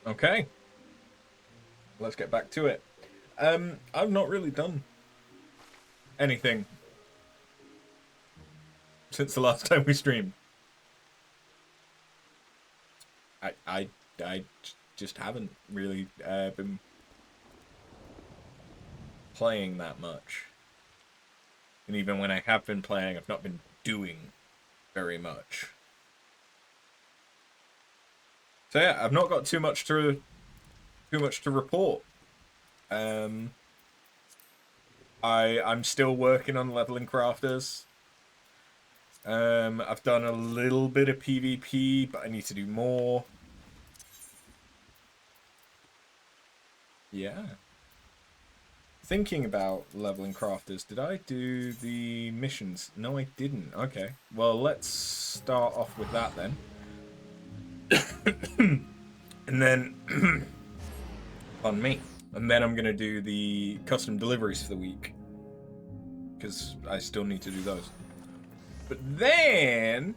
Okay, let's get back to it. I've not really done anything since the last time we streamed. I just haven't really been playing that much. And even when I have been playing, I've not been doing very much. So yeah, I've not got too much to report. I'm still working on leveling crafters. I've done a little bit of PvP, but I need to do more. Yeah. Thinking about leveling crafters, did I do the missions? No, I didn't. Okay. Well, let's start off with that then. And then, pardon me. And then I'm going to do the custom deliveries for the week. Because I still need to do those. But then,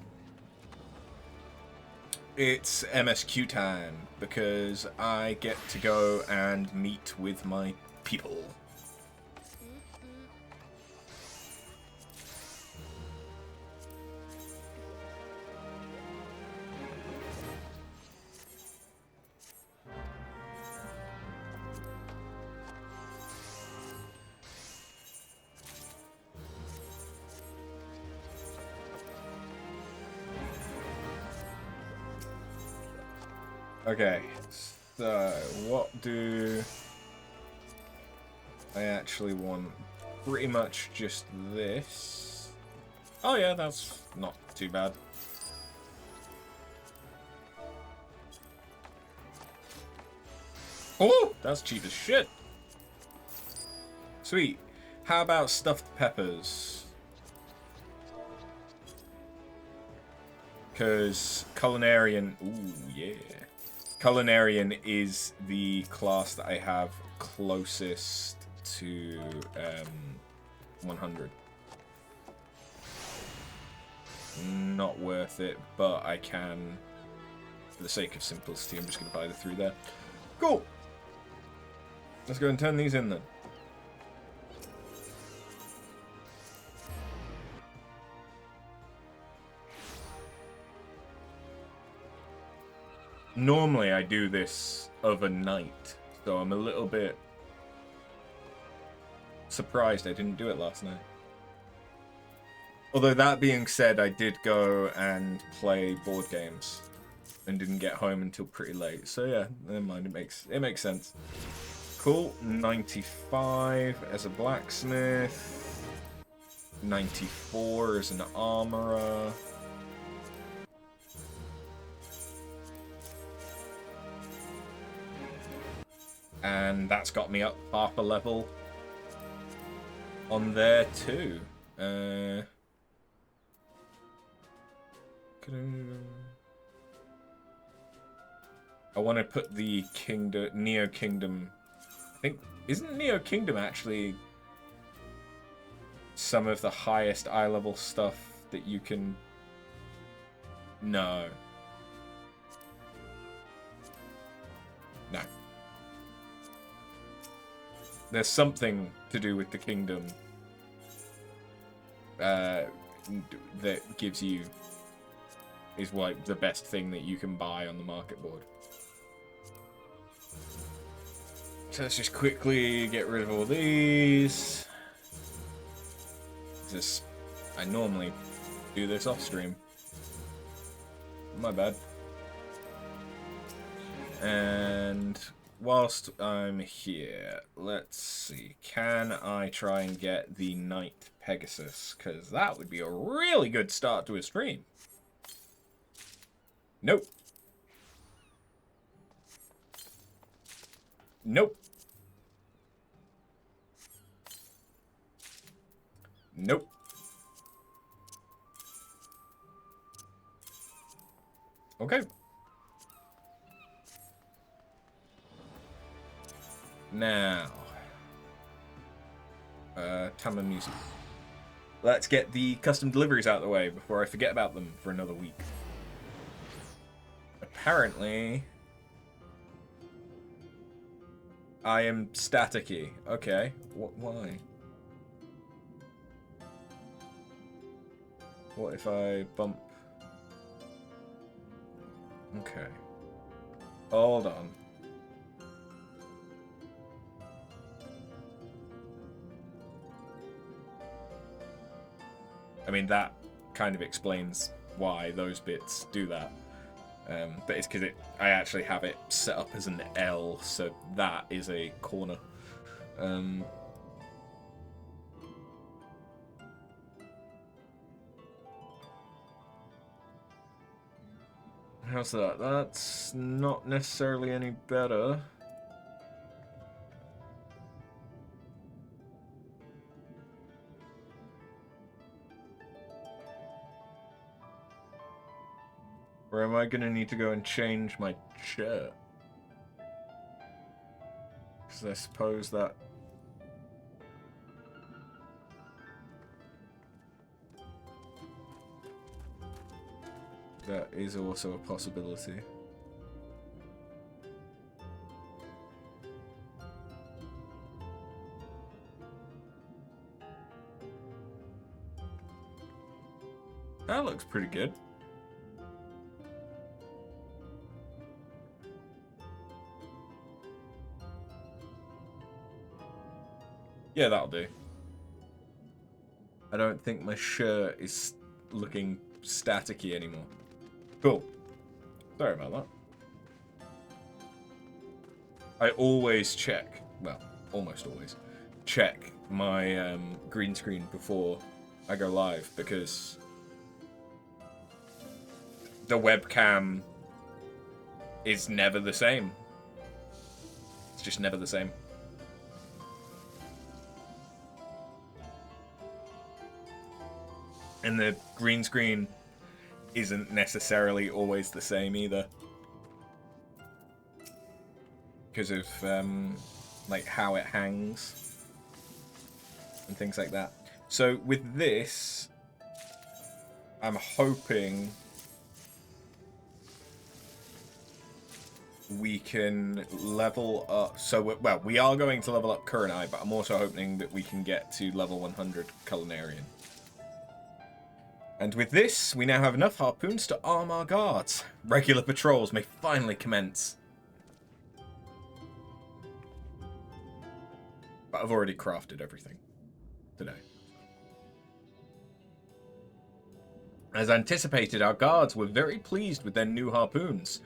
it's MSQ time. Because I get to go and meet with my people. Okay, so what do I actually want? Pretty much just this. Oh yeah, that's not too bad. Oh, that's cheap as shit. Sweet. How about stuffed peppers? Because Culinarian... Ooh, yeah. Culinarian is the class that I have closest to 100. Not worth it, but I can, for the sake of simplicity, I'm just going to buy the 3 there. Cool! Let's go and turn these in then. Normally I do this overnight, so I'm a little bit surprised I didn't do it last night. Although that being said, I did go and play board games and didn't get home until pretty late. So yeah, never mind, it makes sense. Cool, 95 as a blacksmith, 94 as an armorer. And that's got me up half a level on there too. I want to put the Neo Kingdom. I think isn't Neo Kingdom actually some of the highest eye level stuff that you can? No. No. There's something to do with the kingdom that gives you is like the best thing that you can buy on the market board. So let's just quickly get rid of all these. I normally do this off stream. My bad. And whilst I'm here, let's see. Can I try and get the Knight Pegasus? Because that would be a really good start to a stream. Nope. Nope. Nope. Okay. Now, Tama music. Let's get the custom deliveries out of the way before I forget about them for another week. Apparently, I am staticky. Okay. Why? What if I bump? Okay. Hold on. I mean, that kind of explains why those bits do that. But it's because I actually have it set up as an L, so that is a corner. How's that? That's not necessarily any better. Or am I going to need to go and change my shirt? Because I suppose that... that is also a possibility. That looks pretty good. Yeah, that'll do. I don't think my shirt is looking staticky anymore. Cool. Sorry about that. I always check, well, almost always, check my green screen before I go live, because the webcam is never the same. It's just never the same. And the green screen isn't necessarily always the same either, because of like how it hangs and things like that. So with this, I'm hoping we can level up. So well, we are going to level up Kurenai, but I'm also hoping that we can get to level 100 Culinarian. And with this, we now have enough harpoons to arm our guards. Regular patrols may finally commence. But I've already crafted everything today. As anticipated, our guards were very pleased with their new harpoons.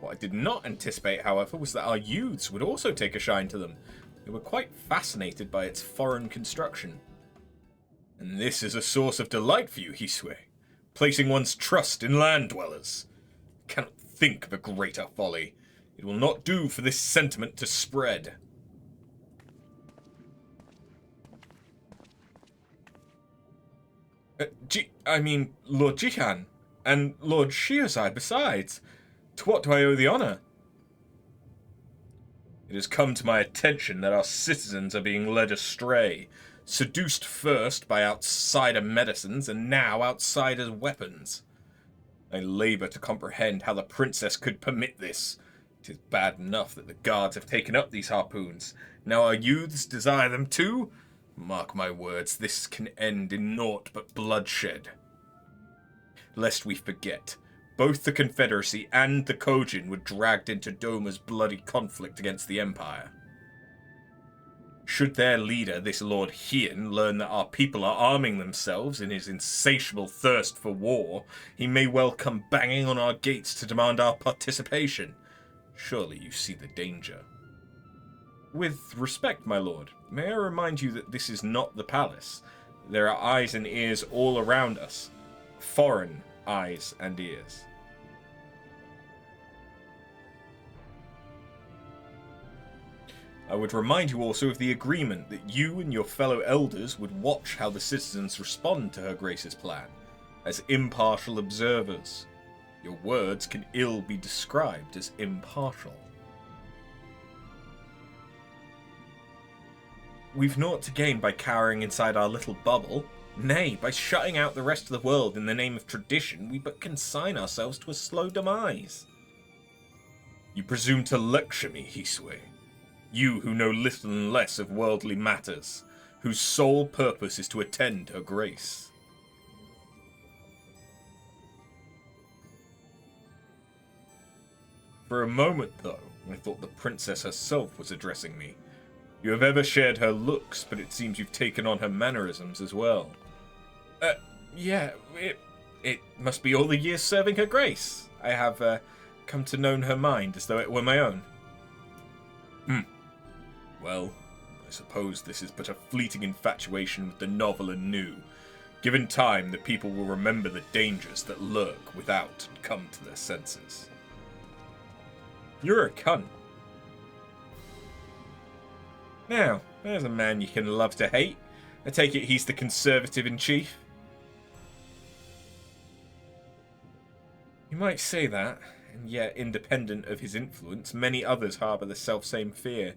What I did not anticipate, however, was that our youths would also take a shine to them. They were quite fascinated by its foreign construction. And this is a source of delight for you, Hisue. Placing one's trust in land dwellers. I cannot think of a greater folly. It will not do for this sentiment to spread. Lord Jihan, and Lord Shiozai besides. To what do I owe the honor? It has come to my attention that our citizens are being led astray. Seduced first by outsider medicines, and now outsiders' weapons. I labour to comprehend how the princess could permit this. It is bad enough that the guards have taken up these harpoons. Now our youths desire them too? Mark my words, this can end in naught but bloodshed. Lest we forget, both the Confederacy and the Kojin were dragged into Doma's bloody conflict against the Empire. Should their leader, this Lord Hien, learn that our people are arming themselves in his insatiable thirst for war, he may well come banging on our gates to demand our participation. Surely you see the danger. With respect, my lord, may I remind you that this is not the palace. There are eyes and ears all around us. Foreign eyes and ears. I would remind you also of the agreement that you and your fellow elders would watch how the citizens respond to Her Grace's plan, as impartial observers. Your words can ill be described as impartial. We've naught to gain by cowering inside our little bubble. Nay, by shutting out the rest of the world in the name of tradition, we but consign ourselves to a slow demise. You presume to lecture me, Hisue. You who know little and less of worldly matters, whose sole purpose is to attend her grace. For a moment, though, I thought the princess herself was addressing me. You have ever shared her looks, but it seems you've taken on her mannerisms as well. Yeah, it must be all the years serving her grace. I have come to know her mind as though it were my own. Well, I suppose this is but a fleeting infatuation with the novel and new. Given time, the people will remember the dangers that lurk without and come to their senses. You're a cunt. Now, there's a man you can love to hate. I take it he's the conservative-in-chief. You might say that, and yet, independent of his influence, many others harbour the selfsame fear.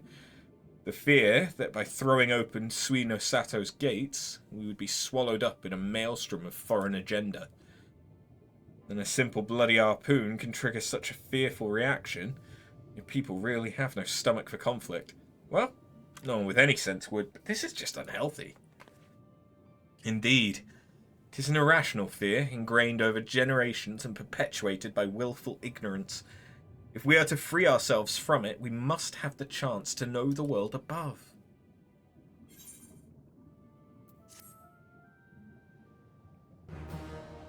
The fear that by throwing open Suino Sato's gates, we would be swallowed up in a maelstrom of foreign agenda. And a simple bloody harpoon can trigger such a fearful reaction. Your people really have no stomach for conflict. Well, no one with any sense would, but this is just unhealthy. Indeed, it is an irrational fear, ingrained over generations and perpetuated by willful ignorance. If we are to free ourselves from it, we must have the chance to know the world above.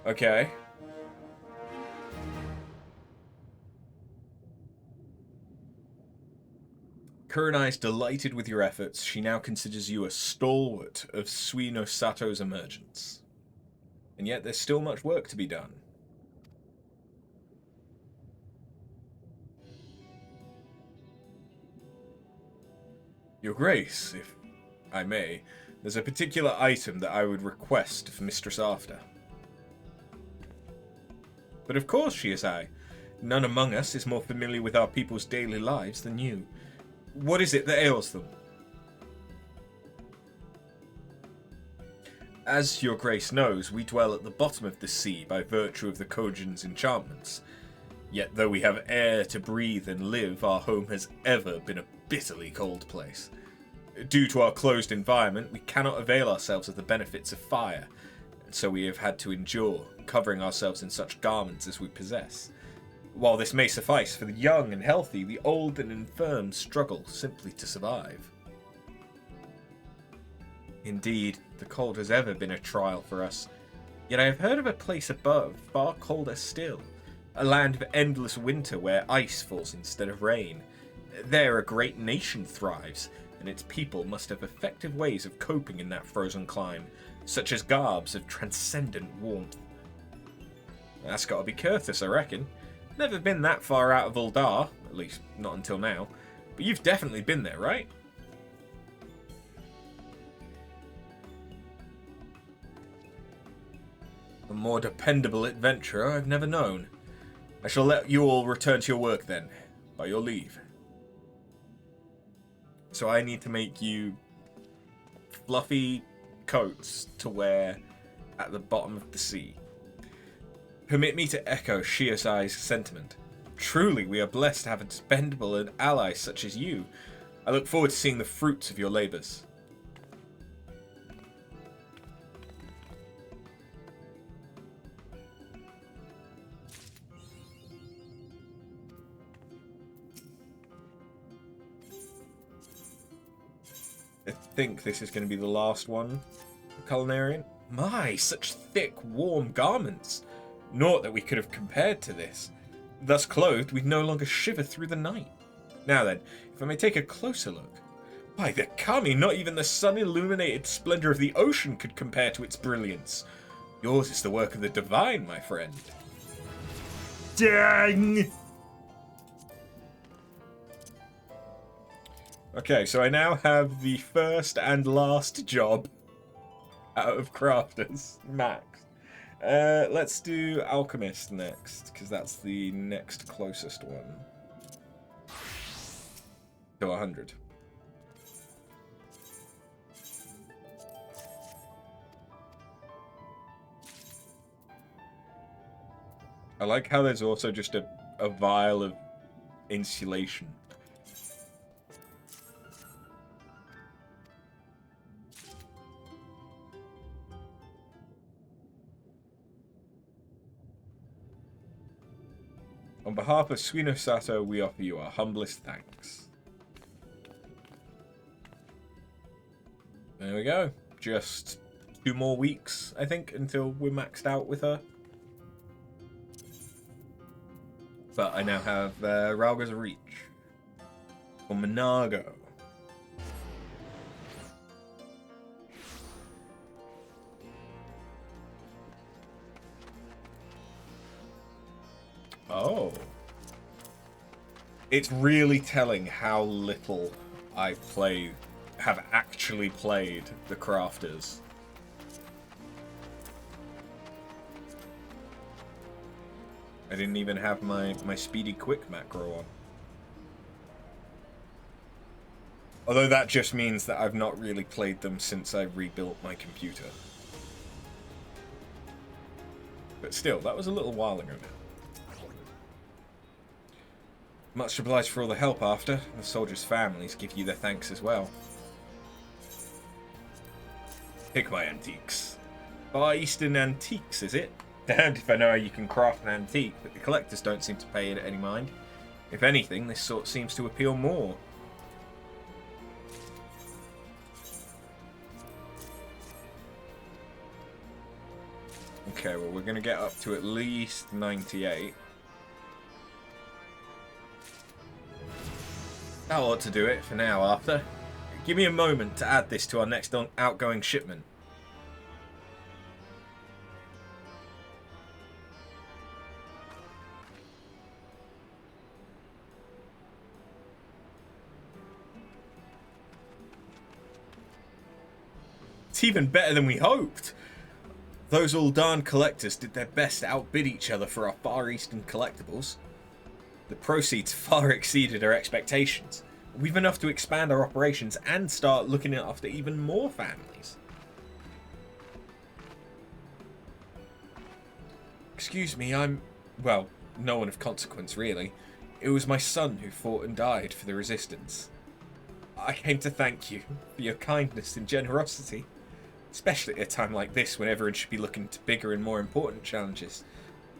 Okay. Kurenai is delighted with your efforts. She now considers you a stalwart of Suino Sato's emergence. And yet there's still much work to be done. Your Grace, if I may, there's a particular item that I would request for Mistress After. But of course, she is I. None among us is more familiar with our people's daily lives than you. What is it that ails them? As your Grace knows, we dwell at the bottom of the sea by virtue of the Kojin's enchantments. Yet though we have air to breathe and live, our home has ever been a bitterly cold place. Due to our closed environment, we cannot avail ourselves of the benefits of fire, and so we have had to endure, covering ourselves in such garments as we possess. While this may suffice for the young and healthy, the old and infirm struggle simply to survive. Indeed, the cold has ever been a trial for us. Yet I have heard of a place above, far colder still. A land of endless winter where ice falls instead of rain. There a great nation thrives, and its people must have effective ways of coping in that frozen clime, such as garbs of transcendent warmth. That's gotta be Kurthus, I reckon. Never been that far out of Uldar, at least not until now. But you've definitely been there, right? A more dependable adventurer I've never known. I shall let you all return to your work then, by your leave. So I need to make you fluffy coats to wear at the bottom of the sea. Permit me to echo Shiosai's sentiment. Truly, we are blessed to have a dependable and ally such as you. I look forward to seeing the fruits of your labours. I think this is going to be the last one, Culinarian. My, such thick, warm garments. Naught that we could have compared to this. Thus clothed, we'd no longer shiver through the night. Now then, if I may take a closer look. Why, the Kami, not even the sun-illuminated splendour of the ocean could compare to its brilliance. Yours is the work of the divine, my friend. Dang! Okay, so I now have the first and last job out of Crafters, max. Let's do Alchemist next, because that's the next closest one to 100. I like how there's also just a vial of insulation. behalf of Suino Sato, we offer you our humblest thanks. There we go. Just 2 more weeks, I think, until we're maxed out with her. But I now have Ralga's Reach. For Minago. Oh. It's really telling how little I have actually played the Crafters. I didn't even have my speedy quick macro on. Although that just means that I've not really played them since I rebuilt my computer. But still, that was a little while ago now. Much obliged for all the help after. The soldiers' families give you their thanks as well. Pick my antiques. Far Eastern antiques, is it? Damned if I know how you can craft an antique, but the collectors don't seem to pay it any mind. If anything, this sort seems to appeal more. Okay, well, we're going to get up to at least 98. That ought to do it for now, Arthur. Give me a moment to add this to our next outgoing shipment. It's even better than we hoped. Those Ul'dan collectors did their best to outbid each other for our Far Eastern collectibles. The proceeds far exceeded our expectations. We've enough to expand our operations and start looking after even more families. Excuse me, well, no one of consequence, really. It was my son who fought and died for the Resistance. I came to thank you for your kindness and generosity. Especially at a time like this when everyone should be looking to bigger and more important challenges,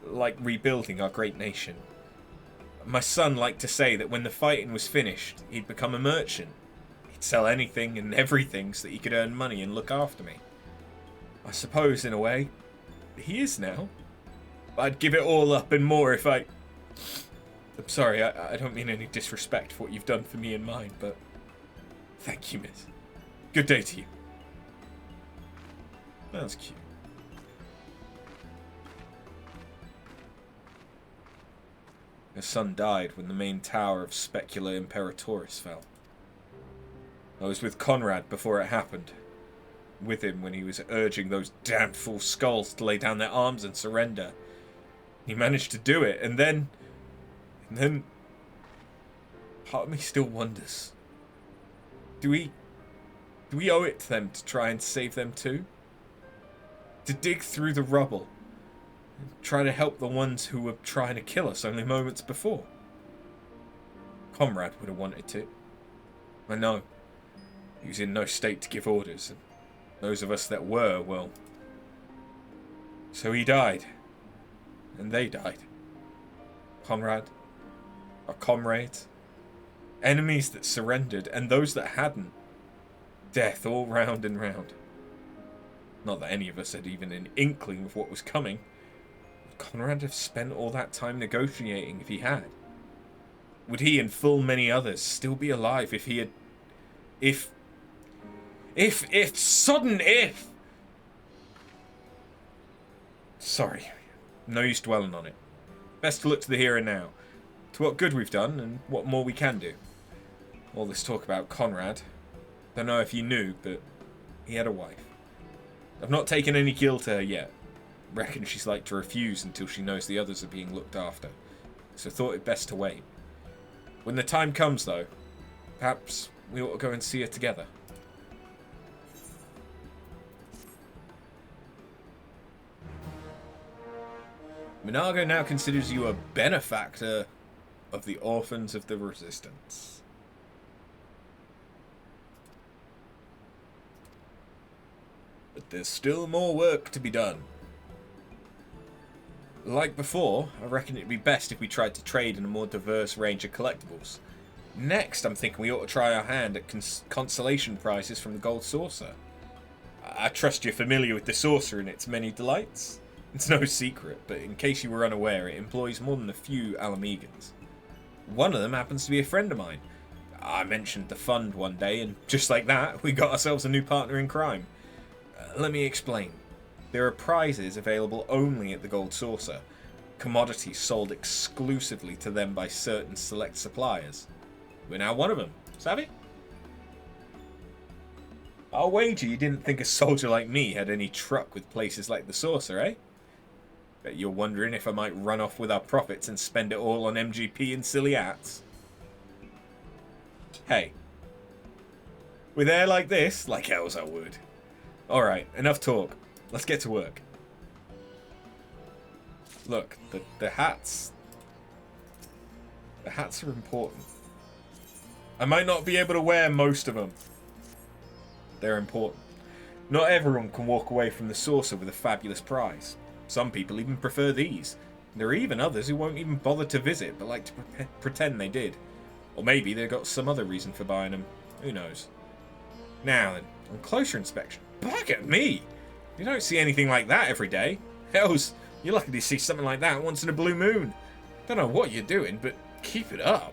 like rebuilding our great nation. My son liked to say that when the fighting was finished, he'd become a merchant. He'd sell anything and everything so that he could earn money and look after me. I suppose, in a way, he is now. I'd give it all up and more if I... I'm sorry, I don't mean any disrespect for what you've done for me and mine, but... Thank you, miss. Good day to you. That's cute. His son died when the main tower of Specula Imperatoris fell. I was with Conrad before it happened. With him when he was urging those damn fool skulls to lay down their arms and surrender. He managed to do it, and then... Part of me still wonders. Do we owe it to them to try and save them too? To dig through the rubble and try to help the ones who were trying to kill us only moments before? Comrade would have wanted to. I know. He was in no state to give orders, and those of us that were, well... So he died. And they died. Conrad, our comrades, enemies that surrendered, and those that hadn't. Death all round and round. Not that any of us had even an inkling of what was coming. Would Conrad have spent all that time negotiating if he had? Would he and full many others still be alive if he had... If... Sorry. No use dwelling on it. Best to look to the here and now. To what good we've done and what more we can do. All this talk about Conrad. Don't know if you knew, but he had a wife. I've not taken any guilt to her yet. Reckon she's like to refuse until she knows the others are being looked after. So thought it best to wait. When the time comes, though, perhaps we ought to go and see her together. Minago now considers you a benefactor of the orphans of the Resistance. But there's still more work to be done. Like before, I reckon it'd be best if we tried to trade in a more diverse range of collectibles. Next, I'm thinking we ought to try our hand at consolation prizes from the Gold Saucer. I trust you're familiar with the saucer and its many delights. It's no secret, but in case you were unaware, it employs more than a few Alamegans. One of them happens to be a friend of mine. I mentioned the fund one day, and just like that, we got ourselves a new partner in crime. Let me explain. There are prizes available only at the Gold Saucer, commodities sold exclusively to them by certain select suppliers. We're now one of them, savvy? I'll wager you didn't think a soldier like me had any truck with places like the Saucer, eh? Bet you're wondering if I might run off with our profits and spend it all on MGP and silly hats. Hey. With hair like this, like hells I would. Alright, enough talk. Let's get to work. Look, the hats... The hats are important. I might not be able to wear most of them. They're important. Not everyone can walk away from the saucer with a fabulous prize. Some people even prefer these. There are even others who won't even bother to visit, but like to pretend they did. Or maybe they've got some other reason for buying them. Who knows? Now then, on closer inspection. Back at me! You don't see anything like that every day. Hells, you're lucky to see something like that once in a blue moon. Don't know what you're doing, but keep it up.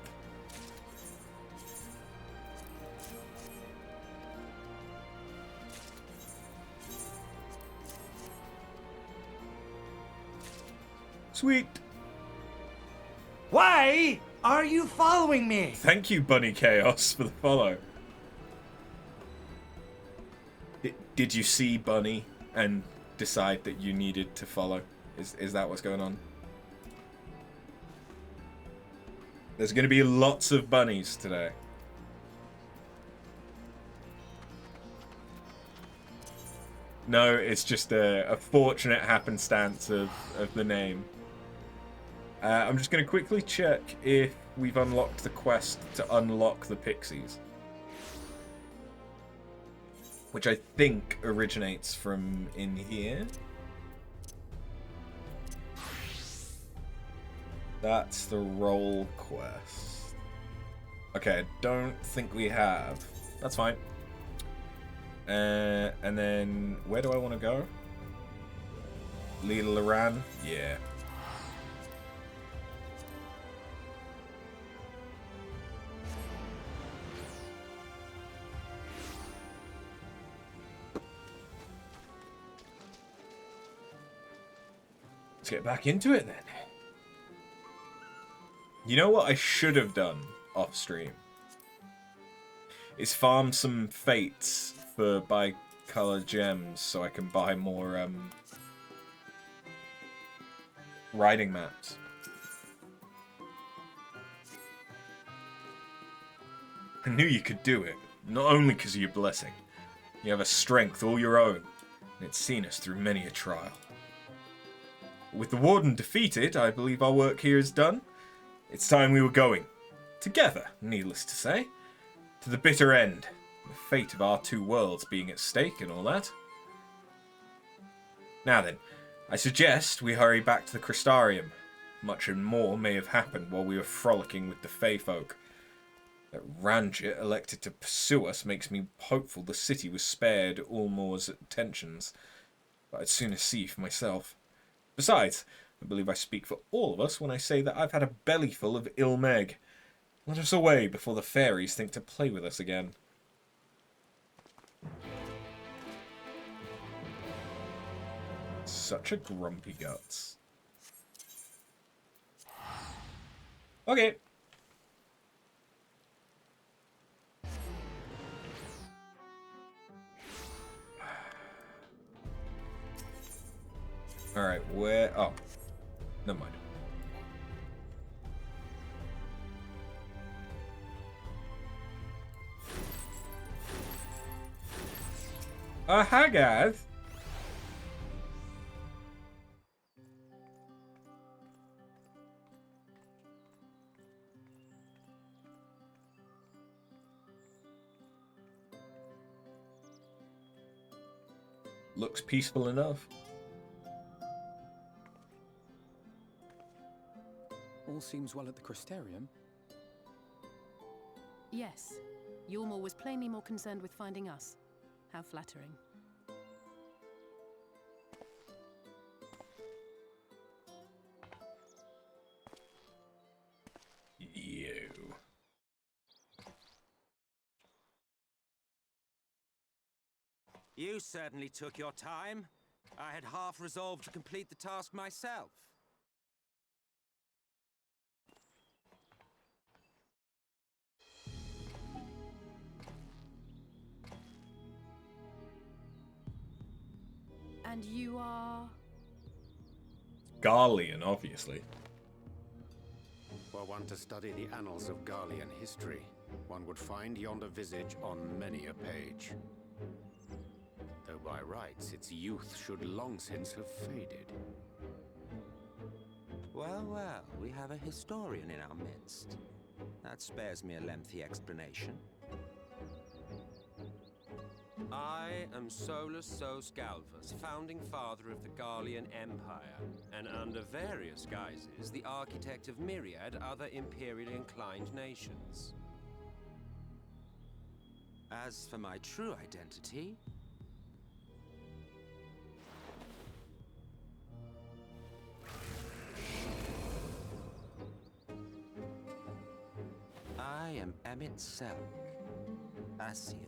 Sweet. Why are you following me? Thank you, Bunny Chaos, for the follow. Did you see Bunny and decide that you needed to follow? Is that what's going on? There's going to be lots of bunnies today. No, it's just a fortunate happenstance of the name. I'm just going to quickly check if we've unlocked the quest to unlock the pixies. Which I think originates from in here. That's the role quest. Okay, I don't think we have. That's fine. And then, where do I want to go? Lila Loran? Yeah. Let's get back into it then. You know what I should have done off stream? Is farm some fates for bi-colored gems so I can buy more riding maps. I knew you could do it, not only because of your blessing. You have a strength all your own, and it's seen us through many a trial. With the Warden defeated, I believe our work here is done. It's time we were going. Together, needless to say. To the bitter end. The fate of our two worlds being at stake and all that. Now then, I suggest we hurry back to the Crystarium. Much and more may have happened while we were frolicking with the Fey folk. That Ranjit elected to pursue us makes me hopeful the city was spared Ulmore's attentions. But I'd sooner see for myself. Besides, I believe I speak for all of us when I say that I've had a bellyful of ill meg. Let us away before the fairies think to play with us again. Such a grumpy guts. Okay. Alright, where... Oh. Never mind. Hi guys! Looks peaceful enough. seems well at the Crystarium. Yes. Yulmor was plainly more concerned with finding us. How flattering. You. You certainly took your time. I had half resolved to complete the task myself. And you are... Garlean, obviously. Were one to study the annals of Garlean history, one would find yonder visage on many a page. Though by rights its youth should long since have faded. Well, well, we have a historian in our midst. That spares me a lengthy explanation. I am Solus Sos Galvus, founding father of the Garlean Empire, and under various guises, the architect of myriad other imperially inclined nations. As for my true identity, I am Emet-Selch, Asian.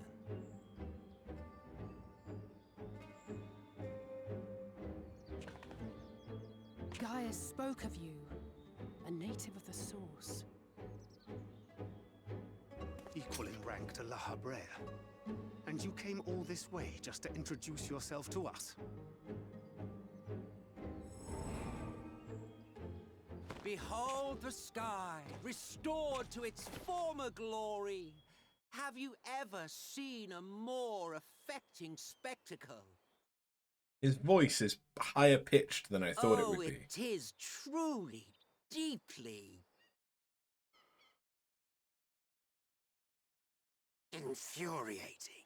Gaius spoke of you, a native of the Source. Equal in rank to La Habrea. And you came all this way just to introduce yourself to us? Behold the sky, restored to its former glory. Have you ever seen a more affecting spectacle? His voice is higher pitched than I thought it would be. It is truly, deeply infuriating.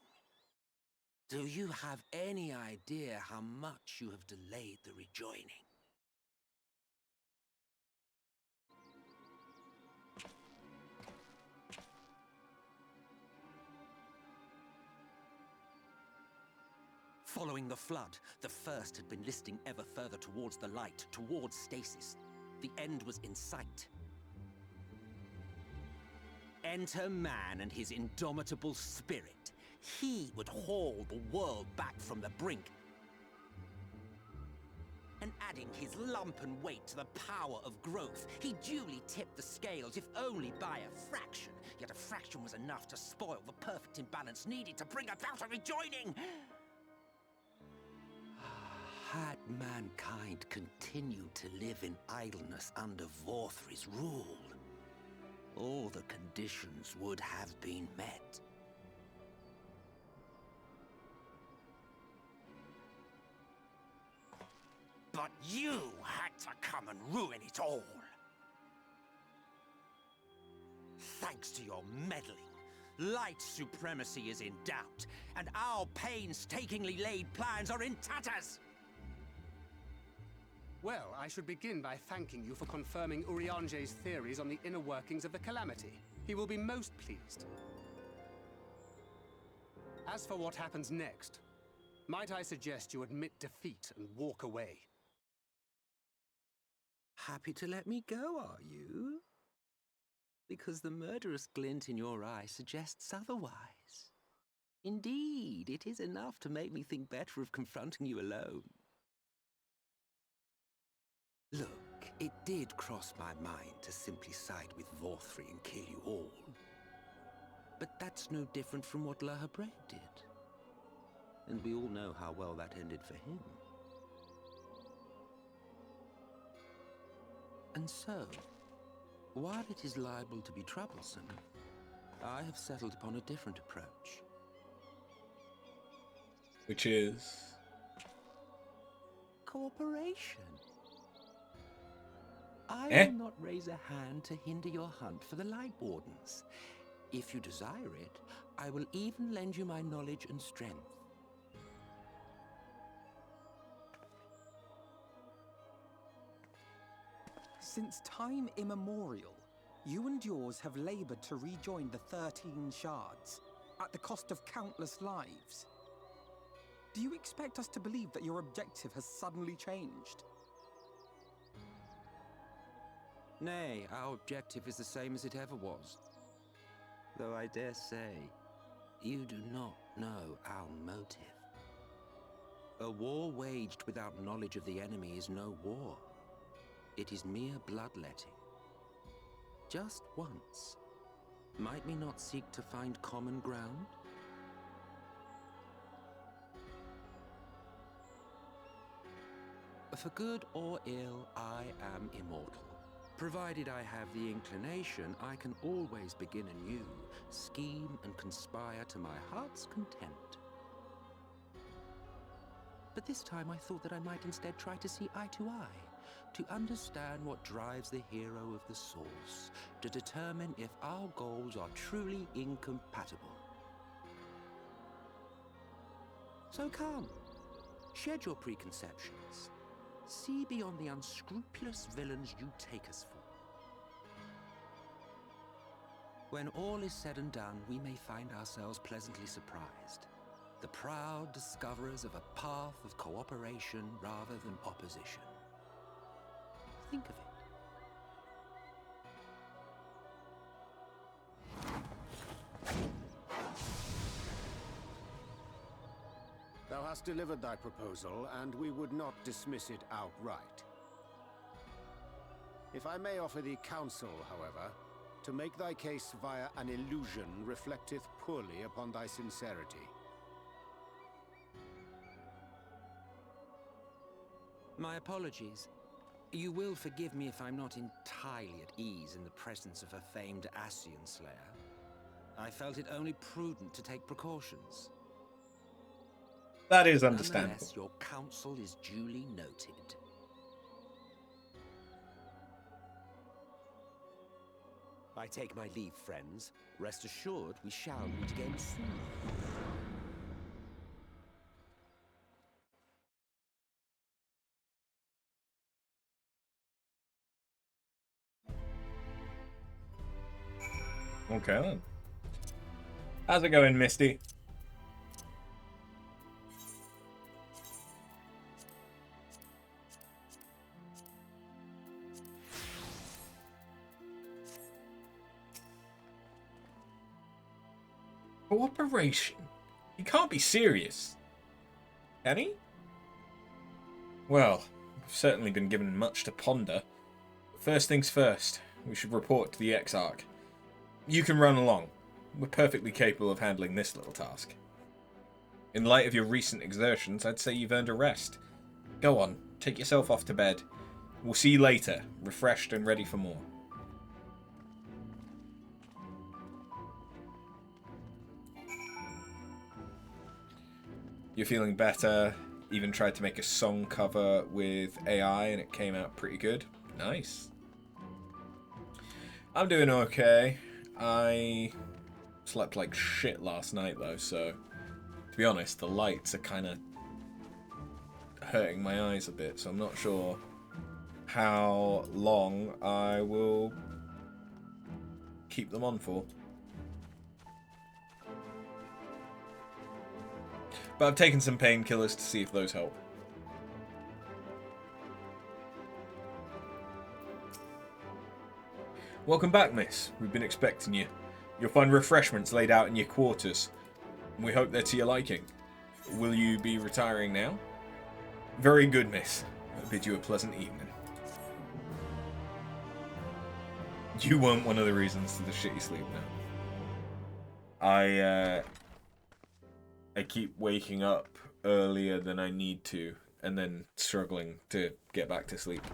Do you have any idea how much you have delayed the rejoining? Following the flood, the First had been listing ever further towards the light, towards stasis. The end was in sight. Enter man and his indomitable spirit. He would haul the world back from the brink. And adding his lumpen weight to the power of growth, he duly tipped the scales, if only by a fraction. Yet a fraction was enough to spoil the perfect imbalance needed to bring about a rejoining. Had mankind continued to live in idleness under Vorthri's rule, all the conditions would have been met. But you had to come and ruin it all. Thanks to your meddling, light supremacy is in doubt, and our painstakingly laid plans are in tatters. Well, I should begin by thanking you for confirming Urianger's theories on the inner workings of the Calamity. He will be most pleased. As for what happens next, might I suggest you admit defeat and walk away? Happy to let me go, are you? Because the murderous glint in your eye suggests otherwise. Indeed, it is enough to make me think better of confronting you alone. Look, it did cross my mind to simply side with Vorthri and kill you all. But that's no different from what La Habrea did. And we all know how well that ended for him. And so, while it is liable to be troublesome, I have settled upon a different approach. Which is? Cooperation. I will not raise a hand to hinder your hunt for the Light Wardens. If you desire it, I will even lend you my knowledge and strength. Since time immemorial, you and yours have labored to rejoin the 13 shards, at the cost of countless lives. Do you expect us to believe that your objective has suddenly changed? Nay, our objective is the same as it ever was. Though I dare say, you do not know our motive. A war waged without knowledge of the enemy is no war. It is mere bloodletting. Just once, might we not seek to find common ground? For good or ill, I am immortal. Provided I have the inclination, I can always begin anew, scheme and conspire to my heart's content. But this time I thought that I might instead try to see eye to eye, to understand what drives the hero of the source, to determine if our goals are truly incompatible. So come, shed your preconceptions. See beyond the unscrupulous villains you take us for. When all is said and done, we may find ourselves pleasantly surprised. The proud discoverers of a path of cooperation rather than opposition. Think of it. Thou hast delivered thy proposal, and we would not dismiss it outright. If I may offer thee counsel, however, to make thy case via an illusion reflecteth poorly upon thy sincerity. My apologies. You will forgive me if I'm not entirely at ease in the presence of a famed Ascian Slayer. I felt it only prudent to take precautions. That is understandable. Nonetheless, your counsel is duly noted. I take my leave, friends. Rest assured, we shall meet again soon. Okay then. How's it going, Misty? Cooperation? He can't be serious. Can he? Well, we've certainly been given much to ponder. First things first, we should report to the Exarch. You can run along. We're perfectly capable of handling this little task. In light of your recent exertions, I'd say you've earned a rest. Go on, take yourself off to bed. We'll see you later, refreshed and ready for more. You're feeling better. Even tried to make a song cover with AI and it came out pretty good. Nice. I'm doing okay. I slept like shit last night though, so to be honest, the lights are kind of hurting my eyes a bit, so I'm not sure how long I will keep them on for. But I've taken some painkillers to see if those help. Welcome back, miss. We've been expecting you. You'll find refreshments laid out in your quarters. We hope they're to your liking. Will you be retiring now? Very good, miss. I bid you a pleasant evening. You weren't one of the reasons to the shitty sleep now. I keep waking up earlier than I need to, and then struggling to get back to sleep.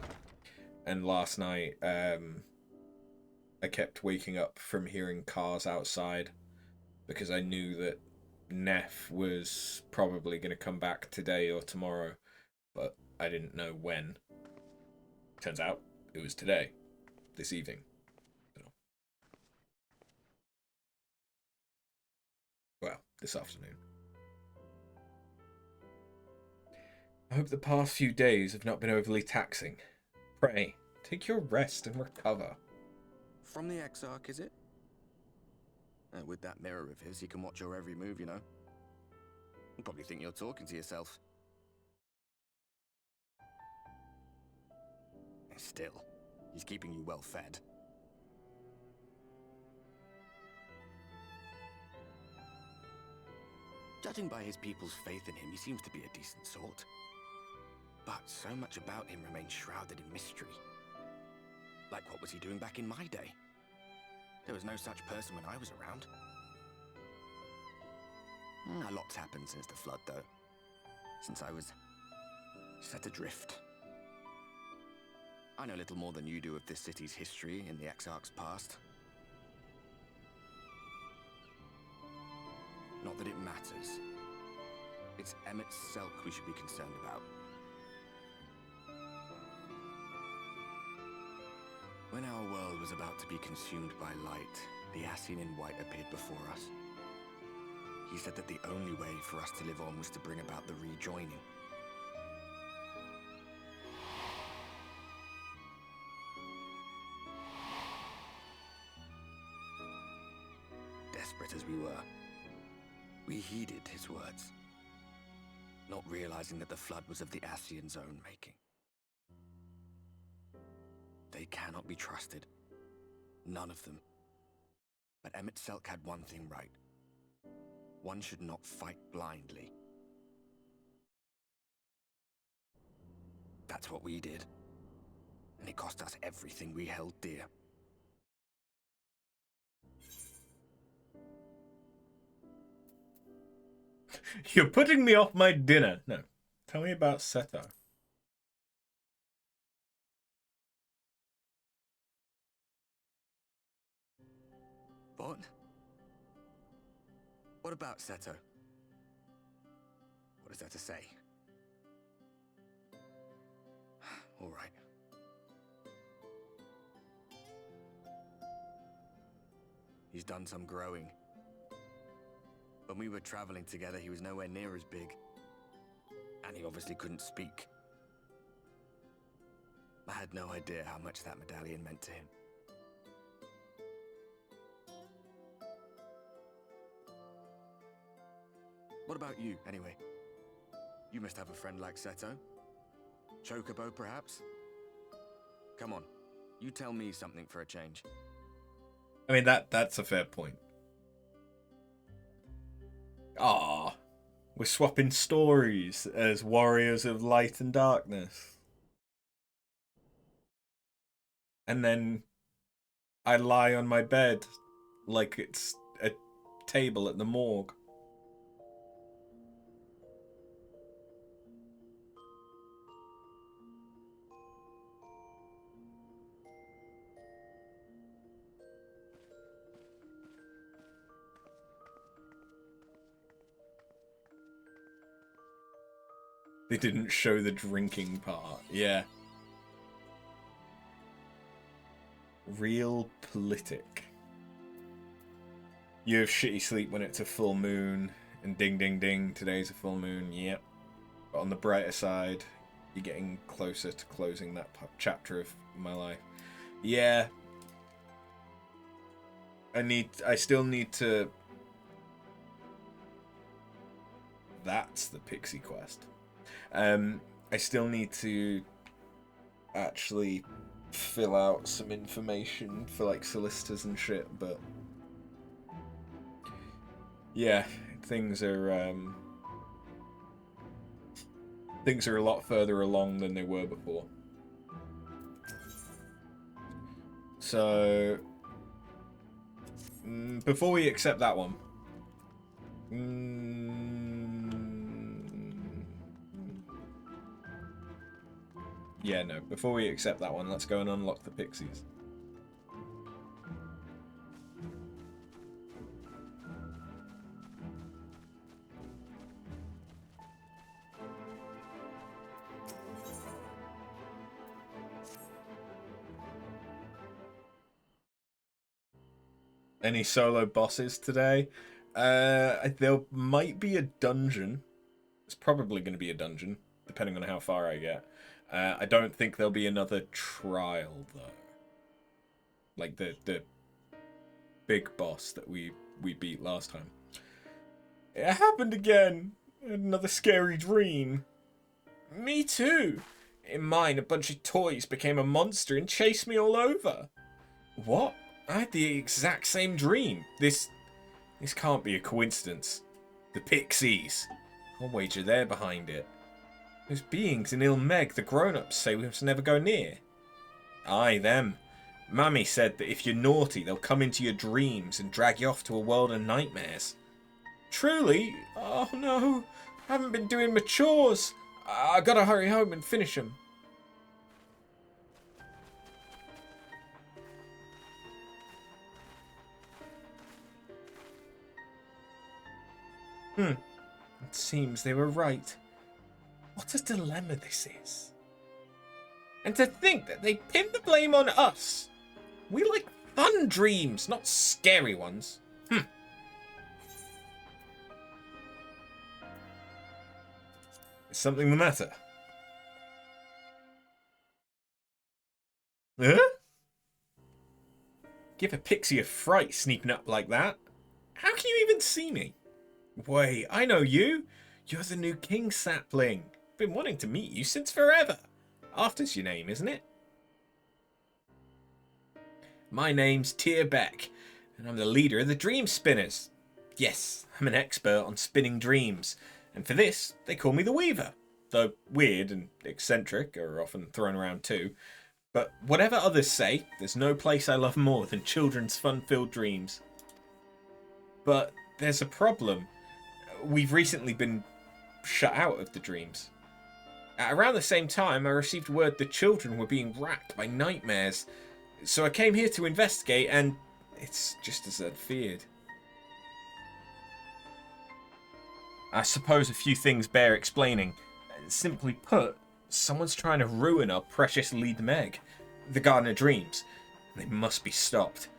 And last night, I kept waking up from hearing cars outside because I knew that Neff was probably going to come back today or tomorrow, but I didn't know when. Turns out it was today, this evening. So. Well, this afternoon. I hope the past few days have not been overly taxing. Pray, Take your rest and recover. From the Exarch, is it? With that mirror of his, he can watch your every move, you know. You probably think you're talking to yourself. Still, he's keeping you well fed. Judging by his people's faith in him, he seems to be a decent sort. But so much about him remains shrouded in mystery. Like, what was he doing back in my day? There was no such person when I was around. A lot's happened since the flood, though. Since I was set adrift. I know little more than you do of this city's history in the Exarch's past. Not that it matters. It's Emet-Selch we should be concerned about. When our world was about to be consumed by light, the Ascian in white appeared before us. He said that the only way for us to live on was to bring about the rejoining. Desperate as we were, we heeded his words, not realizing that the flood was of the Ascian's own making. They cannot be trusted. None of them. But Emet-Selch had one thing right. One should not fight blindly. That's what we did. And it cost us everything we held dear. You're putting me off my dinner. No. Tell me about Seto. What? What about Seto? What is there to say? All right. He's done some growing. When we were traveling together, he was nowhere near as big. And he obviously couldn't speak. I had no idea how much that medallion meant to him. What about you, anyway? You must have a friend like Seto. Chocobo, perhaps? Come on, you tell me something for a change. I mean, that's a fair point. Ah, we're swapping stories as warriors of light and darkness. And then I lie on my bed like it's a table at the morgue. They didn't show the drinking part. Yeah. Real politic. You have shitty sleep when it's a full moon. And ding ding ding, today's a full moon. Yep. But on the brighter side, you're getting closer to closing that chapter of my life. Yeah. I still need to... That's the pixie quest. I still need to actually fill out some information for like solicitors and shit, but yeah, things are a lot further along than they were before. So before we accept that one, yeah, no. Before we accept that one, let's go and unlock the pixies. Any solo bosses today? There might be a dungeon. It's probably going to be a dungeon, depending on how far I get. I don't think there'll be another trial, though. Like the big boss that we beat last time. It happened again. Another scary dream. Me too. In mine, a bunch of toys became a monster and chased me all over. What? I had the exact same dream. This can't be a coincidence. The Pixies. I'll wager they're behind it. Those beings in Ilmeg, the grown-ups, say we must never go near. Aye, them. Mammy said that if you're naughty, they'll come into your dreams and drag you off to a world of nightmares. Truly? Oh no, I haven't been doing my chores. I gotta hurry home and finish them. It seems they were right. What a dilemma this is. And to think that they pin the blame on us. We like fun dreams, not scary ones. Is something the matter? Huh? Give a pixie a fright sneaking up like that. How can you even see me? Wait, I know you. You're the new king sapling. Been wanting to meet you since forever. Arthur's your name, isn't it? My name's Tyr Beck, and I'm the leader of the Dream Spinners. Yes, I'm an expert on spinning dreams, and for this, they call me the Weaver. Though weird and eccentric are often thrown around too. But whatever others say, there's no place I love more than children's fun-filled dreams. But there's a problem. We've recently been shut out of the dreams. At around the same time, I received word the children were being racked by nightmares. So I came here to investigate, and it's just as I'd feared. I suppose a few things bear explaining. Simply put, someone's trying to ruin our precious lead Meg, the Garden of Dreams. They must be stopped.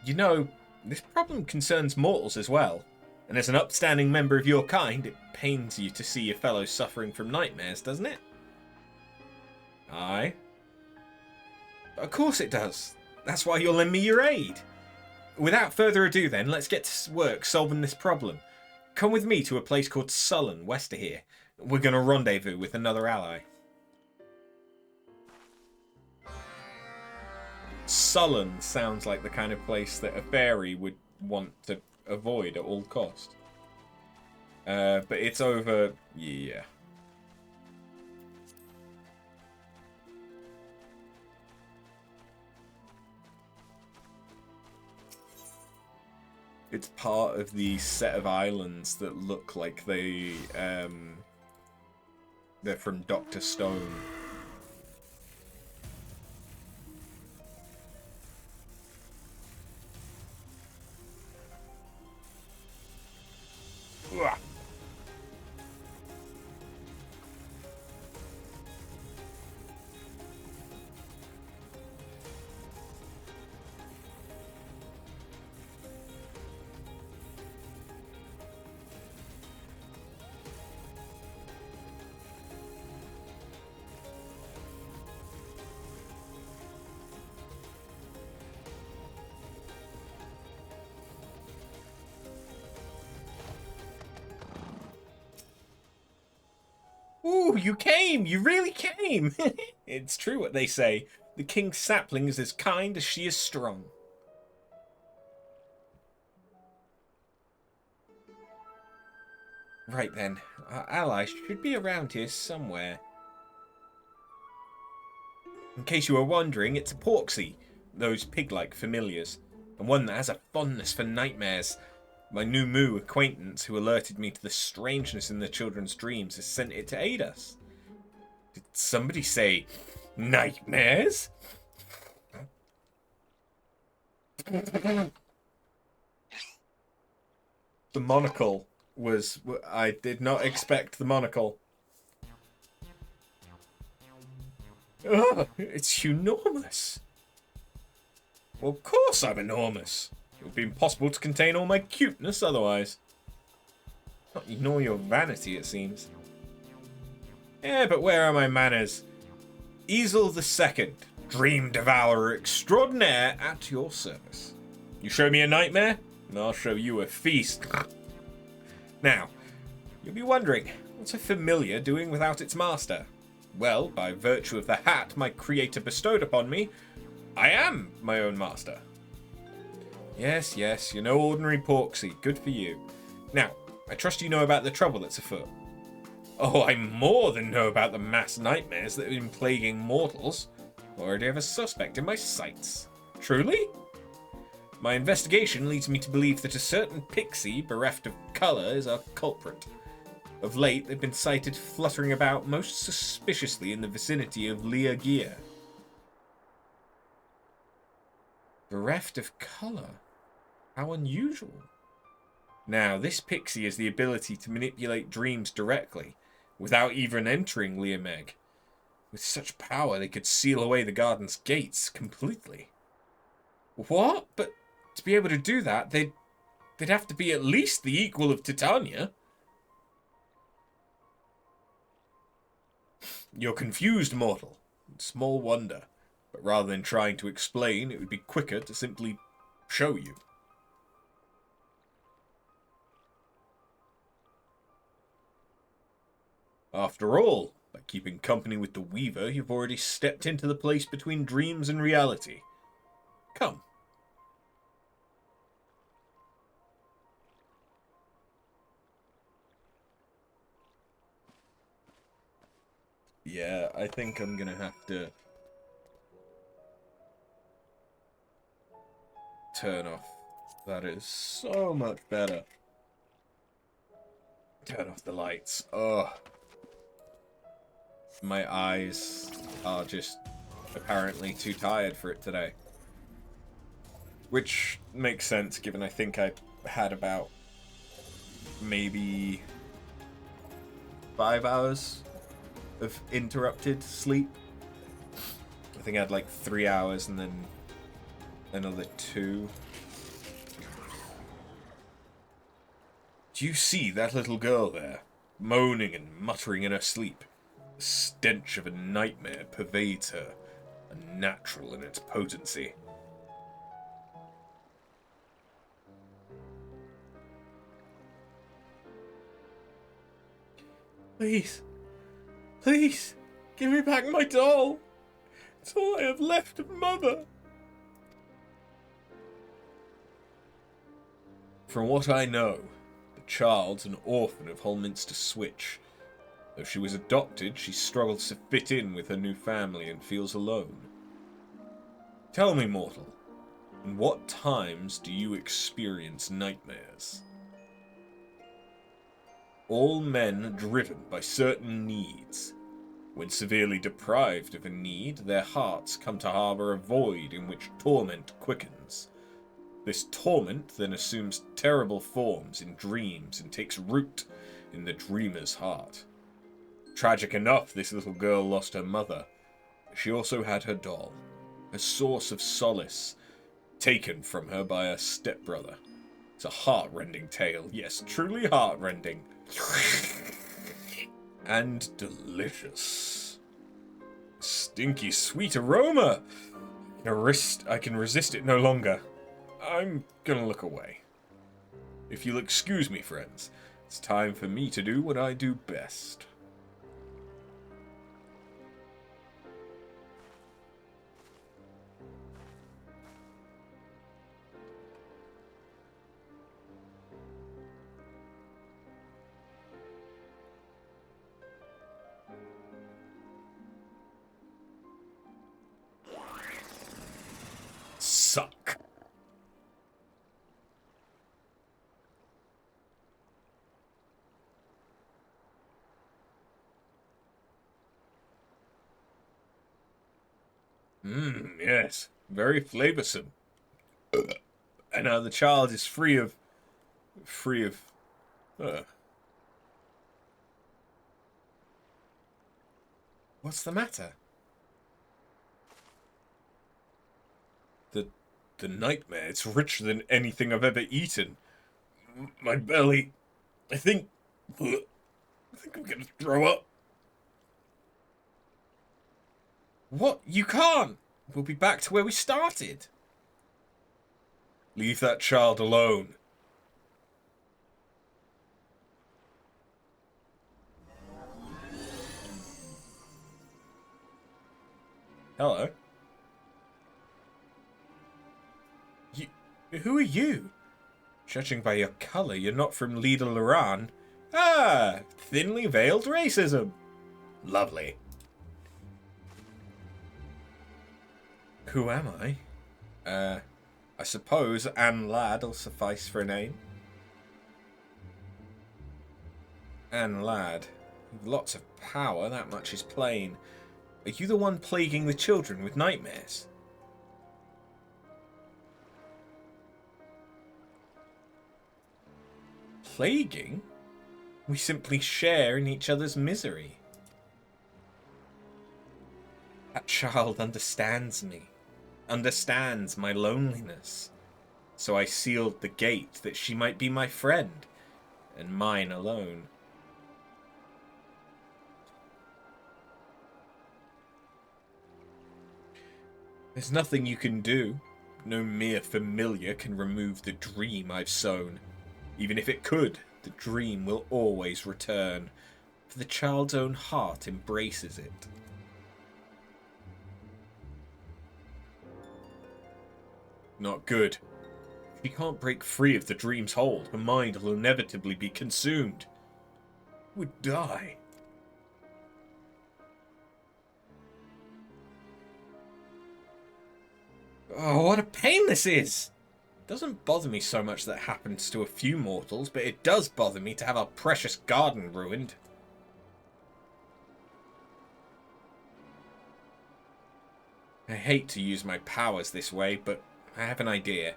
You know, this problem concerns mortals as well. And as an upstanding member of your kind, it pains you to see your fellows suffering from nightmares, doesn't it? Aye. Of course it does. That's why you'll lend me your aid. Without further ado then, let's get to work solving this problem. Come with me to a place called Sullen, west of here. We're going to rendezvous with another ally. Sullen sounds like the kind of place that a fairy would want to avoid at all cost. But it's over... yeah. It's part of the set of islands that look like they're from Dr. Stone. Ugh. Ooh, you came! You really came! It's true what they say. The king's sapling is as kind as she is strong. Right then, our ally should be around here somewhere. In case you were wondering, it's a Porksy, those pig-like familiars, and one that has a fondness for nightmares. My new Moo acquaintance who alerted me to the strangeness in the children's dreams has sent it to aid us. Did somebody say nightmares? The monocle was... I did not expect the monocle. Oh, it's enormous. Well, of course I'm enormous. It would be impossible to contain all my cuteness otherwise. Not Ignore your vanity, it seems. Yeah, but where are my manners? Easel II, Dream Devourer Extraordinaire, at your service. You show me a nightmare, and I'll show you a feast. Now, you'll be wondering, what's a familiar doing without its master? Well, by virtue of the hat my creator bestowed upon me, I am my own master. Yes, you're no ordinary porksy. Good for you. Now, I trust you know about the trouble that's afoot. Oh, I more than know about the mass nightmares that have been plaguing mortals. Already have a suspect in my sights. Truly? My investigation leads me to believe that a certain pixie, bereft of colour, is our culprit. Of late, they've been sighted fluttering about most suspiciously in the vicinity of Leah Gear. Bereft of colour? How unusual. Now, this pixie has the ability to manipulate dreams directly, without even entering Leomeg. With such power, they could seal away the garden's gates completely. What? But to be able to do that, they'd have to be at least the equal of Titania. You're confused, mortal. Small wonder. But rather than trying to explain, it would be quicker to simply show you. After all, by keeping company with the Weaver, you've already stepped into the place between dreams and reality. Come. Yeah, I think I'm gonna have to turn off. That is so much better. Turn off the lights. Oh. My eyes are just apparently too tired for it today. Which makes sense, given I think I had about maybe 5 hours of interrupted sleep. I think I had like 3 hours and then another 2. Do you see that little girl there, moaning and muttering in her sleep? The stench of a nightmare pervades her, unnatural in its potency. Please, please, give me back my doll. It's all I have left of Mother. From what I know, the child's an orphan of Holminster Switch. Though she was adopted, she struggles to fit in with her new family and feels alone. Tell me, mortal, in what times do you experience nightmares? All men are driven by certain needs. When severely deprived of a need, their hearts come to harbour a void in which torment quickens. This torment then assumes terrible forms in dreams and takes root in the dreamer's heart. Tragic enough, this little girl lost her mother. She also had her doll, a source of solace, taken from her by her stepbrother. It's a heart-rending tale, yes, truly heart-rending. And delicious. Stinky sweet aroma! I can resist it no longer. I'm gonna look away. If you'll excuse me, friends, it's time for me to do what I do best. Suck. Yes, very flavoursome. And now the child is free of... What's the matter? The nightmare, it's richer than anything I've ever eaten. My belly... I think I think I'm gonna throw up. What? You can't! We'll be back to where we started. Leave that child alone. Hello. Who are you? Judging by your colour, you're not from Lida Loran. Ah, thinly veiled racism. Lovely. Who am I? I suppose Anne Ladd'll suffice for a name. Anne Ladd. You've lots of power, that much is plain. Are you the one plaguing the children with nightmares? Plaguing? We simply share in each other's misery. That child understands me, understands my loneliness. So I sealed the gate that she might be my friend, and mine alone. There's nothing you can do. No mere familiar can remove the dream I've sown. Even if it could, the dream will always return, for the child's own heart embraces it. Not good. If she can't break free of the dream's hold, her mind will inevitably be consumed. Would die. Oh, what a pain this is! It doesn't bother me so much that it happens to a few mortals, but it does bother me to have our precious garden ruined. I hate to use my powers this way, but I have an idea.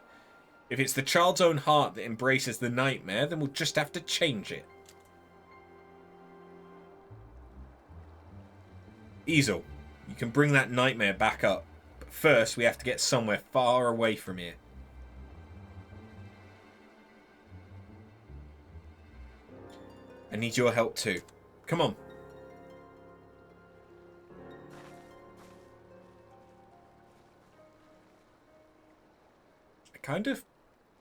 If it's the child's own heart that embraces the nightmare, then we'll just have to change it. Easel, you can bring that nightmare back up. But first, we have to get somewhere far away from here. I need your help too. Come on. I kind of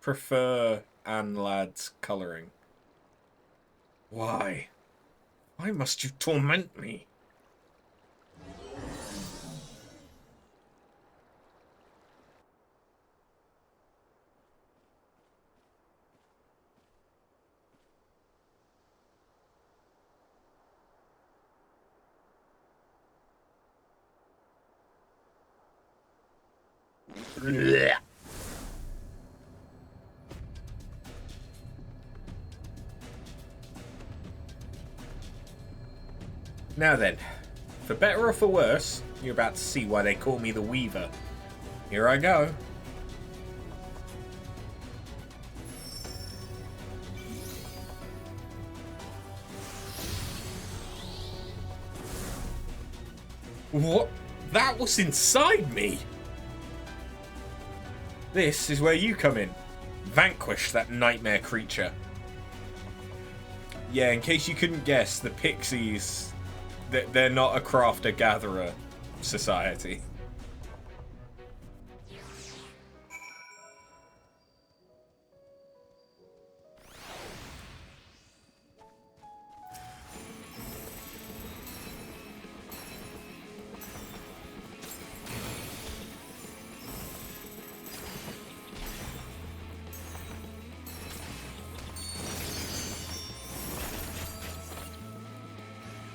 prefer Anne Ladd's colouring. Why? Why must you torment me? Now then, for better or for worse, you're about to see why they call me the Weaver. Here I go. What? That was inside me! This is where you come in. Vanquish that nightmare creature. Yeah, in case you couldn't guess, the Pixies, they're not a crafter-gatherer society.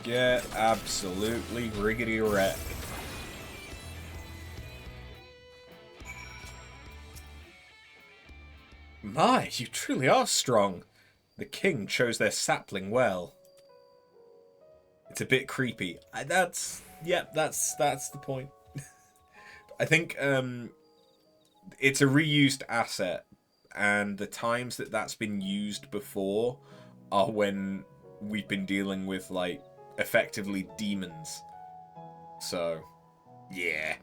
Get absolutely riggedy wrecked. My, you truly are strong. The king chose their sapling well. It's a bit creepy. That's the point. I think it's a reused asset, and the times that that's been used before are when we've been dealing with, like, effectively demons. So, yeah.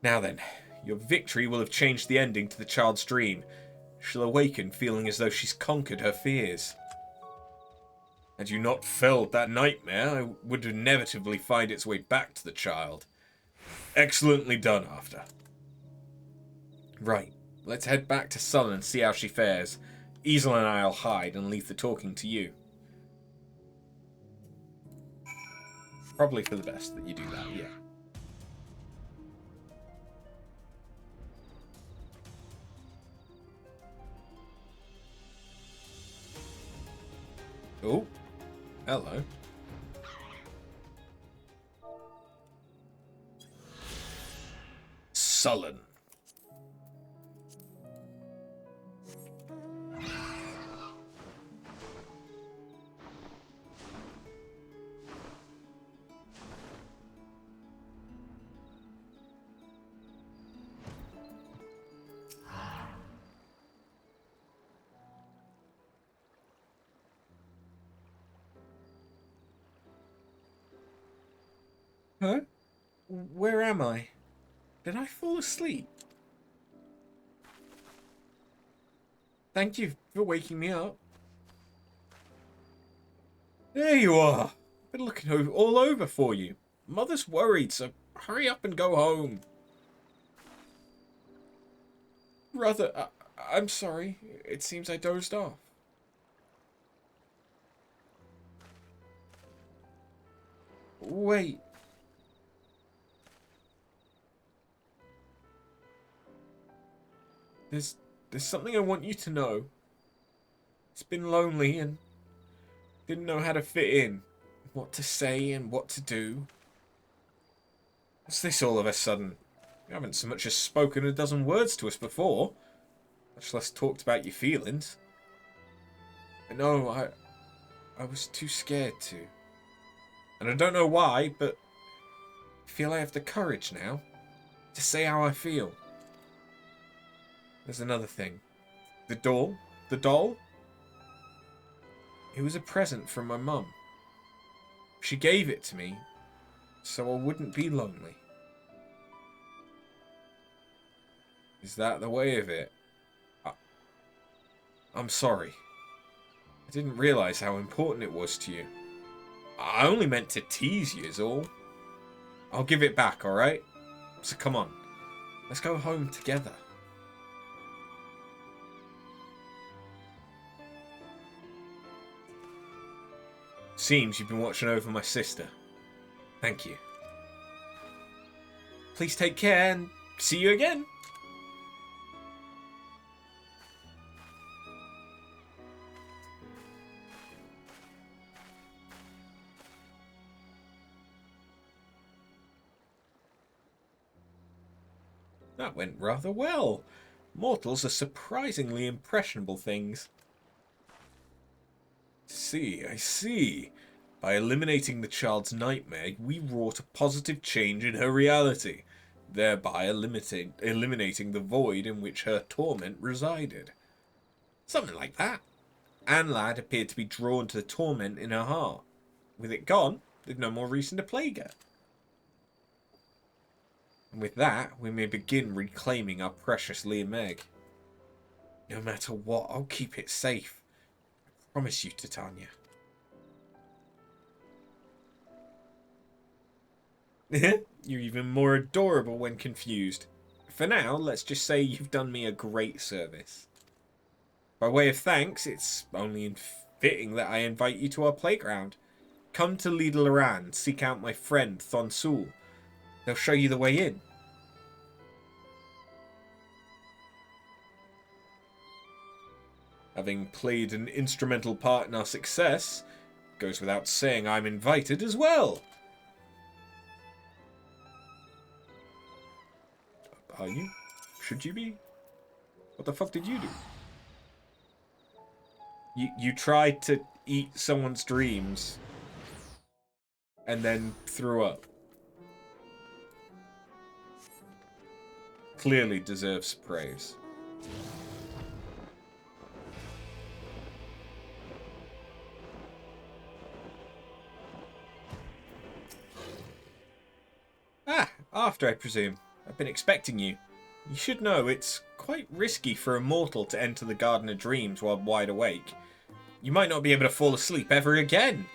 Now then, your victory will have changed the ending to the child's dream. She'll awaken feeling as though she's conquered her fears. Had you not felled that nightmare, I would inevitably find its way back to the child. Excellently done, After. Right, let's head back to Sullen and see how she fares. Easel and I'll hide and leave the talking to you. Probably for the best that you do that, yeah. Oh, hello. Sullen. Huh? Where am I? Did I fall asleep? Thank you for waking me up. There you are. Been looking all over for you. Mother's worried, so hurry up and go home. Brother, I'm sorry. It seems I dozed off. Wait. There's something I want you to know. It's been lonely and didn't know how to fit in. What to say and what to do. What's this all of a sudden? You haven't so much as spoken a dozen words to us before. Much less talked about your feelings. No, I was too scared to. And I don't know why, but I feel I have the courage now to say how I feel. There's another thing. The doll? It was a present from my mum. She gave it to me so I wouldn't be lonely. Is that the way of it? I'm sorry. I didn't realise how important it was to you. I only meant to tease you is all. I'll give it back, alright? So come on. Let's go home together. Seems you've been watching over my sister. Thank you. Please take care and see you again. That went rather well. Mortals are surprisingly impressionable things. I see. By eliminating the child's nightmare, we wrought a positive change in her reality, thereby eliminating the void in which her torment resided. Something like that. Anne Ladd appeared to be drawn to the torment in her heart. With it gone, there's no more reason to plague her. And with that, we may begin reclaiming our precious Leah Meg. No matter what, I'll keep it safe. Promise you, Titania. You're even more adorable when confused. For now, let's just say you've done me a great service. By way of thanks, it's only fitting that I invite you to our playground. Come to Lida Loran, seek out my friend Thonsul. They'll show you the way in. Having played an instrumental part in our success, goes without saying I'm invited as well. Are you? Should you be? What the fuck did you do? You tried to eat someone's dreams and then threw up. Clearly deserves praise. After, I presume. I've been expecting you. You should know it's quite risky for a mortal to enter the Garden of Dreams while wide awake. You might not be able to fall asleep ever again.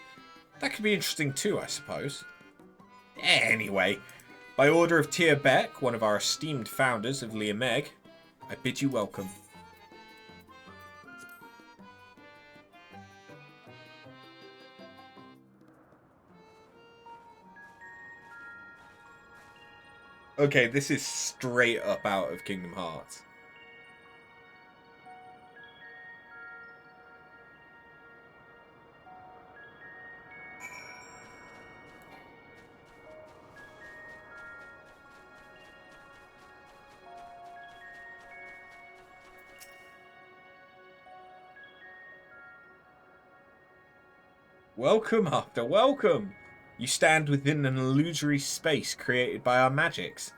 That could be interesting too, I suppose. Anyway, by order of Tia Beck, one of our esteemed founders of Leah Meg, I bid you welcome. Okay, this is straight up out of Kingdom Hearts. Welcome, After, welcome! You stand within an illusory space created by our magics.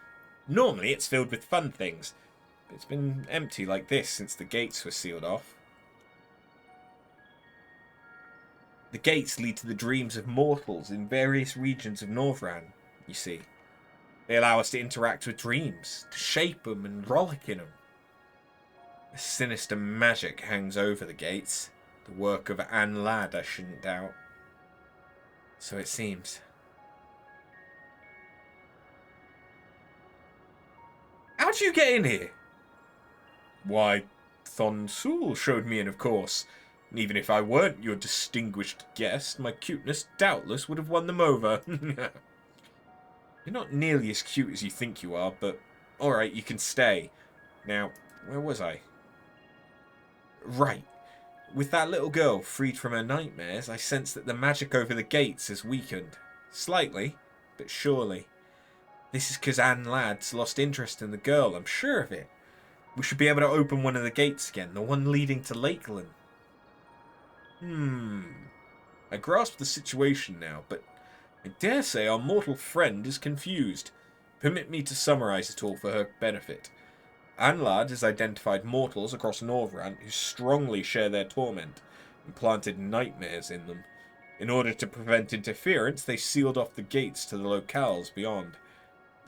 Normally it's filled with fun things, but it's been empty like this since the gates were sealed off. The gates lead to the dreams of mortals in various regions of Norvran, you see. They allow us to interact with dreams, to shape them and rollick in them. A sinister magic hangs over the gates, the work of Anne Ladd, I shouldn't doubt. So it seems. How'd you get in here? Why, Thon Sul showed me in, of course. And even if I weren't your distinguished guest, my cuteness doubtless would have won them over. You're not nearly as cute as you think you are, but alright, you can stay. Now, where was I? Right. With that little girl freed from her nightmares, I sense that the magic over the gates has weakened. Slightly, but surely. This is because Anne Ladd's lost interest in the girl, I'm sure of it. We should be able to open one of the gates again, the one leading to Lakeland. I grasp the situation now, but I dare say our mortal friend is confused. Permit me to summarize it all for her benefit. Anne Ladd has identified mortals across Norvran who strongly share their torment and planted nightmares in them. In order to prevent interference, they sealed off the gates to the locales beyond.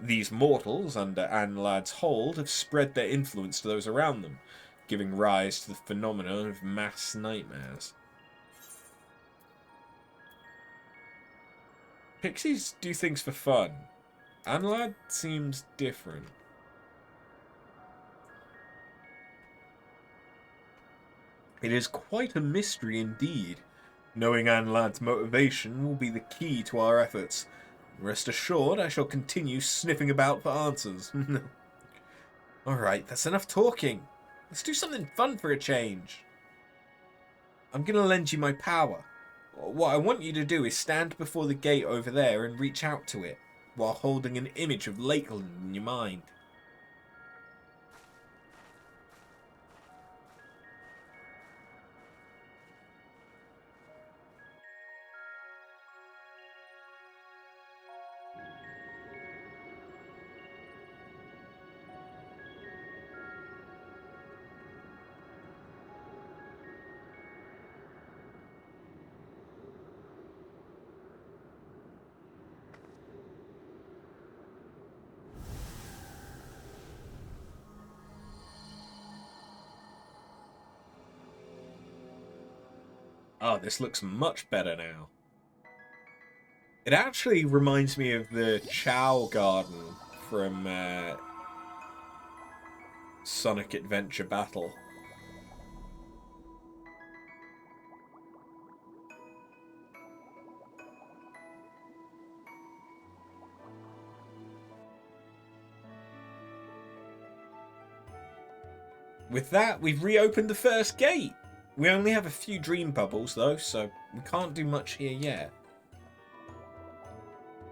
These mortals, under Anne Ladd's hold, have spread their influence to those around them, giving rise to the phenomenon of mass nightmares. Pixies do things for fun. Anne Ladd seems different. It is quite a mystery indeed. Knowing Anne Ladd's motivation will be the key to our efforts. Rest assured, I shall continue sniffing about for answers. Alright, that's enough talking. Let's do something fun for a change. I'm going to lend you my power. What I want you to do is stand before the gate over there and reach out to it, while holding an image of Lakeland in your mind. Oh, this looks much better now. It actually reminds me of the Chow Garden from Sonic Adventure Battle. With that, we've reopened the first gate. We only have a few dream bubbles, though, so we can't do much here yet.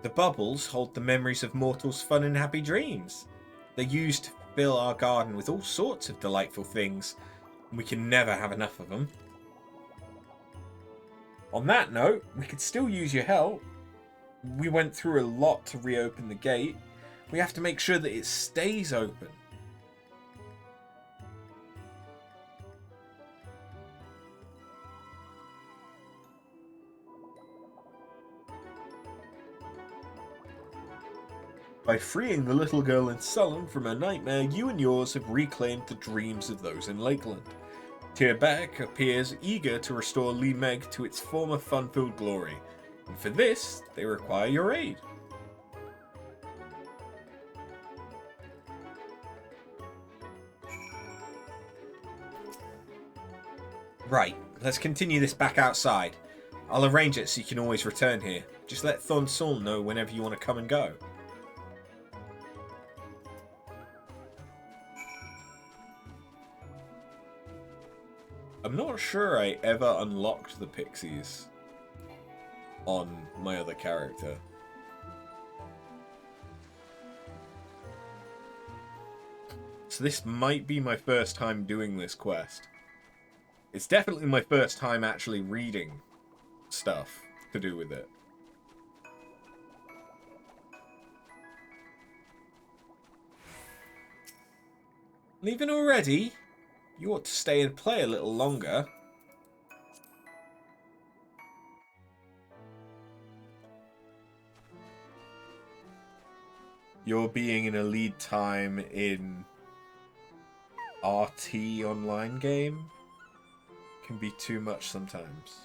The bubbles hold the memories of mortals' fun and happy dreams. They're used to fill our garden with all sorts of delightful things, and we can never have enough of them. On that note, we could still use your help. We went through a lot to reopen the gate. We have to make sure that it stays open. By freeing the little girl in Sullen from her nightmare, you and yours have reclaimed the dreams of those in Lakeland. Tierbeck appears eager to restore Lee Meg to its former fun-filled glory, and for this, they require your aid. Right, let's continue this back outside. I'll arrange it so you can always return here. Just let Thon Sol know whenever you want to come and go. I'm not sure I ever unlocked the pixies on my other character. So this might be my first time doing this quest. It's definitely my first time actually reading stuff to do with it. Leaving already? You ought to stay and play a little longer. You're being in a lead time in RT online game can be too much sometimes.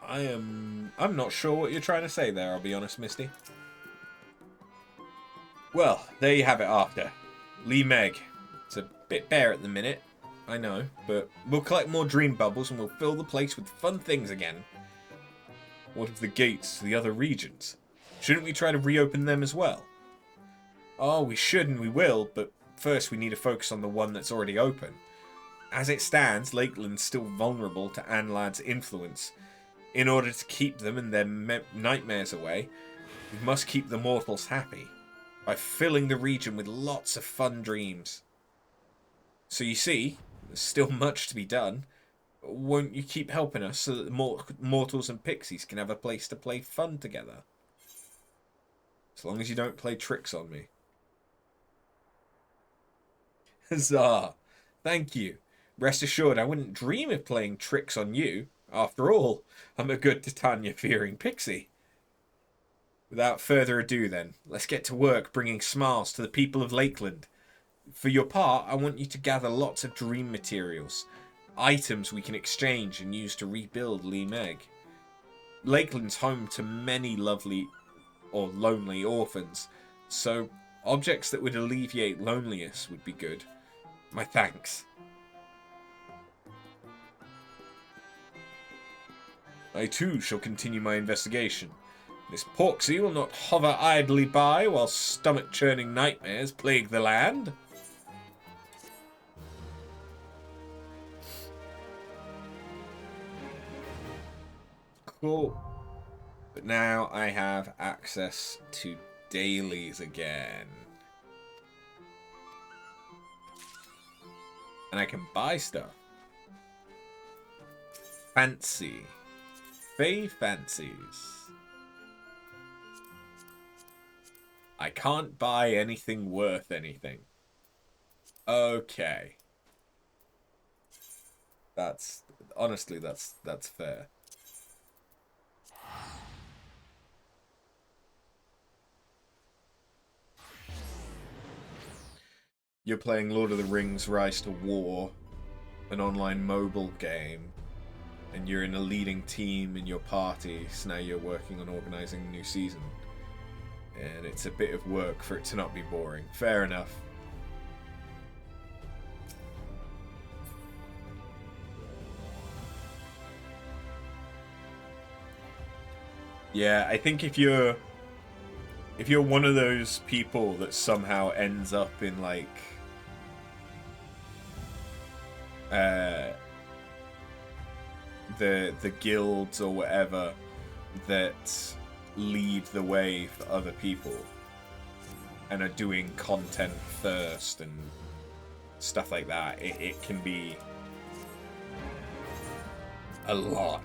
I'm not sure what you're trying to say there, I'll be honest, Misty. Well, there you have it after. Lee Meg. It's a bit bare at the minute, I know, but we'll collect more dream bubbles and we'll fill the place with fun things again. What of the gates to the other regions? Shouldn't we try to reopen them as well? Oh, we should and we will, but first we need to focus on the one that's already open. As it stands, Lakeland's still vulnerable to Anlad's influence. In order to keep them and their nightmares away, we must keep the mortals happy by filling the region with lots of fun dreams. So you see, there's still much to be done. Won't you keep helping us so that the mortals and pixies can have a place to play fun together? As long as you don't play tricks on me. Huzzah! Thank you. Rest assured, I wouldn't dream of playing tricks on you. After all, I'm a good Titania-fearing pixie. Without further ado then, let's get to work bringing smiles to the people of Lakeland. For your part, I want you to gather lots of dream materials. Items we can exchange and use to rebuild Lee Meg. Lakeland's home to many lovely or lonely orphans, so objects that would alleviate loneliness would be good. My thanks. I too shall continue my investigation. This Porksy will not hover idly by while stomach-churning nightmares plague the land. Cool. But now I have access to dailies again. And I can buy stuff. Fancy. Fae fancies. I can't buy anything worth anything. Okay. That's honestly that's fair. You're playing Lord of the Rings Rise to War, an online mobile game, and you're in a leading team in your party, so now you're working on organising a new season. And it's a bit of work for it to not be boring. Fair enough. Yeah, I think if you're one of those people that somehow ends up in like the guilds or whatever that lead the way for other people and are doing content first and stuff like that, it can be a lot.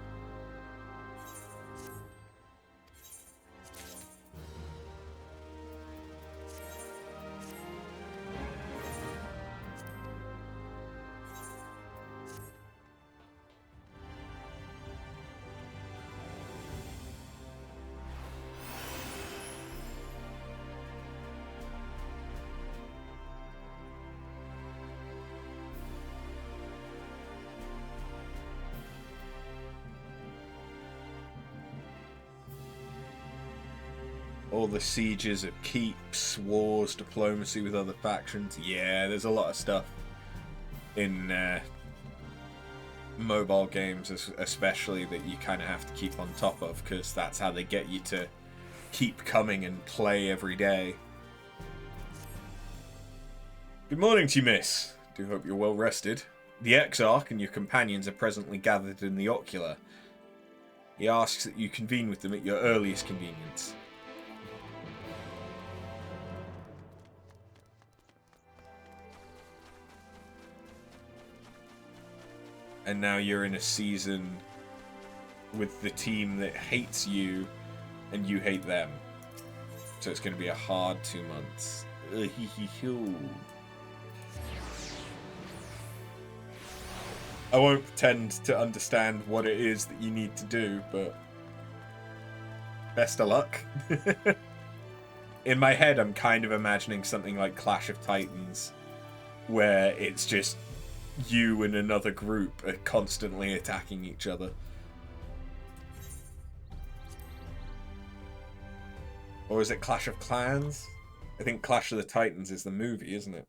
All the sieges of keeps, wars, diplomacy with other factions. Yeah, there's a lot of stuff in mobile games, especially, that you kind of have to keep on top of, because that's how they get you to keep coming and play every day. Good morning to you, miss. Do hope you're well rested. The Exarch and your companions are presently gathered in the Ocular. He asks that you convene with them at your earliest convenience. And now you're in a season with the team that hates you and you hate them. So it's going to be a hard 2 months. I won't pretend to understand what it is that you need to do, but best of luck. In my head, I'm kind of imagining something like Clash of Titans, where it's just you and another group are constantly attacking each other. Or is it Clash of Clans? I think Clash of the Titans is the movie, isn't it?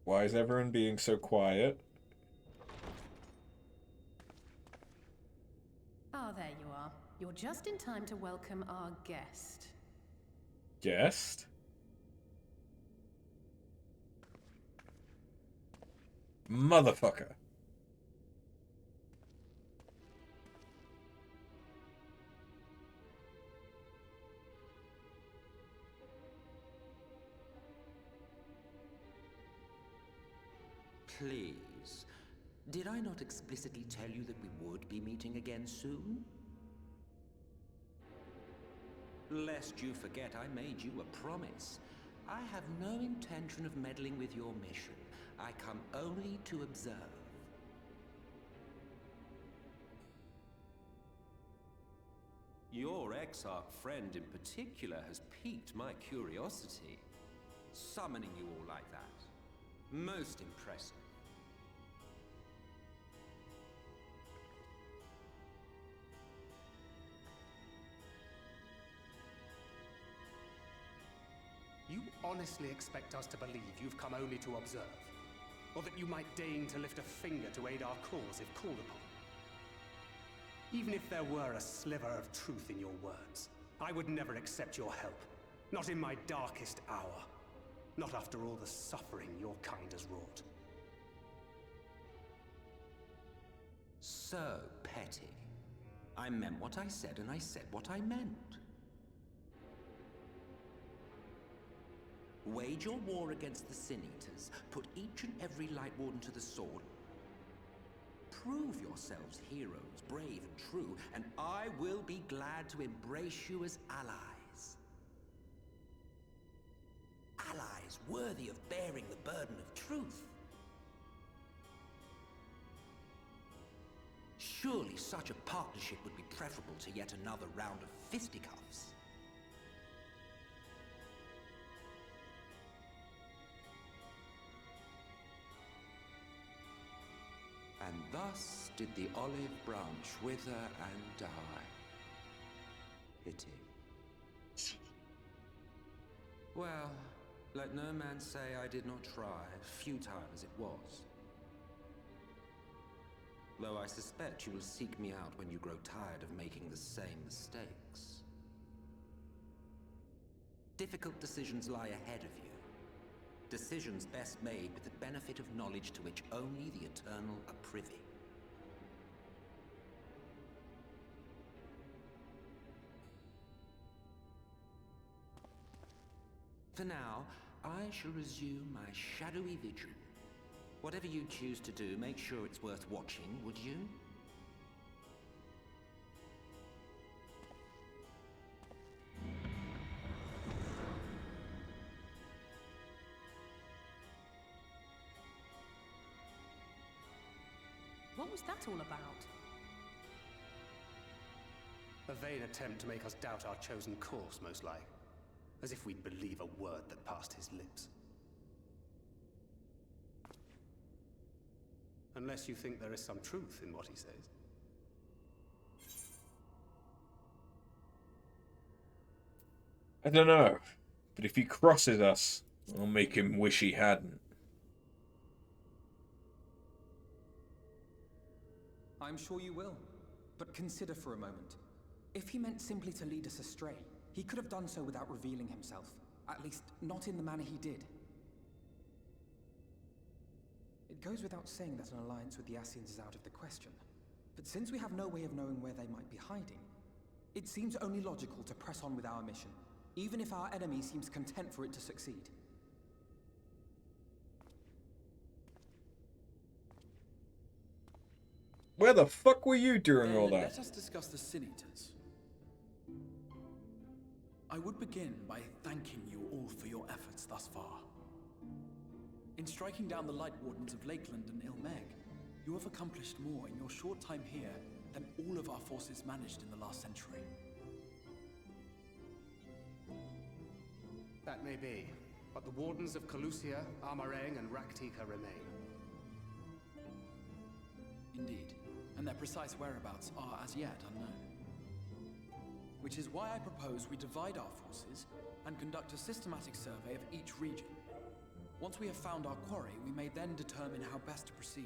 Why is everyone being so quiet? Ah, there you are. You're just in time to welcome our guest. Guest? Motherfucker. Please, did I not explicitly tell you that we would be meeting again soon? Lest you forget, I made you a promise. I have no intention of meddling with your mission. I come only to observe. Your Exarch friend in particular has piqued my curiosity. Summoning you all like that. Most impressive. You honestly expect us to believe you've come only to observe? Or that you might deign to lift a finger to aid our cause if called upon? Even if there were a sliver of truth in your words, I would never accept your help. Not in my darkest hour. Not after all the suffering your kind has wrought. So petty. I meant what I said, and I said what I meant. Wage your war against the Sin Eaters, put each and every Light Warden to the sword, prove yourselves heroes, brave and true, and I will be glad to embrace you as allies. Allies worthy of bearing the burden of truth. Surely such a partnership would be preferable to yet another round of fisticuffs. And thus did the olive branch wither and die. Pity. Well, let no man say I did not try, futile as it was. Though I suspect you will seek me out when you grow tired of making the same mistakes. Difficult decisions lie ahead of you. Decisions best made with the benefit of knowledge to which only the eternal are privy. For now, I shall resume my shadowy vigil. Whatever you choose to do, make sure it's worth watching, would you? What was that all about? A vain attempt to make us doubt our chosen course, most like. As if we'd believe a word that passed his lips. Unless you think there is some truth in what he says. I don't know, but if he crosses us, I'll make him wish he hadn't. I'm sure you will. But consider for a moment. If he meant simply to lead us astray, he could have done so without revealing himself. At least, not in the manner he did. It goes without saying that an alliance with the Ascians is out of the question. But since we have no way of knowing where they might be hiding, it seems only logical to press on with our mission, even if our enemy seems content for it to succeed. Where the fuck were you during all that? Let us discuss the Sin Eaters. I would begin by thanking you all for your efforts thus far. In striking down the Light Wardens of Lakeland and Ilmeg, you have accomplished more in your short time here than all of our forces managed in the last century. That may be, but the Wardens of Calusia, Amarang, and Raktika remain. Indeed, and their precise whereabouts are as yet unknown. Which is why I propose we divide our forces and conduct a systematic survey of each region. Once we have found our quarry, we may then determine how best to proceed.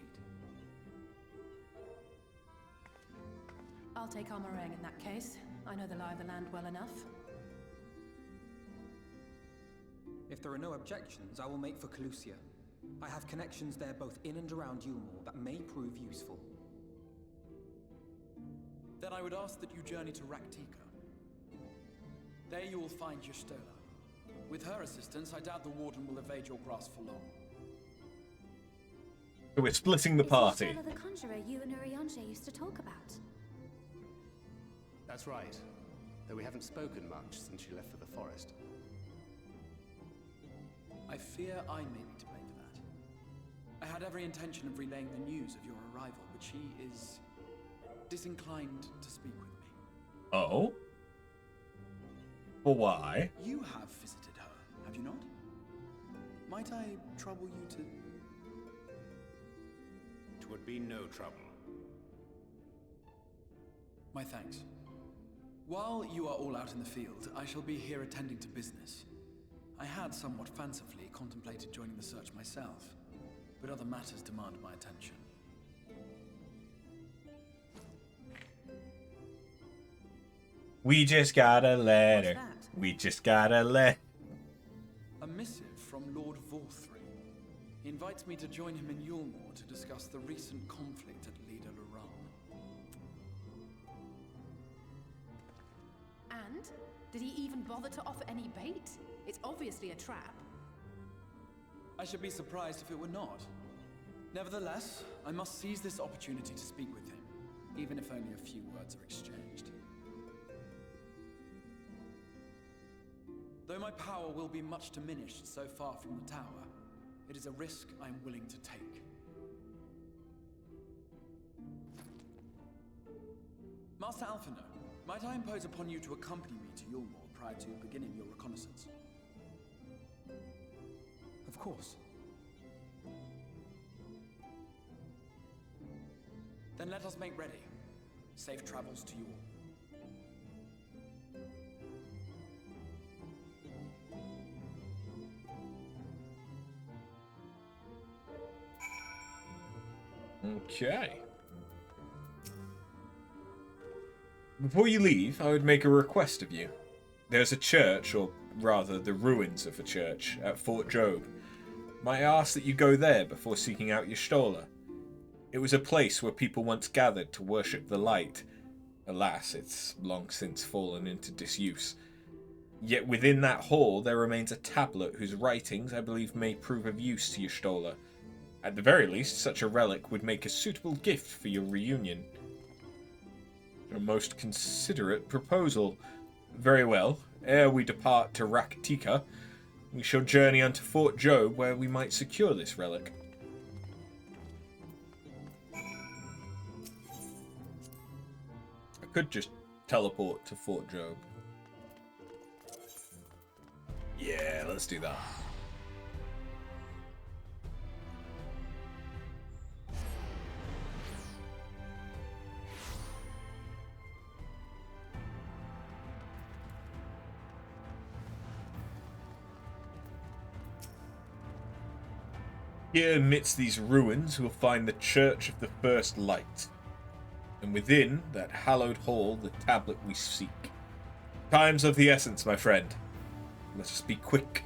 I'll take Amarang in that case. I know the lie of the land well enough. If there are no objections, I will make for Calusia. I have connections there both in and around Yulmore that may prove useful. Then I would ask that you journey to Raktika. There you will find Y'shtola. With her assistance, I doubt the Warden will evade your grasp for long. So we're splitting the party. Is the conjurer you and Urianger used to talk about? That's right. Though we haven't spoken much since she left for the forest. I fear I may be to blame for that. I had every intention of relaying the news of your arrival, but she is disinclined to speak with me. Oh? Well, why? You have visited her, have you not? Might I trouble you to... It would be no trouble. My thanks. While you are all out in the field, I shall be here attending to business. I had somewhat fancifully contemplated joining the search myself, but other matters demand my attention. We just got a letter. What's that? We just got a letter. A missive from Lord Vorthry. He invites me to join him in Yulmore to discuss the recent conflict at Lida Luran. And? Did he even bother to offer any bait? It's obviously a trap. I should be surprised if it were not. Nevertheless, I must seize this opportunity to speak with him, even if only a few words are exchanged. Though my power will be much diminished so far from the tower, it is a risk I am willing to take. Master Alphinaud, might I impose upon you to accompany me to Yulmore prior to beginning your reconnaissance? Of course. Then let us make ready. Safe travels to you all. Okay. Before you leave, I would make a request of you. There's a church, or rather the ruins of a church, at Fort Job. Might I ask that you go there before seeking out Y'shtola? It was a place where people once gathered to worship the light. Alas, it's long since fallen into disuse. Yet within that hall there remains a tablet whose writings I believe may prove of use to Y'shtola. At the very least, such a relic would make a suitable gift for your reunion. A most considerate proposal. Very well. Ere we depart to Raktika, we shall journey unto Fort Job, where we might secure this relic. I could just teleport to Fort Job. Yeah, let's do that. Here amidst these ruins we'll find the Church of the First Light, and within that hallowed hall the tablet we seek. Time's of the essence, my friend. Let us be quick.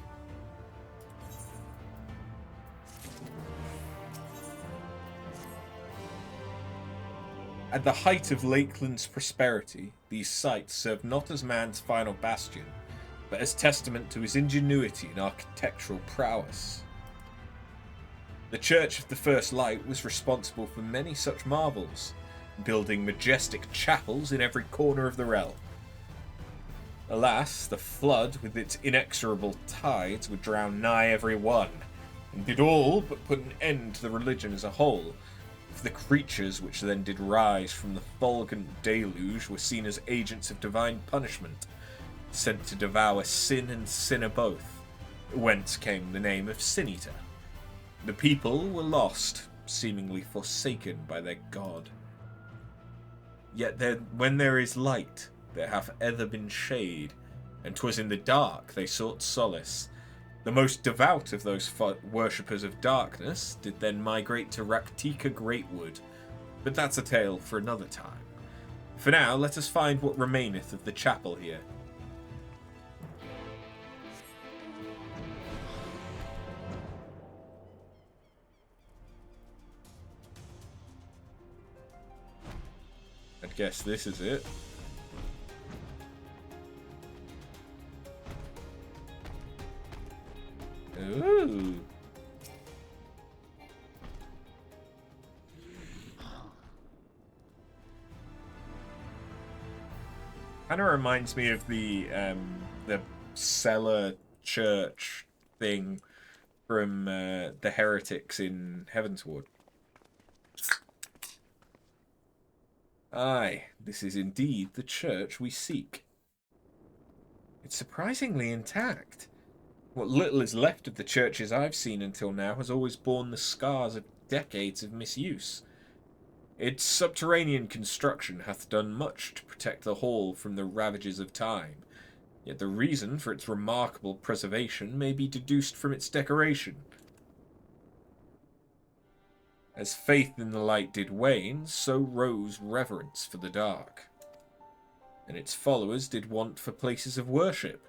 At the height of Lakeland's prosperity, these sites served not as man's final bastion, but as testament to his ingenuity and architectural prowess. The Church of the First Light was responsible for many such marvels, building majestic chapels in every corner of the realm. Alas, the flood with its inexorable tides would drown nigh every one, and did all but put an end to the religion as a whole, for the creatures which then did rise from the fulgent deluge were seen as agents of divine punishment, sent to devour sin and sinner both, whence came the name of Sin Eater. The people were lost, seemingly forsaken by their god. Yet when there is light, there hath ever been shade, and 'twas in the dark they sought solace. The most devout of those worshippers of darkness did then migrate to Raktika Greatwood, but that's a tale for another time. For now, let us find what remaineth of the chapel here. I guess this is it. Ooh. Kind of reminds me of the cellar church thing from the heretics in Heavensward. Aye, this is indeed the church we seek. It's surprisingly intact. What little is left of the churches I've seen until now has always borne the scars of decades of misuse. Its subterranean construction hath done much to protect the hall from the ravages of time, yet the reason for its remarkable preservation may be deduced from its decoration. As faith in the light did wane, so rose reverence for the dark, and its followers did want for places of worship.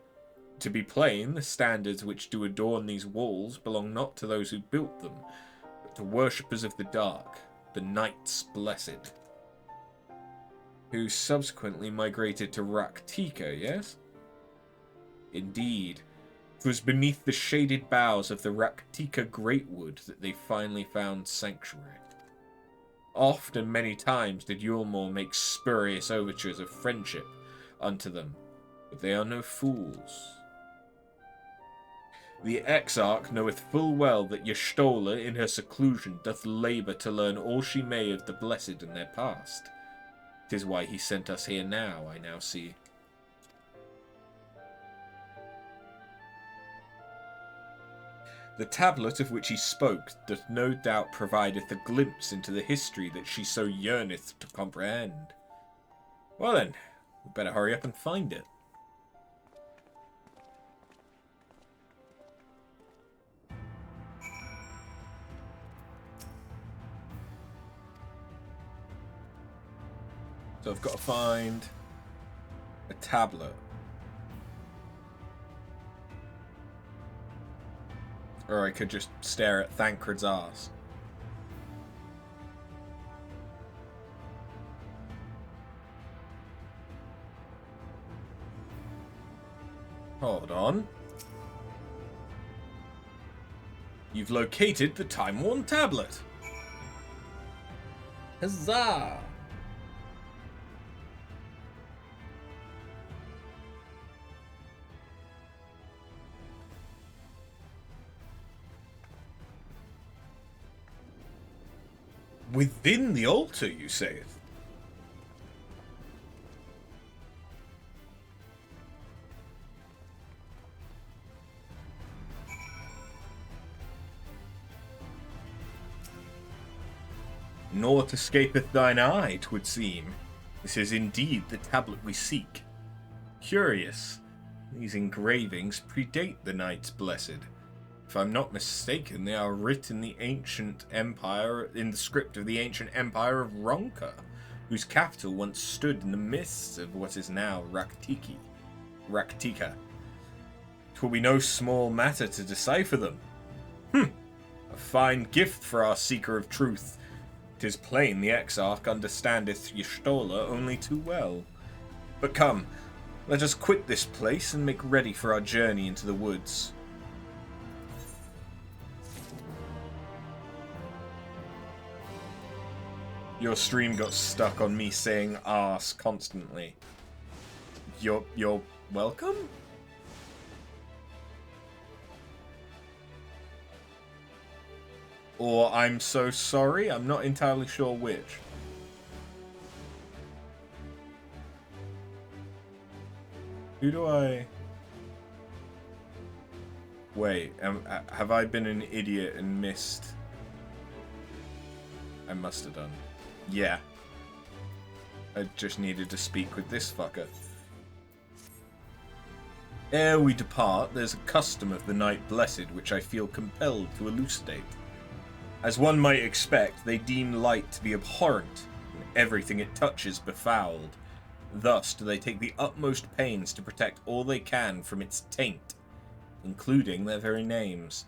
To be plain, the standards which do adorn these walls belong not to those who built them, but to worshippers of the dark, the Knights Blessed, who subsequently migrated to Raktika, yes? Indeed. It was beneath the shaded boughs of the Raktika Greatwood that they finally found sanctuary. Oft and many times did Yulmore make spurious overtures of friendship unto them, but they are no fools. The Exarch knoweth full well that Y'shtola in her seclusion doth labour to learn all she may of the Blessed and their past. 'Tis why he sent us here now, I now see. The tablet of which he spoke doth no doubt provideth a glimpse into the history that she so yearneth to comprehend. Well then, we better hurry up and find it. So I've got to find a tablet. Or I could just stare at Thancred's ass. Hold on. You've located the time-worn tablet. Huzzah! Within the altar, you sayeth? Naught escapeth thine eye, 'twould seem. This is indeed the tablet we seek. Curious, these engravings predate the Knights Blessed. If I'm not mistaken, they are writ in the script of the ancient empire of Ronka, whose capital once stood in the midst of what is now Raktika. 'Twill be no small matter to decipher them. A fine gift for our seeker of truth. 'Tis plain the Exarch understandeth Y'shtola only too well. But come, let us quit this place and make ready for our journey into the woods. Your stream got stuck on me saying arse constantly. You're welcome? Or I'm so sorry? I'm not entirely sure which. Who do I... Wait, have I been an idiot and missed... I must have done. Yeah. I just needed to speak with this fucker. Ere we depart, there's a custom of the Night Blessed which I feel compelled to elucidate. As one might expect, they deem light to be abhorrent, and everything it touches befouled. Thus do they take the utmost pains to protect all they can from its taint, including their very names.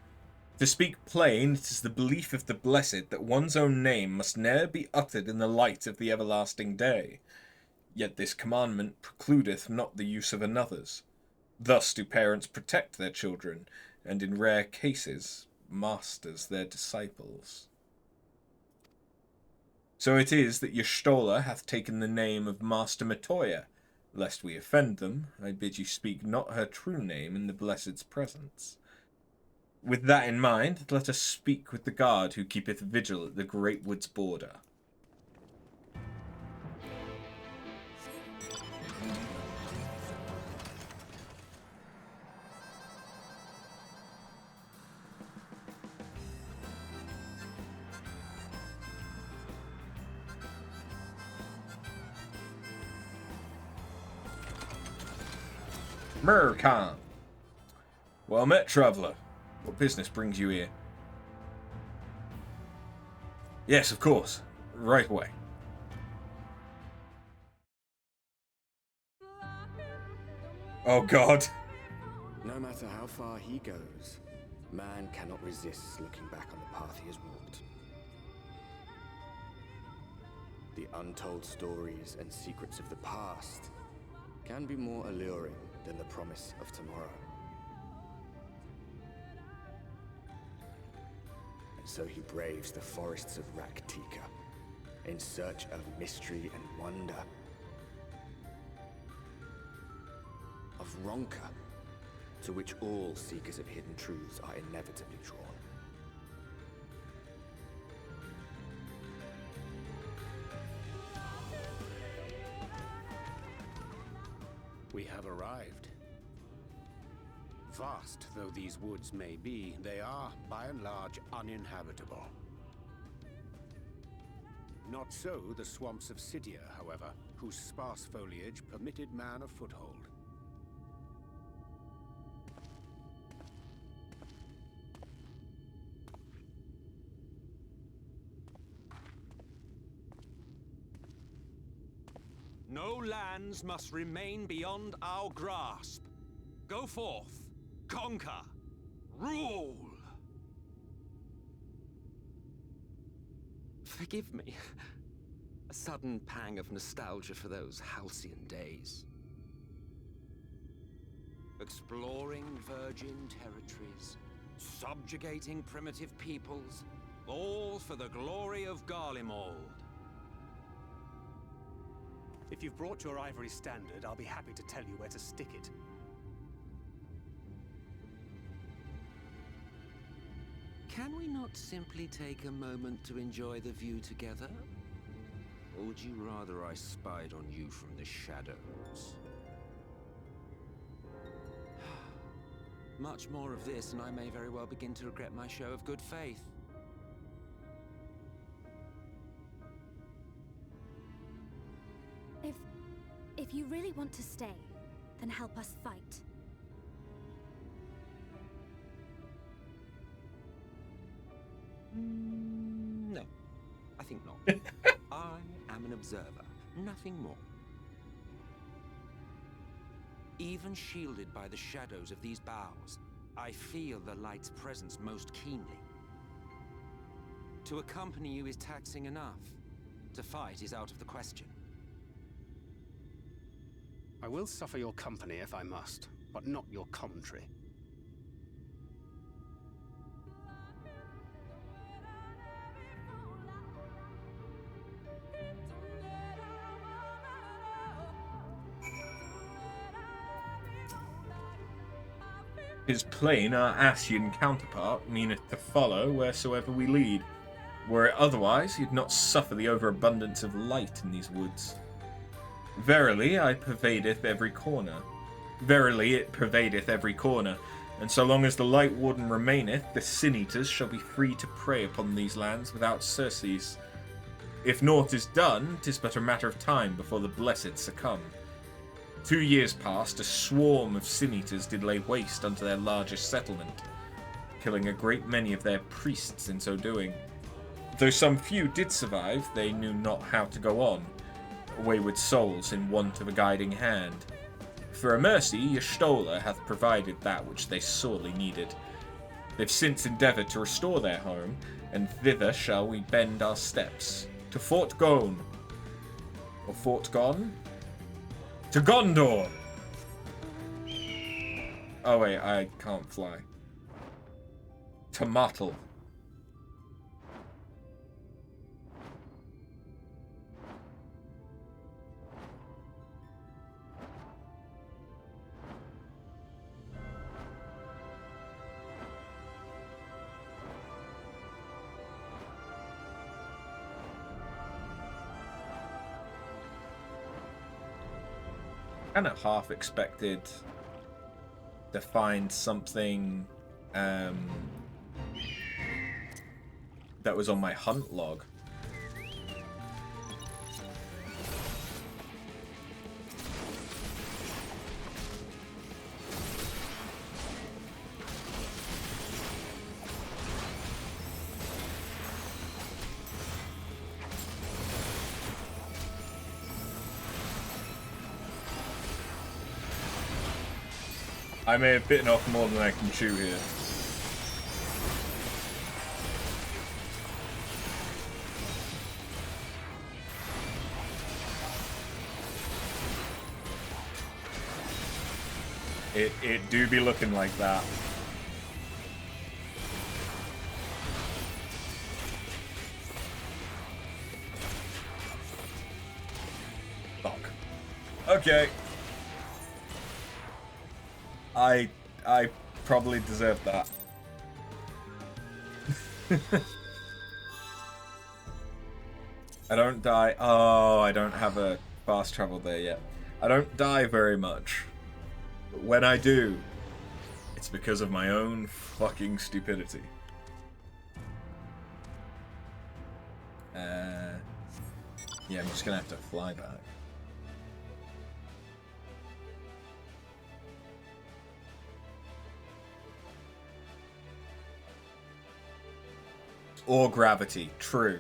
To speak plain, it is the belief of the Blessed that one's own name must ne'er be uttered in the light of the everlasting day. Yet this commandment precludeth not the use of another's. Thus do parents protect their children, and in rare cases, masters their disciples. So it is that Y'shtola hath taken the name of Master Matoya. Lest we offend them, I bid you speak not her true name in the Blessed's presence. With that in mind, let us speak with the guard who keepeth vigil at the great wood's border. Merkan. Well met, traveller. What business brings you here? Yes, of course. Right away. Oh god. No matter how far he goes, man cannot resist looking back on the path he has walked. The untold stories and secrets of the past can be more alluring than the promise of tomorrow. And so he braves the forests of Raktika in search of mystery and wonder. Of Ronka, to which all seekers of hidden truths are inevitably drawn. We have arrived. Vast though these woods may be, they are, by and large, uninhabitable. Not so the swamps of Cydia, however, whose sparse foliage permitted man a foothold. No lands must remain beyond our grasp. Go forth, conquer, rule! Forgive me. A sudden pang of nostalgia for those halcyon days. Exploring virgin territories, subjugating primitive peoples, all for the glory of Garlemald. If you've brought your ivory standard, I'll be happy to tell you where to stick it. Can we not simply take a moment to enjoy the view together? Or would you rather I spied on you from the shadows? Much more of this, and I may very well begin to regret my show of good faith. If you really want to stay, then help us fight. No, I think not. I am an observer, nothing more. Even shielded by the shadows of these boughs, I feel the light's presence most keenly. To accompany you is taxing enough. To fight is out of the question. I will suffer your company if I must, but not your commentary. His plain, our Asian counterpart, meaneth to follow wheresoever we lead. Were it otherwise, he'd not suffer the overabundance of light in these woods. Verily, I pervadeth every corner. Verily, it pervadeth every corner, and so long as the Light Warden remaineth, the Sin-Eaters shall be free to prey upon these lands without surcease. If naught is done, 'tis but a matter of time before the Blessed succumb. 2 years past, a swarm of Sin-Eaters did lay waste unto their largest settlement, killing a great many of their priests in so doing. Though some few did survive, they knew not how to go on, wayward souls in want of a guiding hand. For a mercy, Y'shtola hath provided that which they sorely needed. They've since endeavoured to restore their home, and thither shall we bend our steps. To Fort Gone. Or Fort Gone? To Gondor! Oh wait, I can't fly. To Mottle. Kind of half expected to find something that was on my hunt log. I may have bitten off more than I can chew here. It do be looking like that. Fuck. Okay. I probably deserve that. I don't die. Oh, I don't have a fast travel there yet. I don't die very much. But when I do, it's because of my own fucking stupidity. Yeah, I'm just gonna have to fly back. Or gravity. True.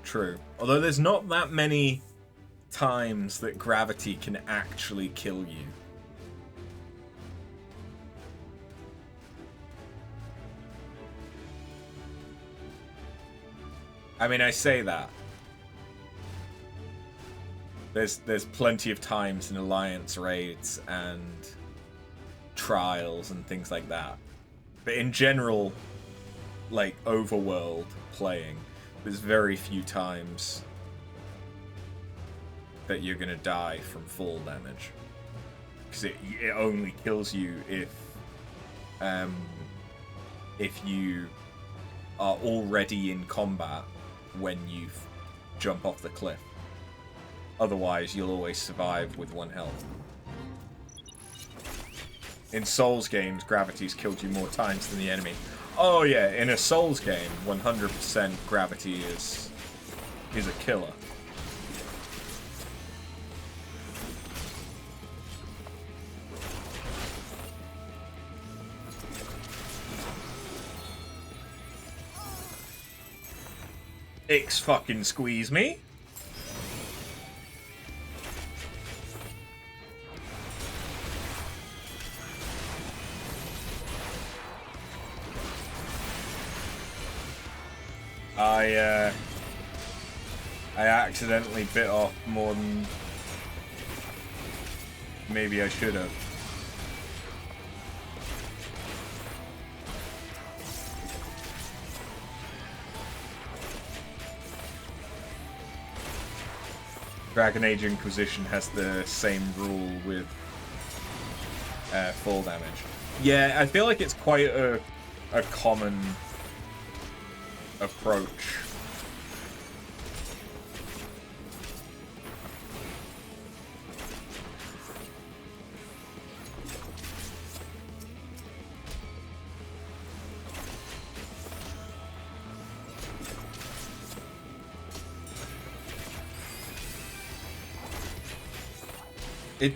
True. Although there's not that many times that gravity can actually kill you. I mean, I say that. There's plenty of times in Alliance raids and trials and things like that. But in general, like, overworld playing, there's very few times that you're gonna die from full damage. Because it only kills you if you are already in combat when you jump off the cliff. Otherwise, you'll always survive with 1 health. In Souls games, gravity's killed you more times than the enemy. Oh yeah, in a Souls game, 100% gravity is a killer. fucking squeeze me. I accidentally bit off more than maybe I should have. Dragon Age Inquisition has the same rule with fall damage. Yeah, I feel like it's quite a common approach.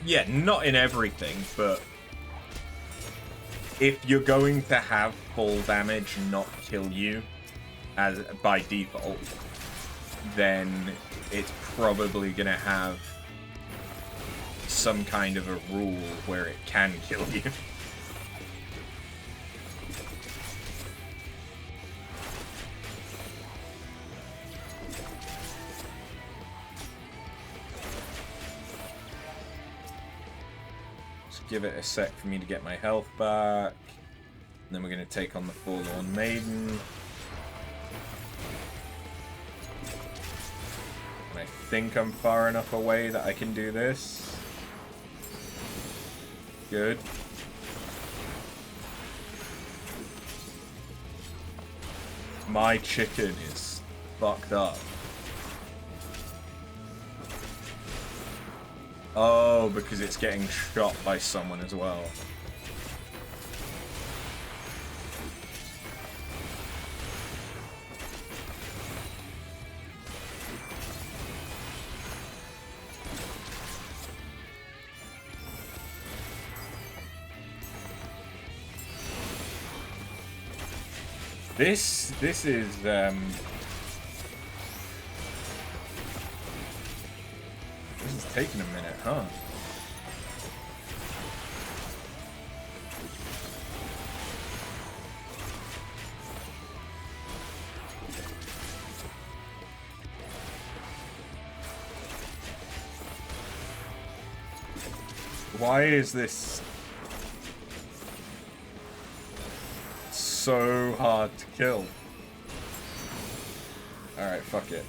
Yeah, not in everything, but if you're going to have full damage not kill you as by default, then it's probably going to have some kind of a rule where it can kill you. Give it a sec for me to get my health back. And then we're going to take on the Forlorn Maiden. And I think I'm far enough away that I can do this. Good. My chicken is fucked up. Oh, because it's getting shot by someone as well. This is this is taking a minute, huh? Why is this so hard to kill? Alright, fuck it.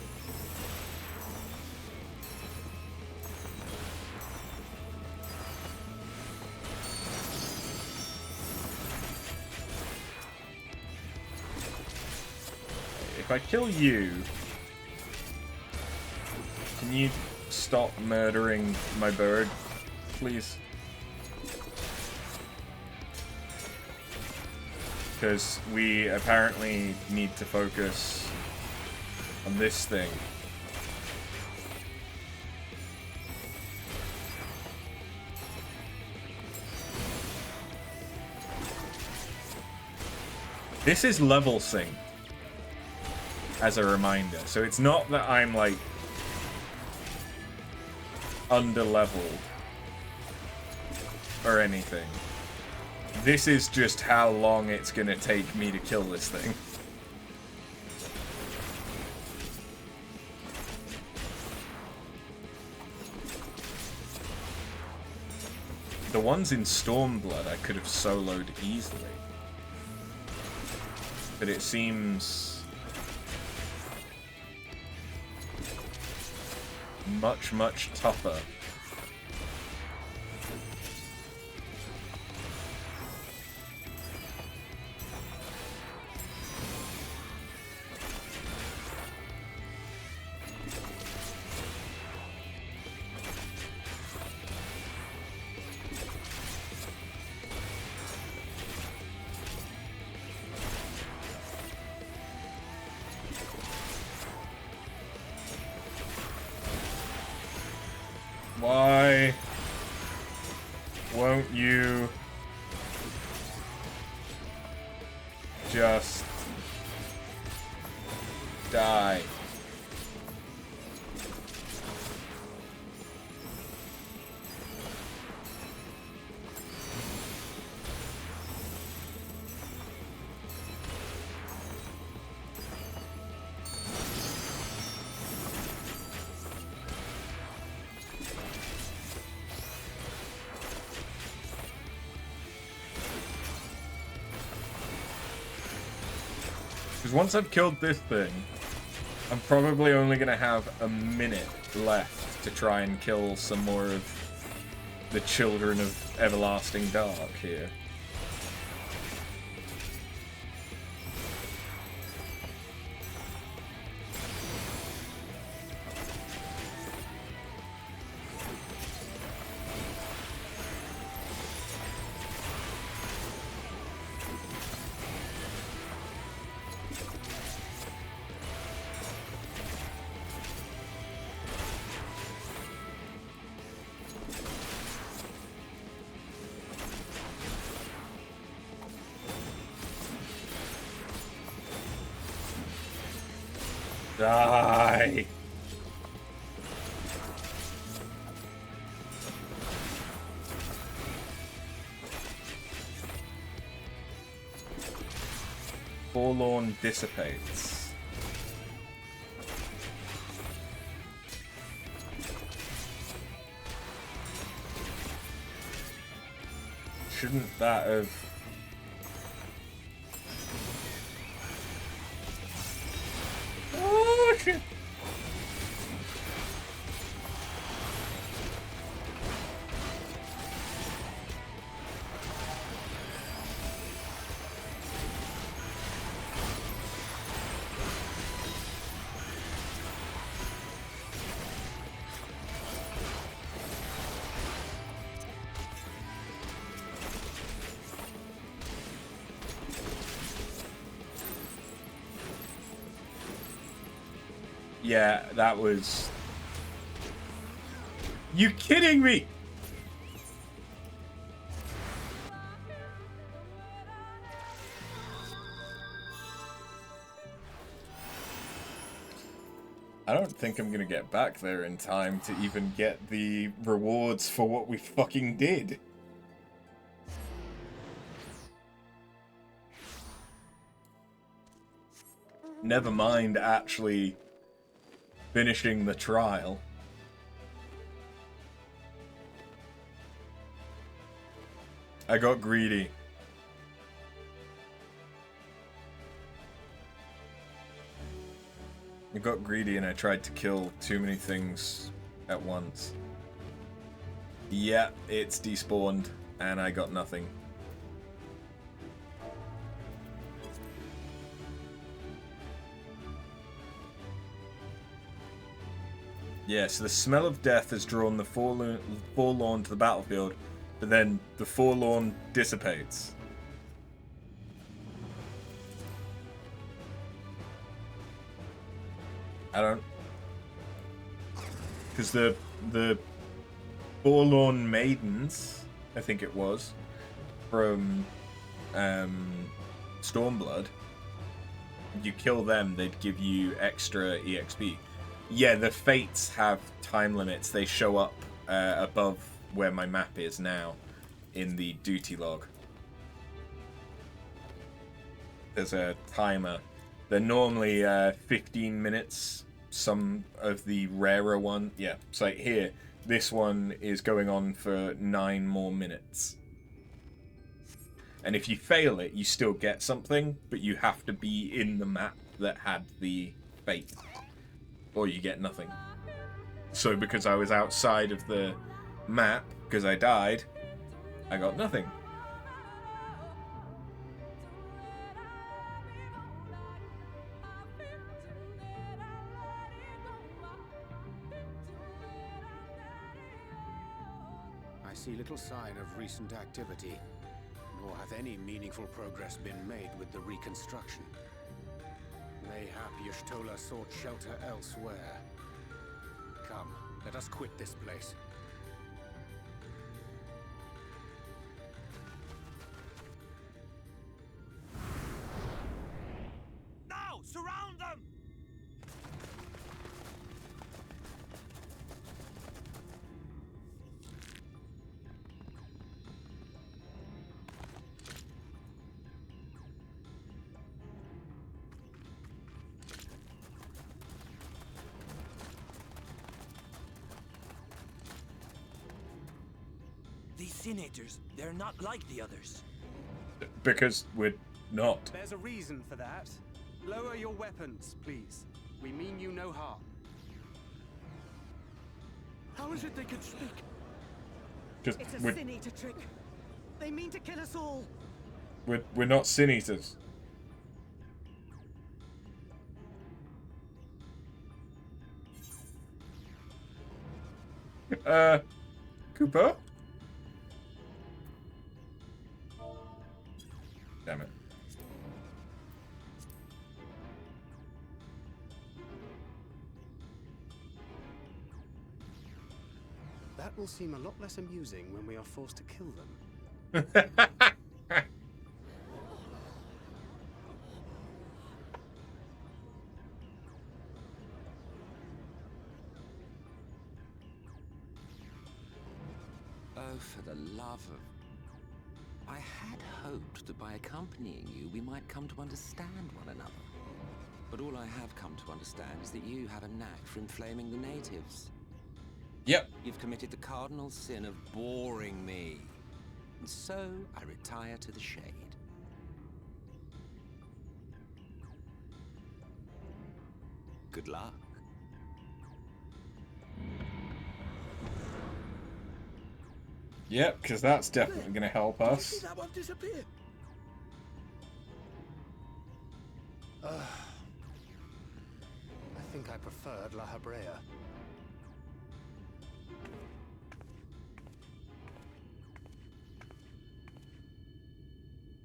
If I kill you, can you stop murdering my bird, please? Because we apparently need to focus on this thing. This is level sync, as a reminder. So it's not that I'm like under-leveled or anything. This is just how long it's gonna take me to kill this thing. The ones in Stormblood I could have soloed easily. But it seems much, much tougher. Why won't you just die? Because once I've killed this thing, I'm probably only going to have a minute left to try and kill some more of the children of Everlasting Dark here. Die! Forlorn dissipates. Shouldn't that have... Oh, shit! Yeah, that was... You kidding me? I don't think I'm gonna get back there in time to even get the rewards for what we fucking did. Never mind actually finishing the trial. I got greedy. I got greedy and I tried to kill too many things at once. Yeah, it's despawned and I got nothing. Yeah, so the smell of death has drawn the forlorn to the battlefield, but then the forlorn dissipates. I don't... Because the forlorn maidens, I think it was, from Stormblood, you kill them, they'd give you extra EXP. Yeah, the fates have time limits. They show up above where my map is now in the duty log. There's a timer. They're normally 15 minutes. Some of the rarer one, yeah. So like here, this one is going on for 9 more minutes. And if you fail it, you still get something, but you have to be in the map that had the fate. Or you get nothing. So because I was outside of the map, because I died, I got nothing. I see little sign of recent activity, nor hath any meaningful progress been made with the reconstruction. Mayhap Y'shtola sought shelter elsewhere. Come, let us quit this place. Now! Surround them! These senators, they're not like the others. Because we're not. There's a reason for that. Lower your weapons, please. We mean you no harm. How is it they can speak? Just It's a Sin Eater trick. They mean to kill us all. we're not Sin Eaters. Cooper? Damn it. That will seem a lot less amusing when we are forced to kill them. Oh, for the love of... I had hoped that by accompanying you, we might come to understand one another. But all I have come to understand is that you have a knack for inflaming the natives. Yep. You've committed the cardinal sin of boring me. And so, I retire to the shade. Good luck. Yep, because that's definitely going to help us. See that one disappear? I think I preferred La Habrea.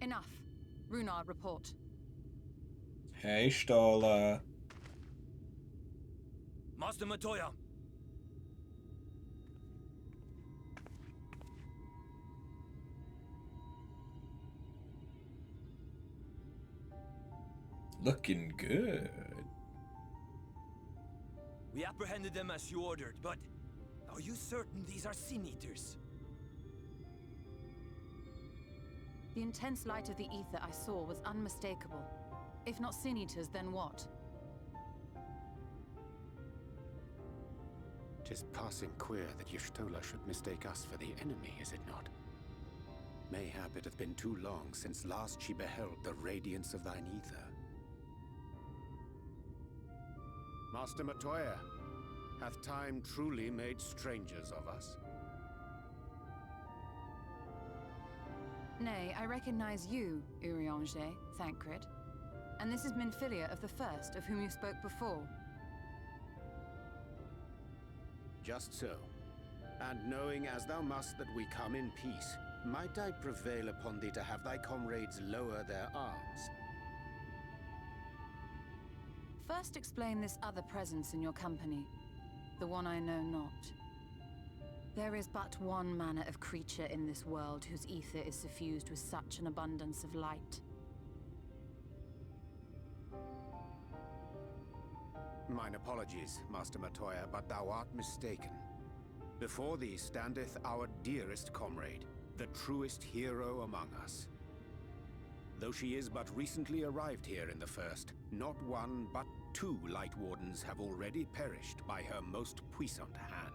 Enough. Runar, report. Hey, Stola. Master Matoya. Looking good. We apprehended them as you ordered, but are you certain these are Sin Eaters? The intense light of the ether I saw was unmistakable. If not Sin Eaters, then what? Tis passing queer that Y'shtola should mistake us for the enemy, is it not? Mayhap it hath been too long since last she beheld the radiance of thine ether. Master Matoya, hath time truly made strangers of us? Nay, I recognize you, Urianger, Thancred. And this is Minfilia of the First, of whom you spoke before. Just so. And knowing as thou must that we come in peace, might I prevail upon thee to have thy comrades lower their arms? First explain this other presence in your company, the one I know not. There is but one manner of creature in this world whose ether is suffused with such an abundance of light. Mine apologies, Master Matoya, but thou art mistaken. Before thee standeth our dearest comrade, the truest hero among us. Though she is but recently arrived here in the First, not one but two Light Wardens have already perished by her most puissant hand.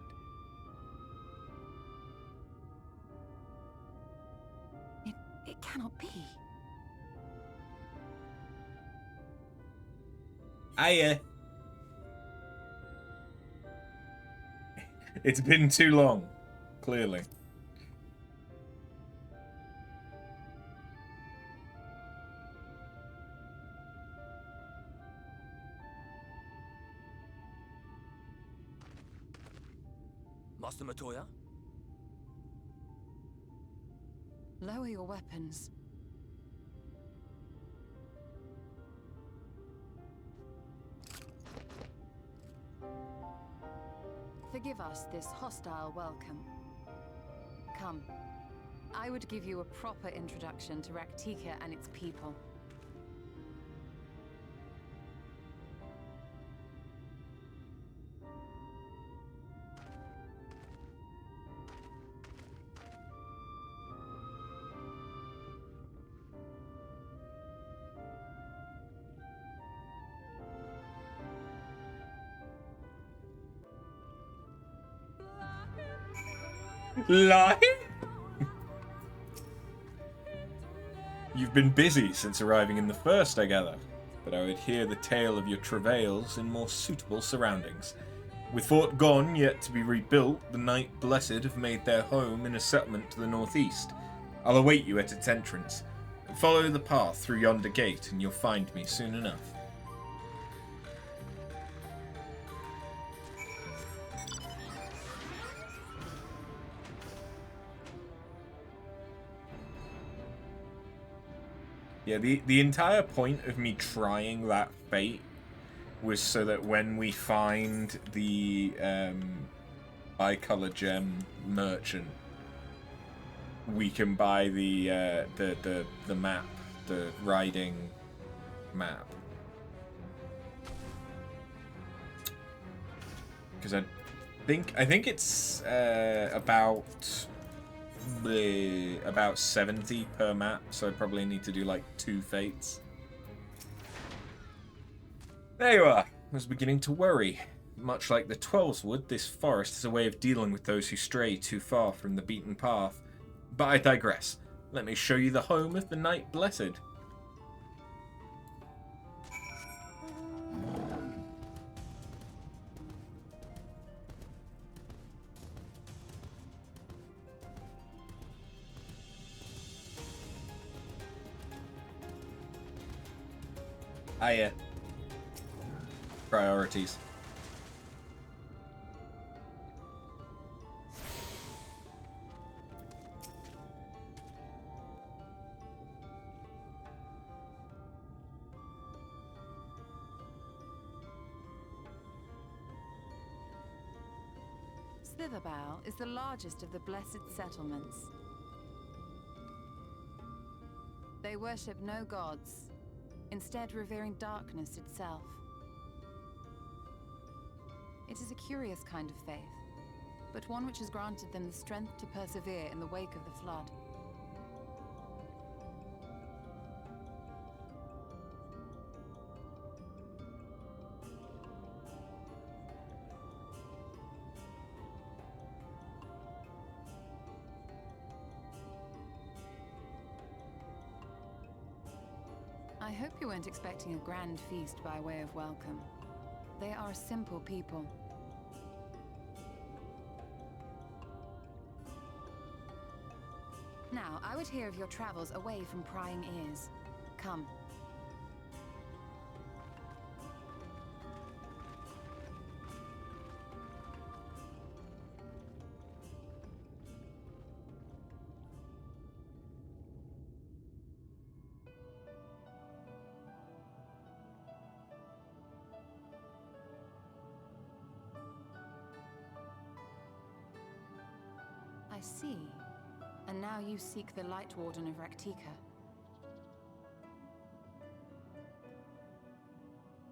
It cannot be. Hiya. It's been too long, clearly. Master Matoya? Lower your weapons. Forgive us this hostile welcome. Come. I would give you a proper introduction to Raktika and its people. Lie? You've been busy since arriving in the First, I gather. but I would hear the tale of your travails in more suitable surroundings. With Fort gone, yet to be rebuilt, the Knight Blessed have made their home in a settlement to the northeast. I'll await you at its entrance. Follow the path through yonder gate, and you'll find me soon enough. Yeah, the entire point of me trying that fate was so that when we find the bicolor gem merchant, we can buy the map, the riding map. Because I think it's about 70 per map, so I probably need to do like 2 fates. There you are. I was beginning to worry. Much like the Twelves would, this forest is a way of dealing with those who stray too far from the beaten path. But I digress. Let me show you the home of the Knight Blessed. Ah, yeah. Priorities. Slitherbow is the largest of the blessed settlements. They worship no gods, instead revering darkness itself. It is a curious kind of faith, but one which has granted them the strength to persevere in the wake of the flood. I hope you weren't expecting a grand feast by way of welcome. They are a simple people. Now, I would hear of your travels away from prying ears. Come. I see. And now you seek the Light Warden of Raktika.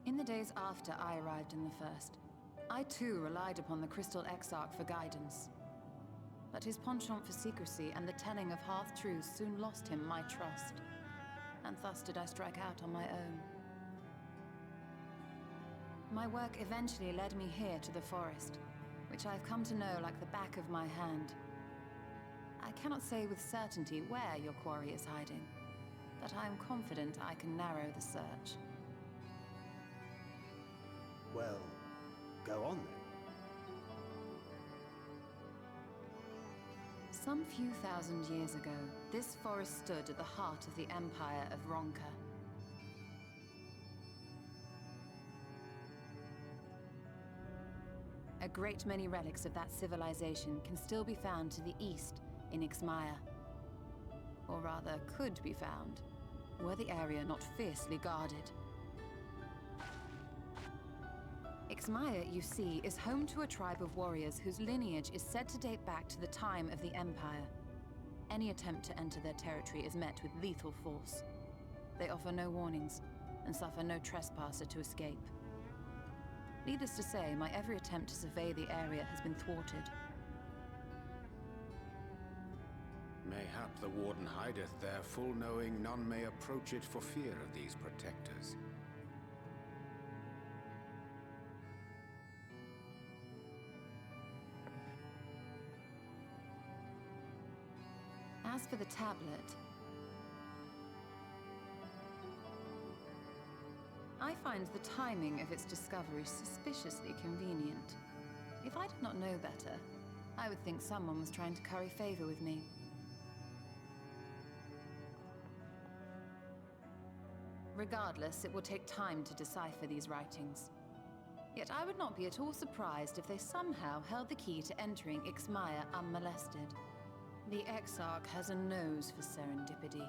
In the days after I arrived in the First, I too relied upon the Crystal Exarch for guidance. But his penchant for secrecy and the telling of half-truths soon lost him my trust. And thus did I strike out on my own. My work eventually led me here to the forest, which I've come to know like the back of my hand. I cannot say with certainty where your quarry is hiding, but I am confident I can narrow the search. Well, go on then. Some few thousand years ago, this forest stood at the heart of the Empire of Ronka. A great many relics of that civilization can still be found to the east in Ixmaya. Or rather, could be found, were the area not fiercely guarded. Ixmaya, you see, is home to a tribe of warriors whose lineage is said to date back to the time of the Empire. Any attempt to enter their territory is met with lethal force. They offer no warnings, and suffer no trespasser to escape. Needless to say, my every attempt to survey the area has been thwarted. Mayhap the Warden hideth there, full knowing none may approach it for fear of these protectors. As for the tablet, I find the timing of its discovery suspiciously convenient. If I did not know better, I would think someone was trying to curry favor with me. Regardless, it will take time to decipher these writings. Yet I would not be at all surprised if they somehow held the key to entering Ixmaya unmolested. The Exarch has a nose for serendipity.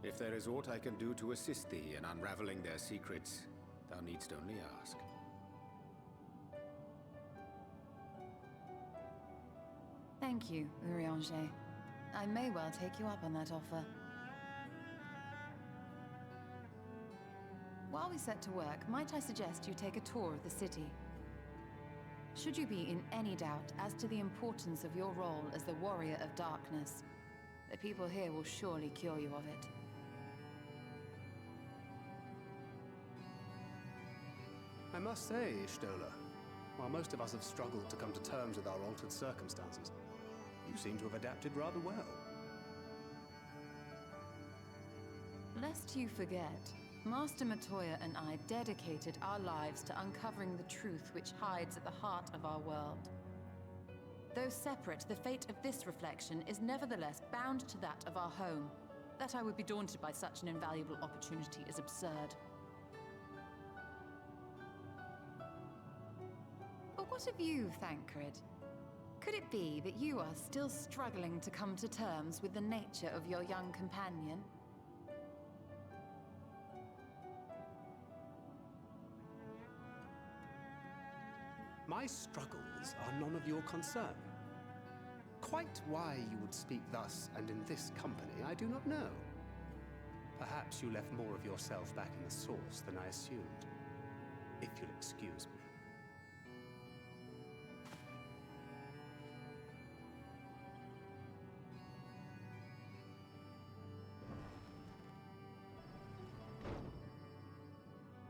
If there is aught I can do to assist thee in unraveling their secrets, thou needst only ask. Thank you, Urianger. I may well take you up on that offer. While we set to work, might I suggest you take a tour of the city? Should you be in any doubt as to the importance of your role as the Warrior of Darkness, the people here will surely cure you of it. I must say, Ishtola, while most of us have struggled to come to terms with our altered circumstances, you seem to have adapted rather well. Lest you forget, Master Matoya and I dedicated our lives to uncovering the truth which hides at the heart of our world. Though separate, the fate of this reflection is nevertheless bound to that of our home. That I would be daunted by such an invaluable opportunity is absurd. But what of you, Thancred? Could it be that you are still struggling to come to terms with the nature of your young companion? My struggles are none of your concern. Quite why you would speak thus and in this company, I do not know. Perhaps you left more of yourself back in the source than I assumed. If you'll excuse me.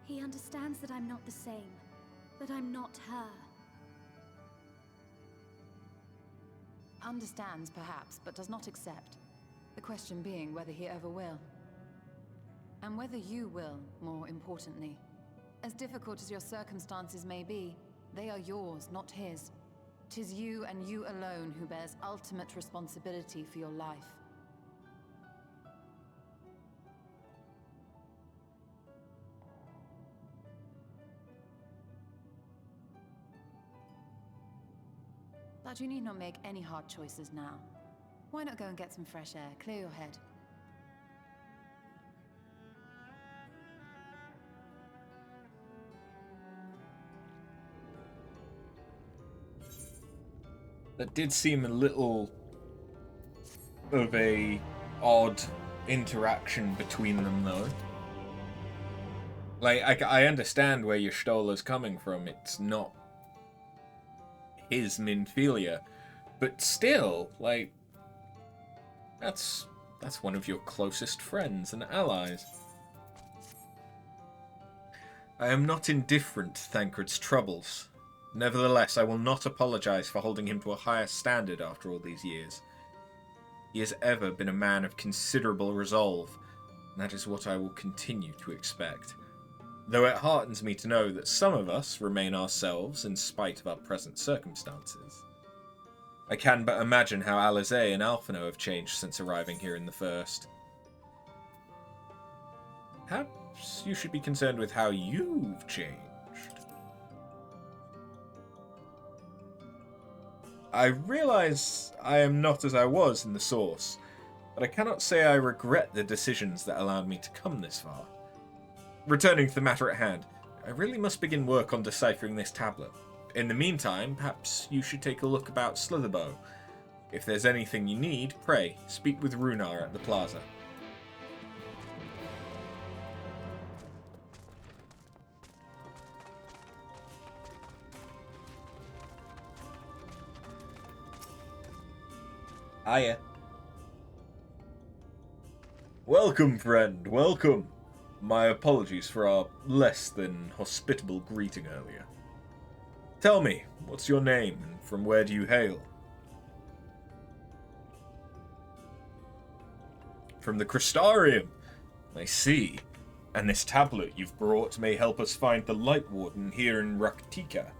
He understands that I'm not the same, that I'm not her. Understands, perhaps, but does not accept. The question being whether he ever will. And whether you will, more importantly. As difficult as your circumstances may be, they are yours, not his. 'Tis you and you alone who bears ultimate responsibility for your life. But you need not make any hard choices now. Why not go and get some fresh air, clear your head? That did seem a little of a odd interaction between them, though. Like, I understand where Yshtola's coming from. It's not his Minfilia, but still, like, that's one of your closest friends and allies. I am not indifferent to Thancred's troubles. Nevertheless, I will not apologize for holding him to a higher standard after all these years. He has ever been a man of considerable resolve, and that is what I will continue to expect. Though it heartens me to know that some of us remain ourselves in spite of our present circumstances. I can but imagine how Alizé and Alphino have changed since arriving here in the first. Perhaps you should be concerned with how you've changed. I realize I am not as I was in the source, but I cannot say I regret the decisions that allowed me to come this far. Returning to the matter at hand, I really must begin work on deciphering this tablet. In the meantime, perhaps you should take a look about Slitherbow. If there's anything you need, pray, speak with Runar at the plaza. Hiya. Welcome, friend, welcome. My apologies for our less than hospitable greeting earlier. Tell me, what's your name and from where do you hail? From the Crystarium. I see. And this tablet you've brought may help us find the Light Warden here in Raktika.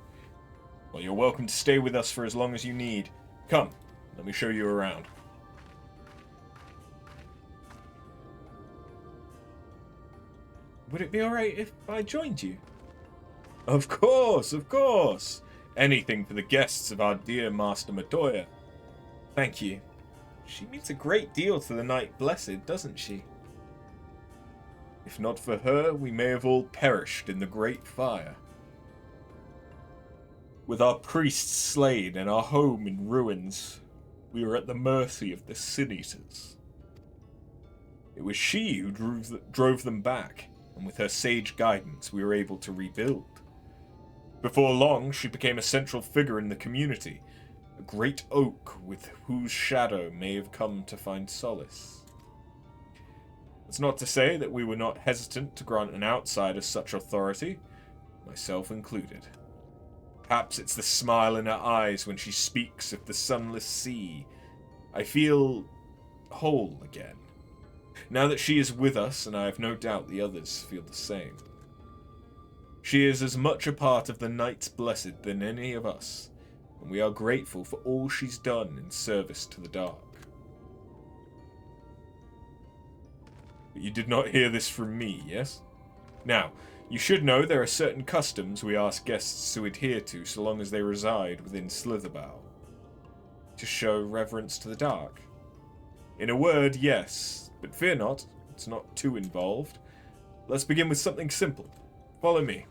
Well, you're welcome to stay with us for as long as you need. Come, let me show you around. Would it be alright if I joined you? Of course, of course! Anything for the guests of our dear Master Matoya. Thank you. She means a great deal to the Night Blessed, doesn't she? If not for her, we may have all perished in the Great Fire. With our priests slain and our home in ruins, we were at the mercy of the Sin Eaters. It was she who drove them back, and with her sage guidance, we were able to rebuild. Before long, she became a central figure in the community, a great oak with whose shadow may have come to find solace. That's not to say that we were not hesitant to grant an outsider such authority, myself included. Perhaps it's the smile in her eyes when she speaks of the sunless sea. I feel whole again. Now that she is with us, and I have no doubt the others feel the same. She is as much a part of the Night's Blessed than any of us, and we are grateful for all she's done in service to the dark. But you did not hear this from me, yes? Now, you should know there are certain customs we ask guests to adhere to so long as they reside within Slitherbough. To show reverence to the dark. In a word, yes, but fear not, it's not too involved. Let's begin with something simple. Follow me.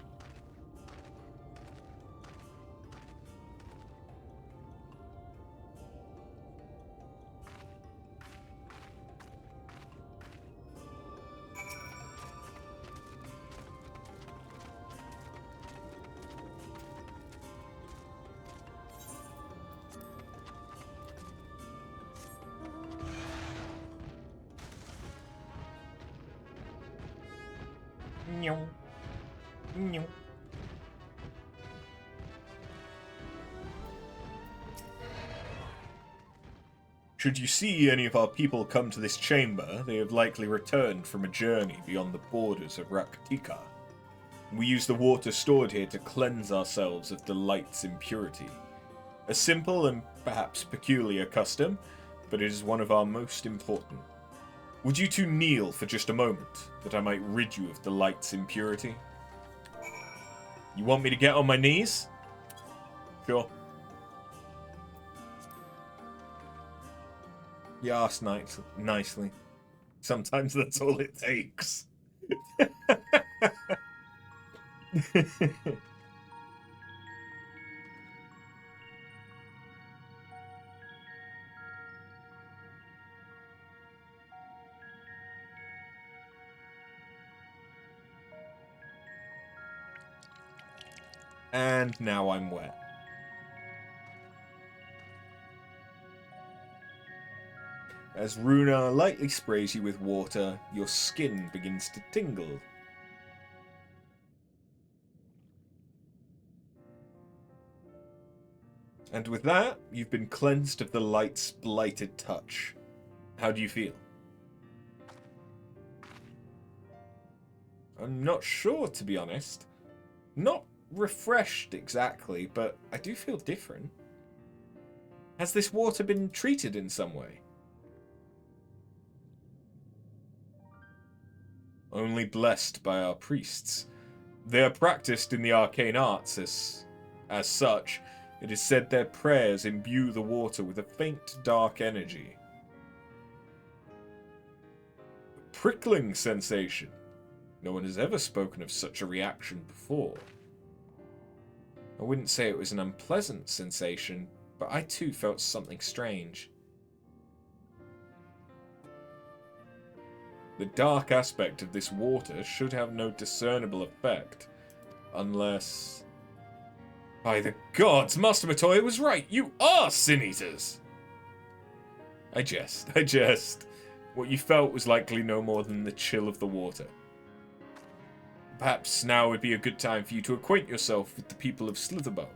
Should you see any of our people come to this chamber, they have likely returned from a journey beyond the borders of Raktika. We use the water stored here to cleanse ourselves of the light's impurity. A simple and perhaps peculiar custom, but it is one of our most important. Would you two kneel for just a moment, that I might rid you of the light's impurity? You want me to get on my knees? Sure. You asked nicely. Sometimes that's all it takes. And now I'm wet. As Runa lightly sprays you with water, your skin begins to tingle. And with that, you've been cleansed of the light's blighted touch. How do you feel? I'm not sure, to be honest. Not refreshed exactly, but I do feel different. Has this water been treated in some way? Only blessed by our priests. They are practiced in the arcane arts as such. It is said their prayers imbue the water with a faint dark energy. A prickling sensation. No one has ever spoken of such a reaction before. I wouldn't say it was an unpleasant sensation, but I too felt something strange. The dark aspect of this water should have no discernible effect, unless... By the gods, Master Matoya was right! You are Sin Eaters! I jest. What you felt was likely no more than the chill of the water. Perhaps now would be a good time for you to acquaint yourself with the people of Slitherbow.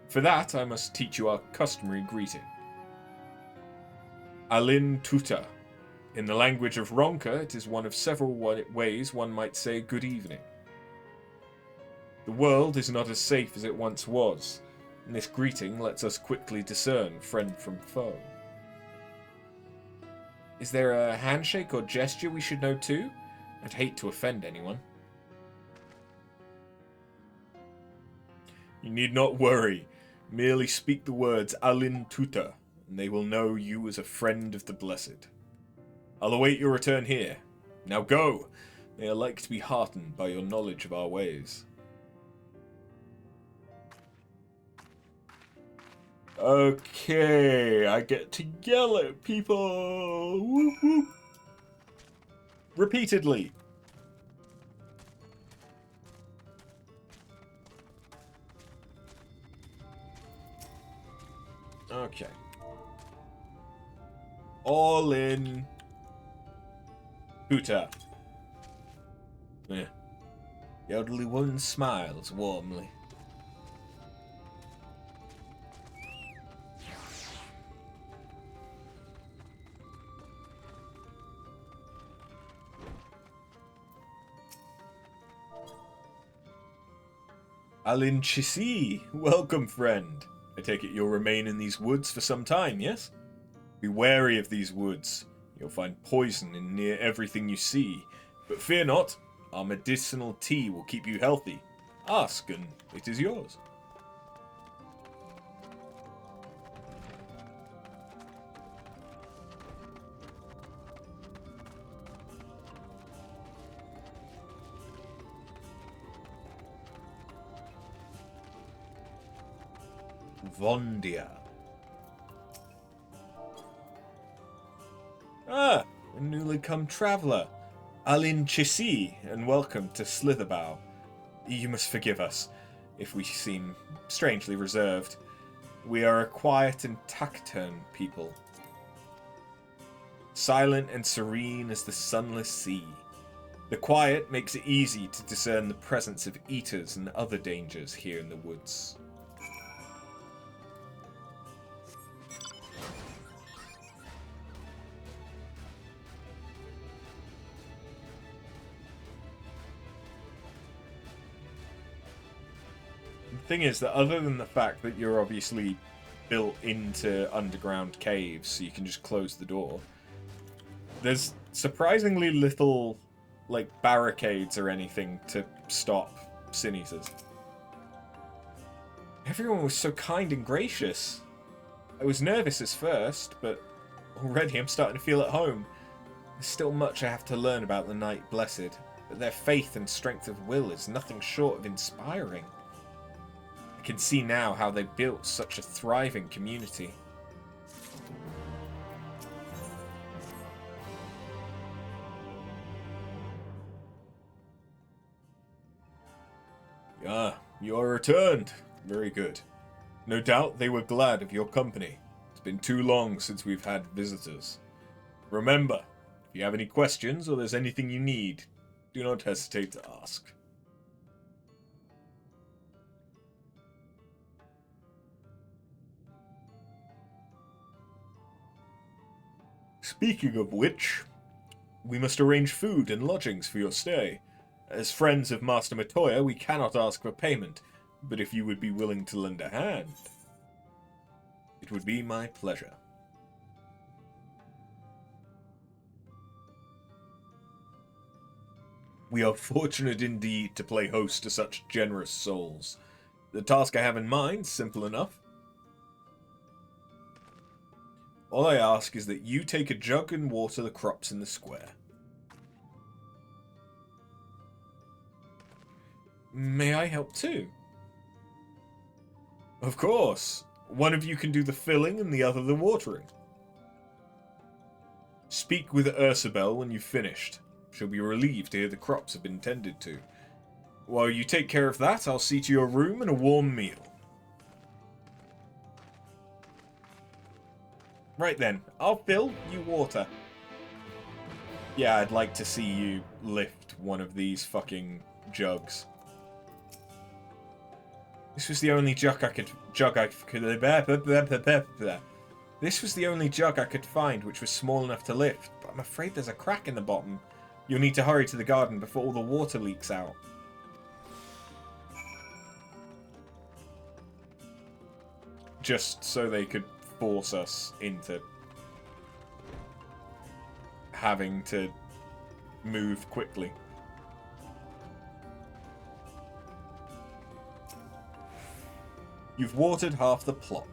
For that, I must teach you our customary greeting. Alin Tuta. In the language of Ronka, it is one of several ways one might say good evening. The world is not as safe as it once was, and this greeting lets us quickly discern friend from foe. Is there a handshake or gesture we should know too? I'd hate to offend anyone. You need not worry. Merely speak the words Alin Tuta, and they will know you as a friend of the Blessed. I'll await your return here. Now go! They are like to be heartened by your knowledge of our ways. Okay, I get to yell at people! Whoop, whoop. Repeatedly. Okay. All in. Huta. Yeah. The elderly one smiles warmly. Alin Chisi, welcome friend. I take it you'll remain in these woods for some time, yes? Be wary of these woods. You'll find poison in near everything you see. But fear not, our medicinal tea will keep you healthy. Ask, and it is yours. Vondia. Ah, a newly come traveller. Alin Chisi, and welcome to Slitherbow. You must forgive us if we seem strangely reserved. We are a quiet and taciturn people. Silent and serene as the sunless sea. The quiet makes it easy to discern the presence of eaters and other dangers here in the woods. Thing is that other than the fact that you're obviously built into underground caves so you can just close the door, there's surprisingly little like barricades or anything to stop sin eaters. Everyone was so kind and gracious. I was nervous at first, but already I'm starting to feel at home. There's still much I have to learn about the Knight Blessed, but their faith and strength of will is nothing short of inspiring. I can see now how they built such a thriving community. Ah, you are returned. Very good. No doubt they were glad of your company. It's been too long since we've had visitors. Remember, if you have any questions or there's anything you need, do not hesitate to ask. Speaking of which, we must arrange food and lodgings for your stay. As friends of Master Matoya, we cannot ask for payment, but if you would be willing to lend a hand, it would be my pleasure. We are fortunate indeed to play host to such generous souls. The task I have in mind is simple enough. All I ask is that you take a jug and water the crops in the square. May I help too? Of course. One of you can do the filling and the other the watering. Speak with Ursabel when you've finished. She'll be relieved to hear the crops have been tended to. While you take care of that, I'll see to your room and a warm meal. Right then, I'll fill, you water. Yeah, I'd like to see you lift one of these fucking jugs. This was the only jug I could This was the only jug I could find which was small enough to lift, but I'm afraid there's a crack in the bottom. You'll need to hurry to the garden before all the water leaks out. Just so they could force us into having to move quickly. You've watered half the plot.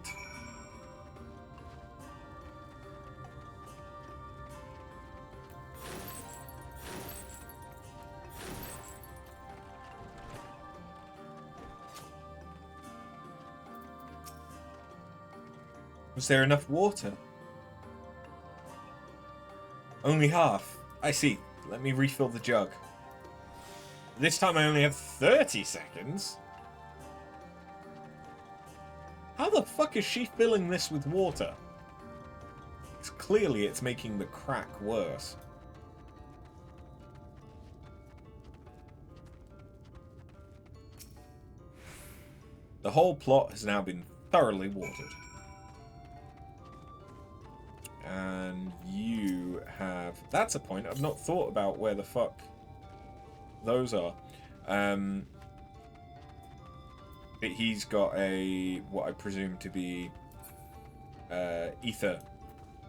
Was there enough water? Only half. I see. Let me refill the jug. This time I only have 30 seconds? How the fuck is she filling this with water? Clearly it's making the crack worse. The whole plot has now been thoroughly watered. And you have... That's a point. I've not thought about where the fuck those are. He's got a... what I presume to be... ether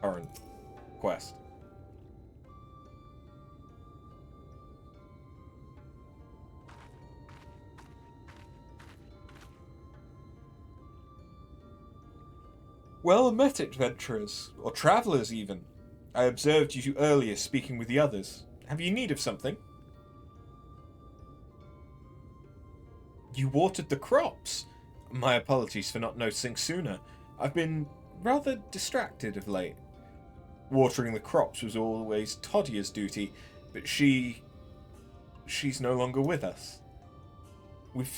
current quest. Well met, adventurers, or travellers even. I observed you earlier speaking with the others. Have you need of something? You watered the crops. My apologies for not noticing sooner. I've been rather distracted of late. Watering the crops was always Todia's duty, but she's no longer with us. We've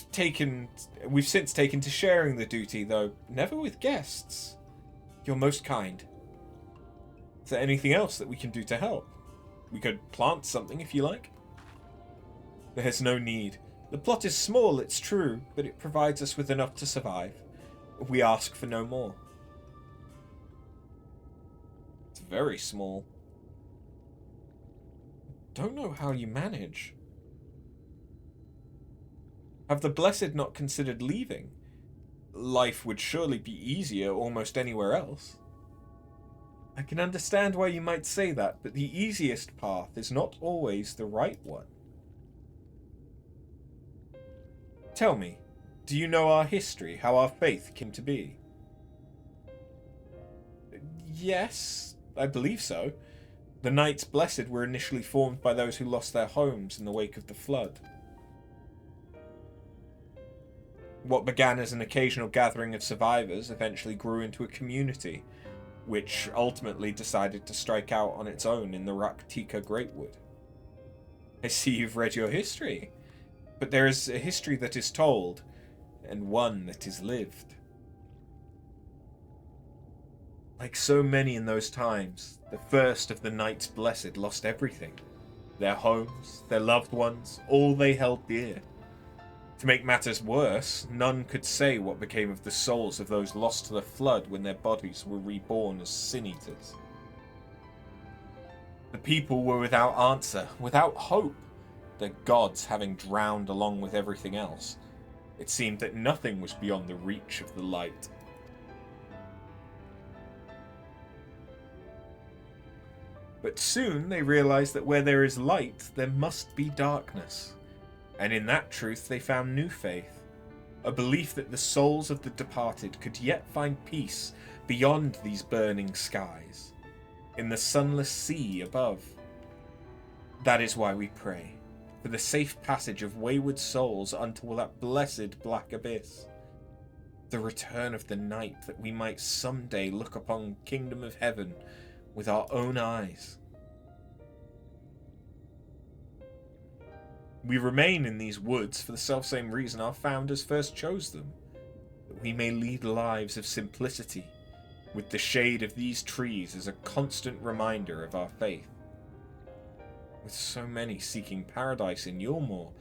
since taken to sharing the duty, though never with guests. You're most kind. Is there anything else that we can do to help? We could plant something if you like. There's no need. The plot is small, it's true, but it provides us with enough to survive. We ask for no more. It's very small. Don't know how you manage. Have the Blessed not considered leaving? Life would surely be easier almost anywhere else. I can understand why you might say that, but the easiest path is not always the right one. Tell me, do you know our history, how our faith came to be? Yes, I believe so. The Knights Blessed were initially formed by those who lost their homes in the wake of the flood. What began as an occasional gathering of survivors eventually grew into a community, which ultimately decided to strike out on its own in the Raktika Greatwood. I see you've read your history, but there is a history that is told, and one that is lived. Like so many in those times, the first of the Knights Blessed lost everything. Their homes, their loved ones, all they held dear. To make matters worse, none could say what became of the souls of those lost to the flood when their bodies were reborn as sin-eaters. The people were without answer, without hope, their gods having drowned along with everything else. It seemed that nothing was beyond the reach of the light. But soon they realized that where there is light, there must be darkness. And in that truth they found new faith, a belief that the souls of the departed could yet find peace beyond these burning skies, in the sunless sea above. That is why we pray, for the safe passage of wayward souls unto that blessed black abyss, the return of the night, that we might someday look upon kingdom of heaven with our own eyes. We remain in these woods for the selfsame reason our founders first chose them, that we may lead lives of simplicity, with the shade of these trees as a constant reminder of our faith. With so many seeking paradise in Yulmore,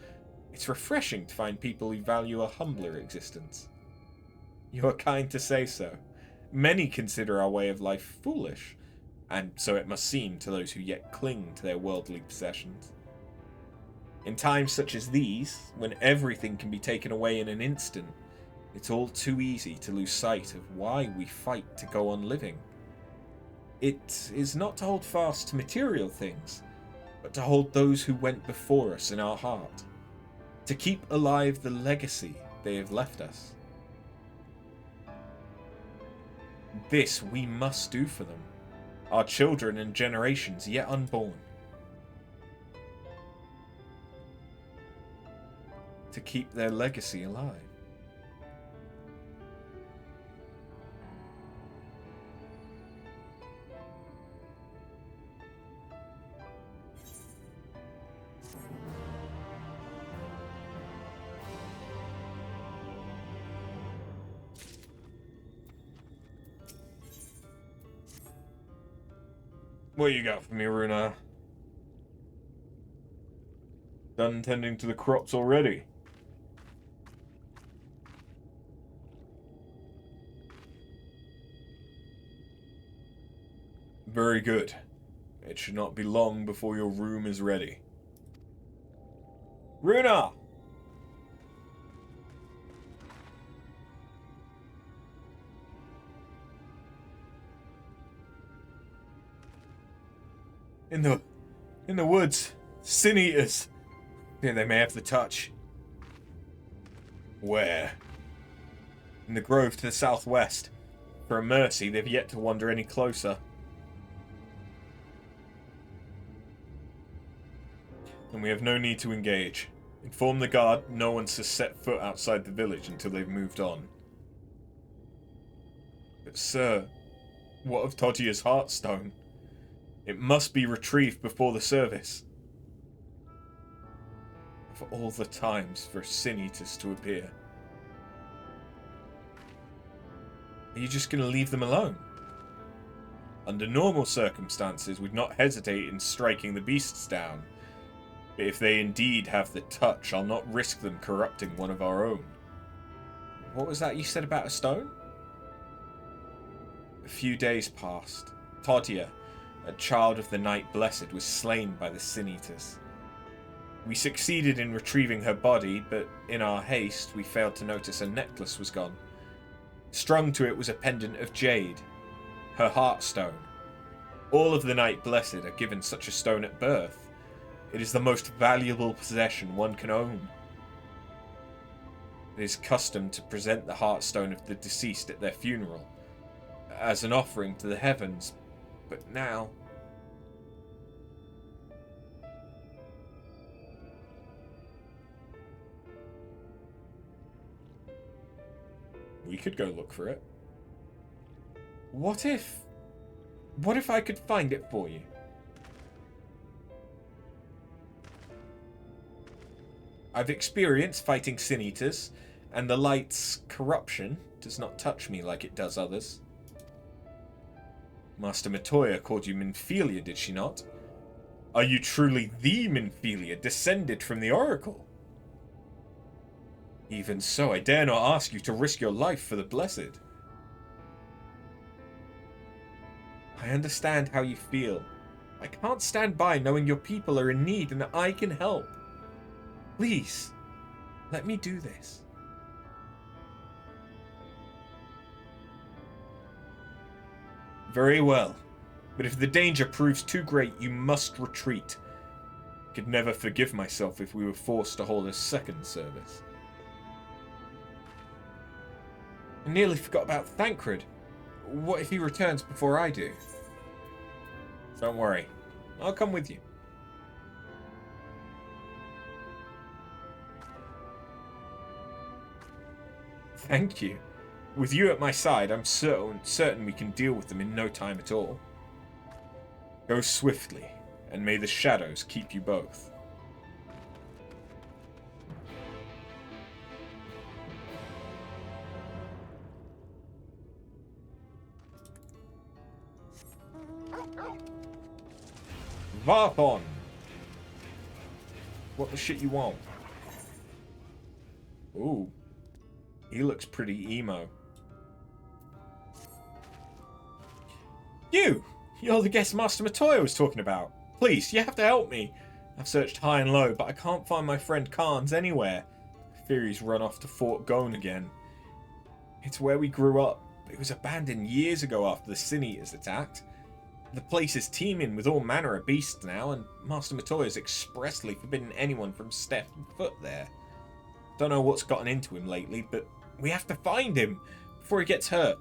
it's refreshing to find people who value a humbler existence. You are kind to say so. Many consider our way of life foolish, and so it must seem to those who yet cling to their worldly possessions. In times such as these, when everything can be taken away in an instant, it's all too easy to lose sight of why we fight to go on living. It is not to hold fast to material things, but to hold those who went before us in our heart, to keep alive the legacy they have left us. This we must do for them, our children and generations yet unborn. To keep their legacy alive. What you got for me, Runa? Done tending to the crops already? Very good. It should not be long before your room is ready. Runa! In the woods, sin eaters. Yeah, they may have the touch. Where? In the grove to the southwest. For a mercy, they've yet to wander any closer. And we have no need to engage. Inform the guard no one's to set foot outside the village until they've moved on. But sir, what of Todia's Heartstone? It must be retrieved before the service. Of all the times for Sin Eaters to appear. Are you just going to leave them alone? Under normal circumstances, we'd not hesitate in striking the beasts down. But if they indeed have the touch, I'll not risk them corrupting one of our own. What was that you said about a stone? A few days passed. Todia, a child of the Night Blessed, was slain by the Sin Eaters. We succeeded in retrieving her body, but in our haste we failed to notice her necklace was gone. Strung to it was a pendant of jade, her Heartstone. All of the Night Blessed are given such a stone at birth. It is the most valuable possession one can own. It is custom to present the Heartstone of the deceased at their funeral, as an offering to the heavens, but now... we could go look for it. What if I could find it for you? I've experienced fighting Sin Eaters, and the light's corruption does not touch me like it does others. Master Matoya called you Minfilia, did she not? Are you truly the Minfilia, descended from the Oracle? Even so, I dare not ask you to risk your life for the Blessed. I understand how you feel. I can't stand by knowing your people are in need and that I can help. Please, let me do this. Very well, but if the danger proves too great, you must retreat. I could never forgive myself if we were forced to hold a second service. I nearly forgot about Thancred. What if he returns before I do? Don't worry, I'll come with you. Thank you. With you at my side, I'm certain we can deal with them in no time at all. Go swiftly, and may the shadows keep you both. Varthon! What the shit you want? Ooh. He looks pretty emo. You! You're the guest Master Matoya was talking about. Please, you have to help me. I've searched high and low, but I can't find my friend Karns anywhere. I fear he's run off to Fort Gone again. It's where we grew up. It was abandoned years ago after the Sin Eaters attacked. The place is teeming with all manner of beasts now, and Master Matoya has expressly forbidden anyone from stepping foot there. Don't know what's gotten into him lately, but we have to find him before he gets hurt.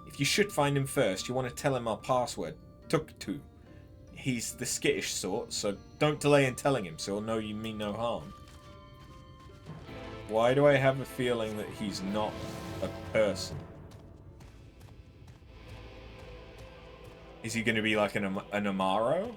If you should find him first, you want to tell him our password, Tuk-Tu. He's the skittish sort, so don't delay in telling him, so he'll know you mean no harm. Why do I have a feeling that he's not a person? Is he going to be like an Amaro?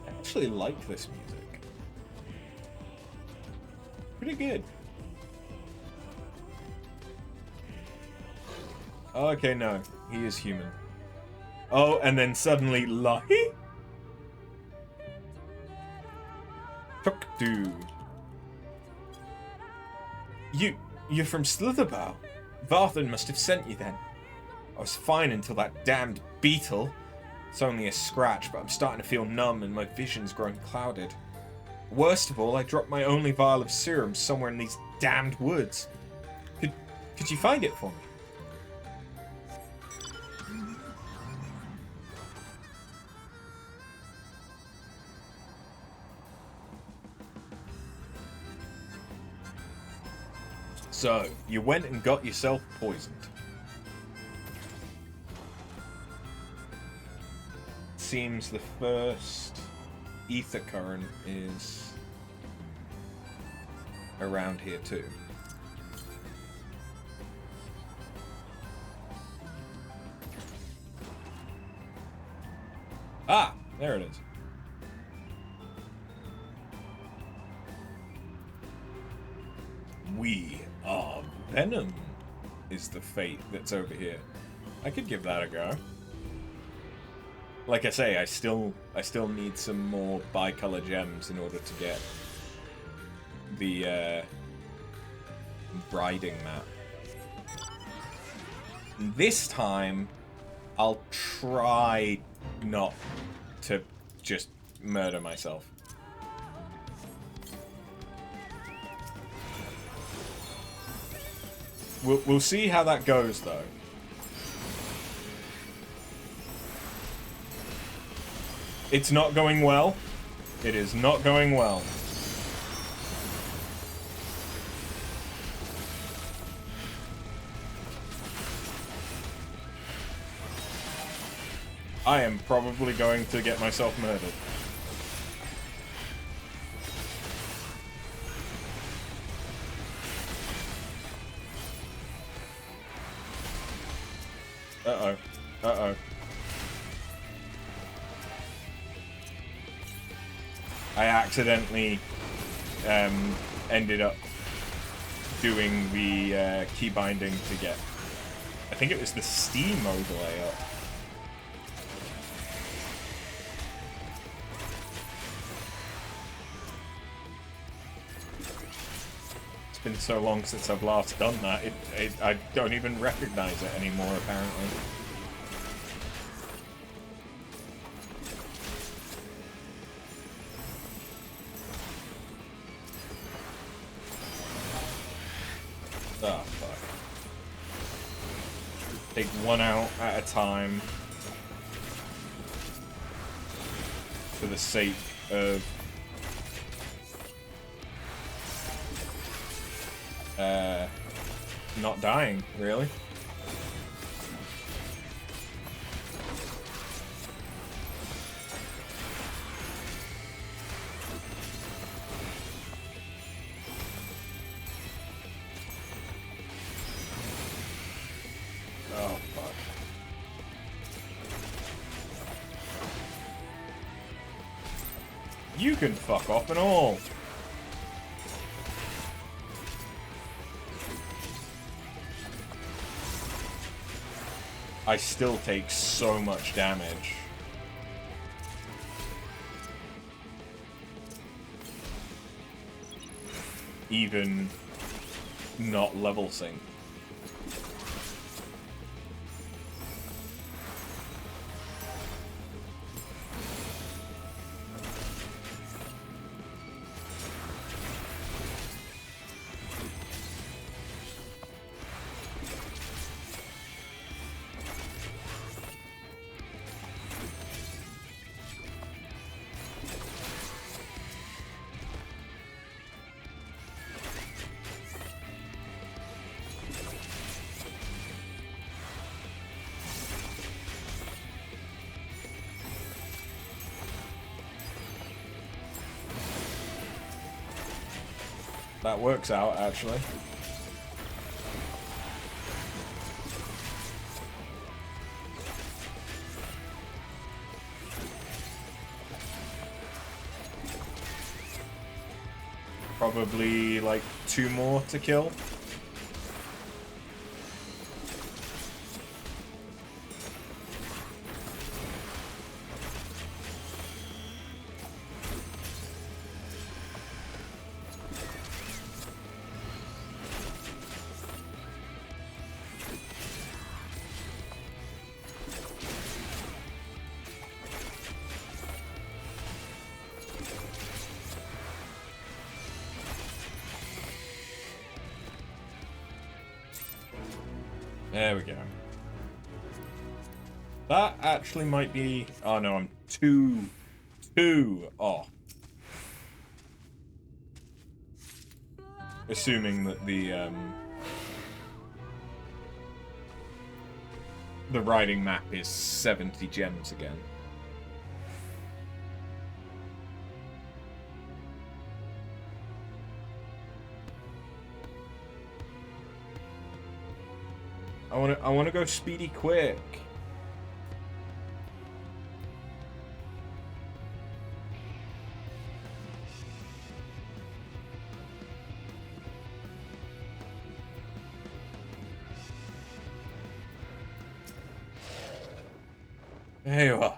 I actually like this music. Pretty good. Okay, no. He is human. Oh, and then suddenly Lahi? Tuk-Tu. You're from Slitherbow. Varthan must have sent you then. I was fine until that damned beetle. It's only a scratch, but I'm starting to feel numb and my vision's growing clouded. Worst of all, I dropped my only vial of serum somewhere in these damned woods. Could you find it for me? So, you went and got yourself poisoned. Seems the first ether current is around here too. Ah, there it is. We are Venom is the fate that's over here. I could give that a go. Like I say, I still need some more bicolor gems in order to get the briding map. This time, I'll try not to just murder myself. We'll see how that goes, though. It's not going well. It is not going well. I am probably going to get myself murdered. Uh-oh. Uh-oh. I accidentally ended up doing the key binding to get, I think it was the Steam overlay up. It's been so long since I've last done that, I don't even recognize it anymore, apparently. Oh, fuck. Take one out at a time for the sake of not dying, really. You can fuck off and all. I still take so much damage. Even not level sync. That works out, actually. Probably, like, 2 more to kill. There we go. That actually might be... Oh no, I'm two off. Assuming that the riding map is 70 gems again. I wanna go speedy quick. There you are.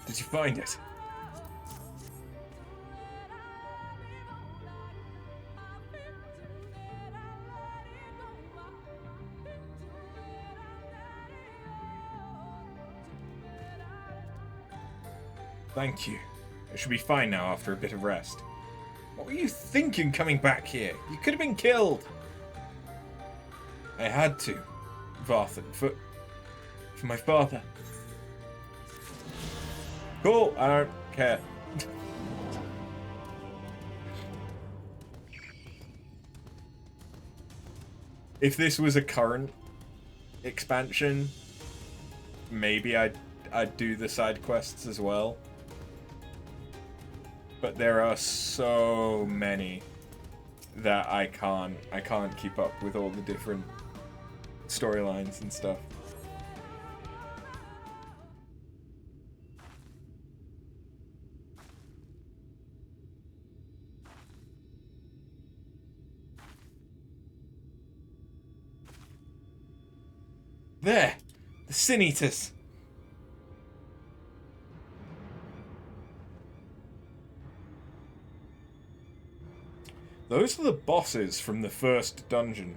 Did you find it? Thank you. I should be fine now after a bit of rest. What were you thinking coming back here? You could have been killed. I had to. Varthan, for my father. Cool, I don't care. If this was a current expansion, maybe I'd do the side quests as well. But there are so many that I can't keep up with all the different storylines and stuff. There! The Sin Eaters! Those are the bosses from the first dungeon.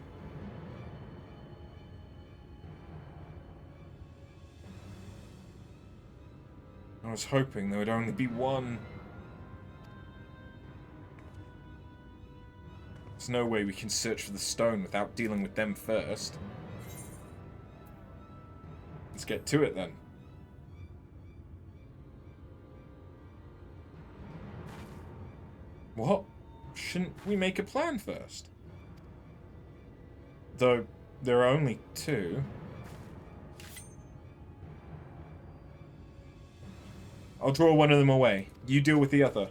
I was hoping there would only be one. There's no way we can search for the stone without dealing with them first. Let's get to it then. What? Shouldn't we make a plan first? Though there are only 2. I'll draw one of them away. You deal with the other.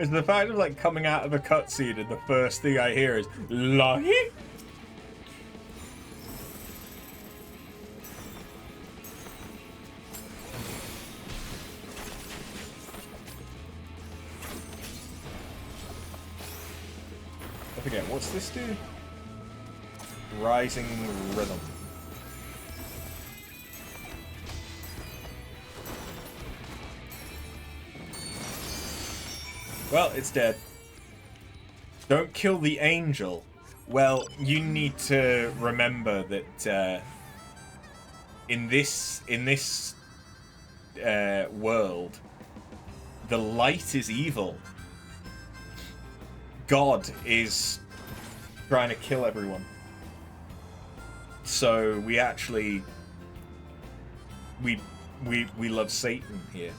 is the fact of like coming out of a cutscene and the first thing I hear is "Lahi." I forget, what's this do? Rising Rhythm. Well, it's dead. Don't kill the angel. Well, you need to remember that in this world, the light is evil. God is trying to kill everyone. So we actually we love Satan here.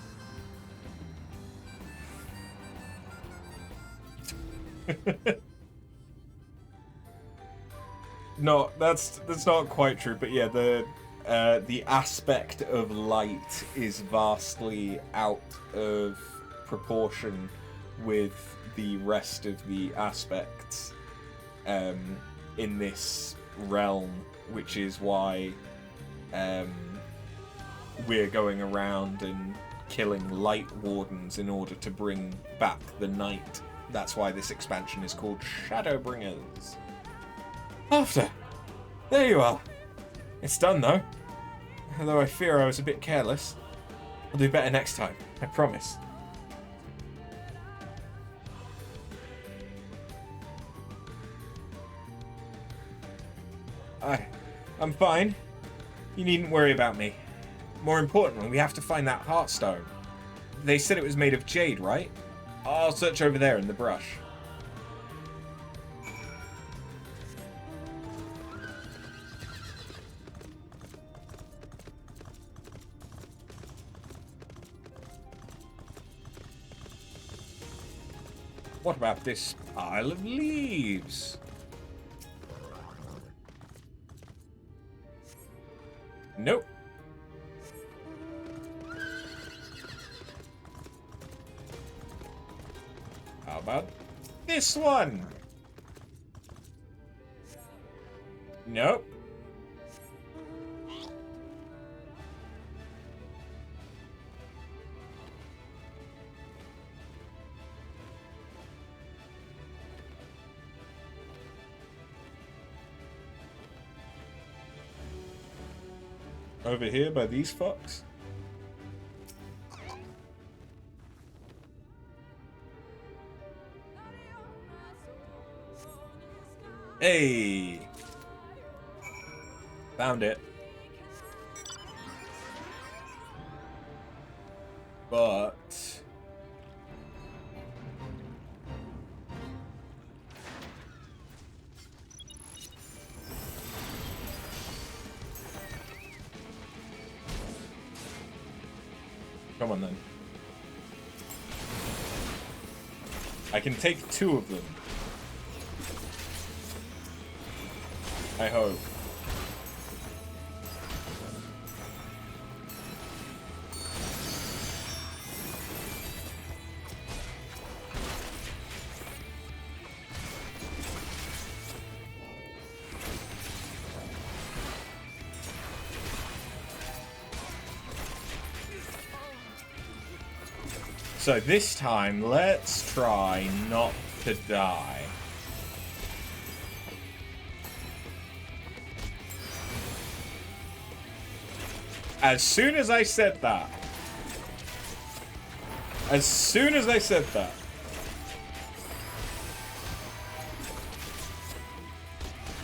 No, that's not quite true, but yeah, the aspect of light is vastly out of proportion with the rest of the aspects in this realm, which is why we're going around and killing light wardens in order to bring back the night. That's why this expansion is called Shadowbringers. After. There you are. It's done though. Although I fear I was a bit careless. I'll do better next time, I promise. I'm fine. You needn't worry about me. More importantly, we have to find that Heartstone. They said it was made of jade, right? I'll search over there in the brush. What about this pile of leaves? Nope. How about this one? Nope. Over here by these fucks? Hey! Found it. But... come on then. I can take 2 of them. I hope. So this time, let's try not to die. As soon as I said that,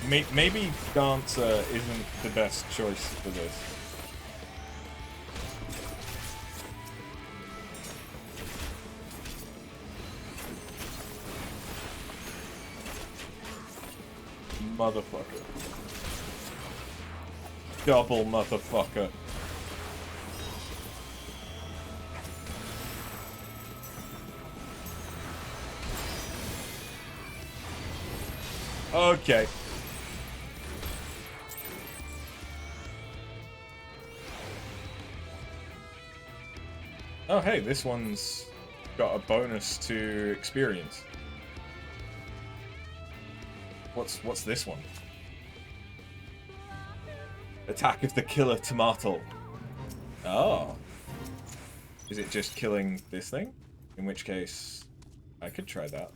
maybe Dancer isn't the best choice for this. Motherfucker. Double motherfucker. Okay. Oh, hey, this one's got a bonus to experience. What's this one? Attack of the Killer Tomato. Oh. Is it just killing this thing? In which case, I could try that.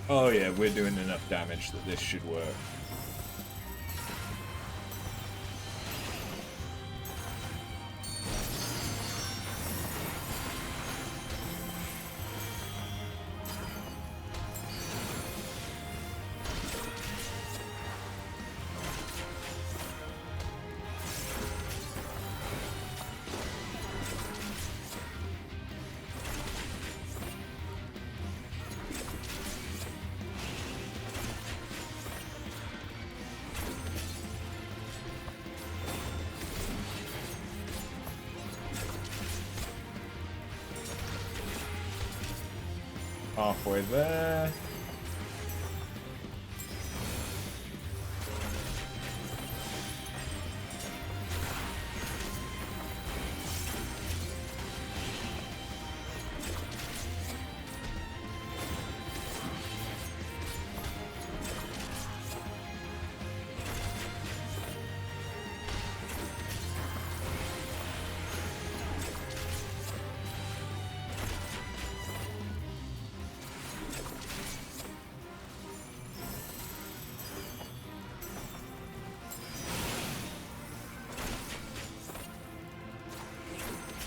Oh yeah, we're doing enough damage that this should work. Halfway there.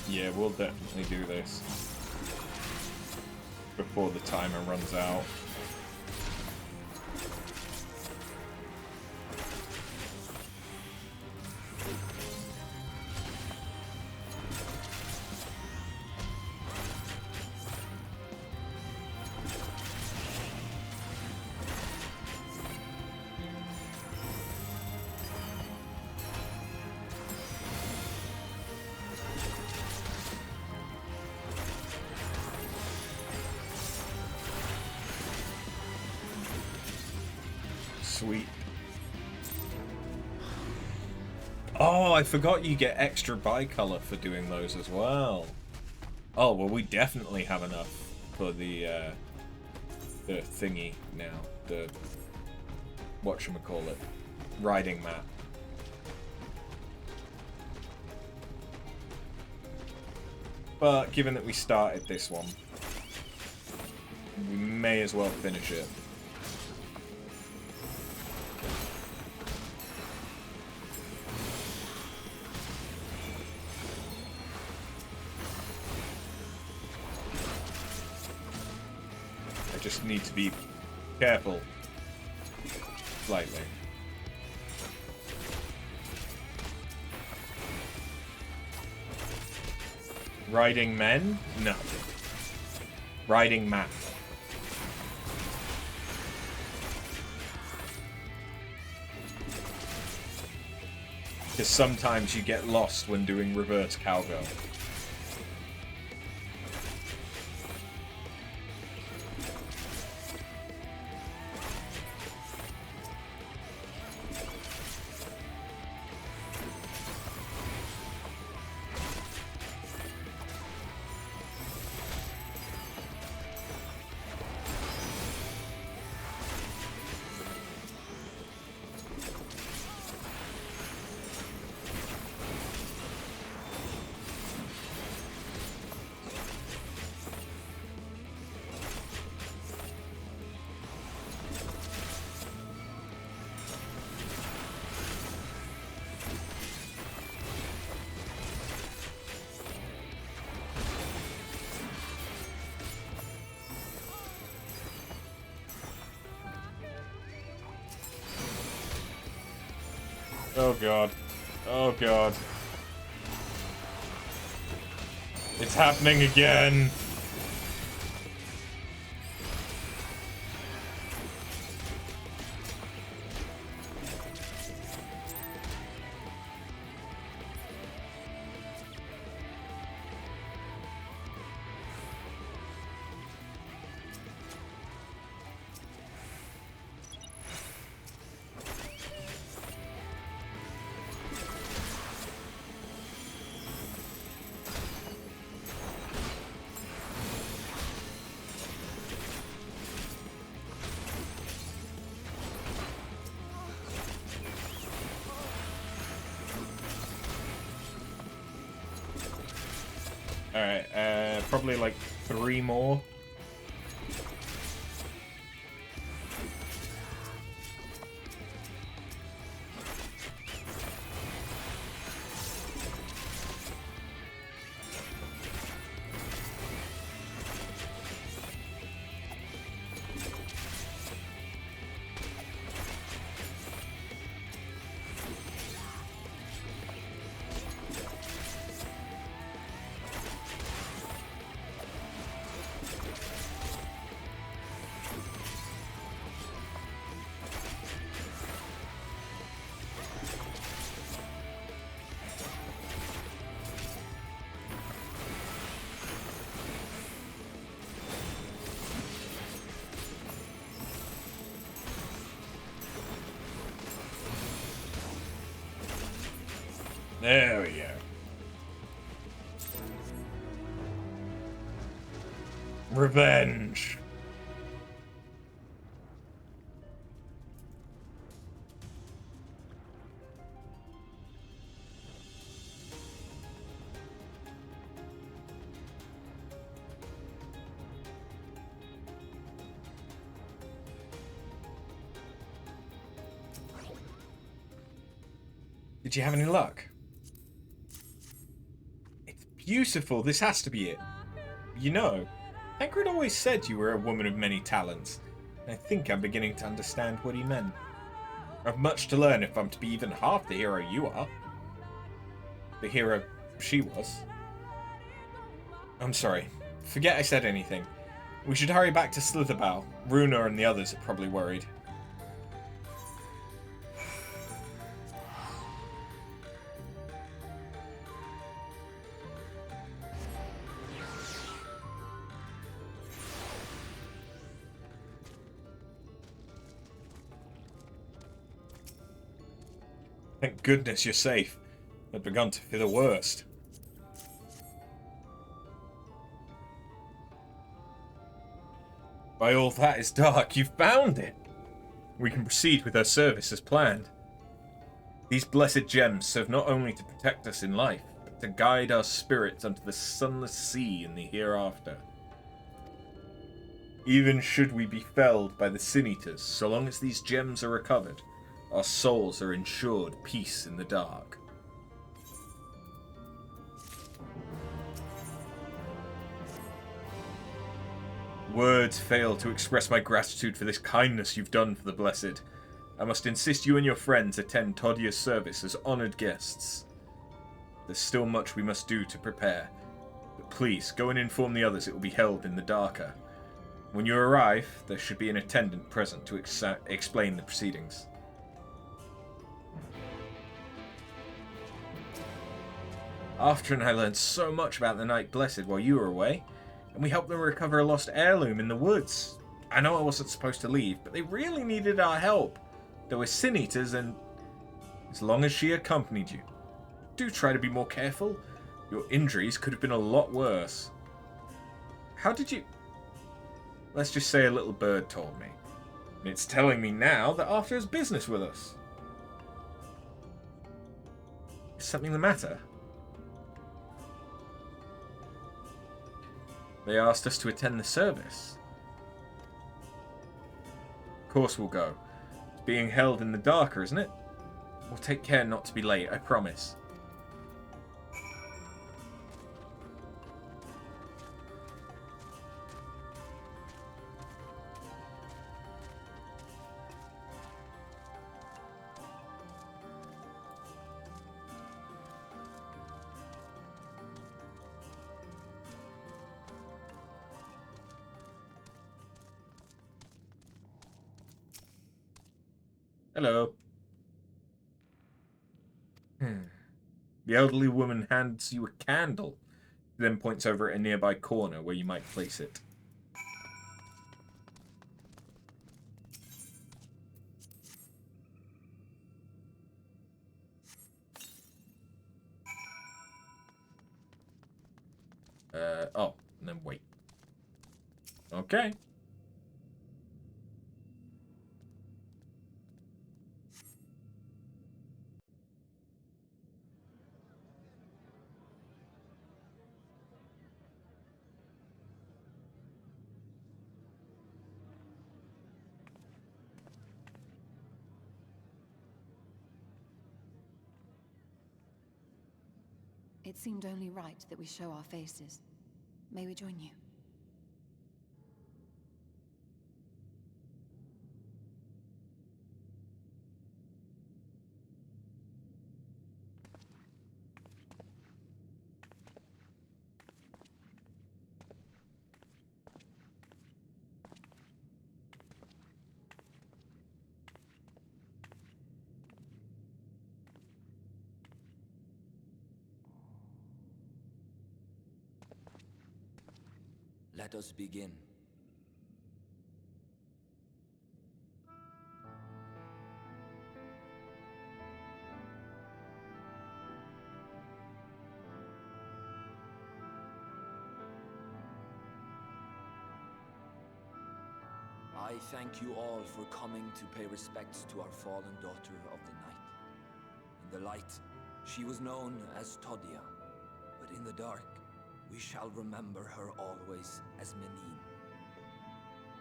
Yeah, we'll definitely do this before the timer runs out. Sweet. Oh, I forgot you get extra bicolor for doing those as well. Oh, well, we definitely have enough for the thingy now. The, whatchamacallit, riding map. But given that we started this one, we may as well finish it. Just need to be careful slightly. Riding men? No. Riding map. Because sometimes you get lost when doing reverse cowgirl. Oh god. Oh god. It's happening again. Alright, probably like 3 more. There we go. Revenge. Did you have any luck? Beautiful, this has to be it. You know, Tancred always said you were a woman of many talents. And I think I'm beginning to understand what he meant. I've much to learn if I'm to be even half the hero you are. The hero she was. I'm sorry. Forget I said anything. We should hurry back to Slitherbow. Runa and the others are probably worried. Thank goodness you're safe. I'd begun to fear the worst. By all that is dark, you've found it! We can proceed with our service as planned. These blessed gems serve not only to protect us in life, but to guide our spirits unto the sunless sea in the hereafter. Even should we be felled by the Sin Eaters, so long as these gems are recovered, our souls are ensured peace in the dark. Words fail to express my gratitude for this kindness you've done for the Blessed. I must insist you and your friends attend Todia's service as honoured guests. There's still much we must do to prepare, but please go and inform the others it will be held in the Darker. When you arrive, there should be an attendant present to explain the proceedings. After and I learned so much about the Night Blessed while you were away, and we helped them recover a lost heirloom in the woods. I know I wasn't supposed to leave, but they really needed our help. There were Sin Eaters, and as long as she accompanied you, do try to be more careful. Your injuries could have been a lot worse. How did you... Let's just say a little bird told me. And it's telling me now that Arthur has business with us. Is something the matter? They asked us to attend the service. Of course we'll go. It's being held in the Darker, isn't it? We'll take care not to be late, I promise. Hello. The elderly woman hands you a candle, then points over at a nearby corner where you might place it. Oh, and then wait. Okay. It seemed only right that we show our faces. May we join you? Let us begin. I thank you all for coming to pay respects to our fallen daughter of the night. In the light, she was known as Todia, but in the dark, we shall remember her always as Menin.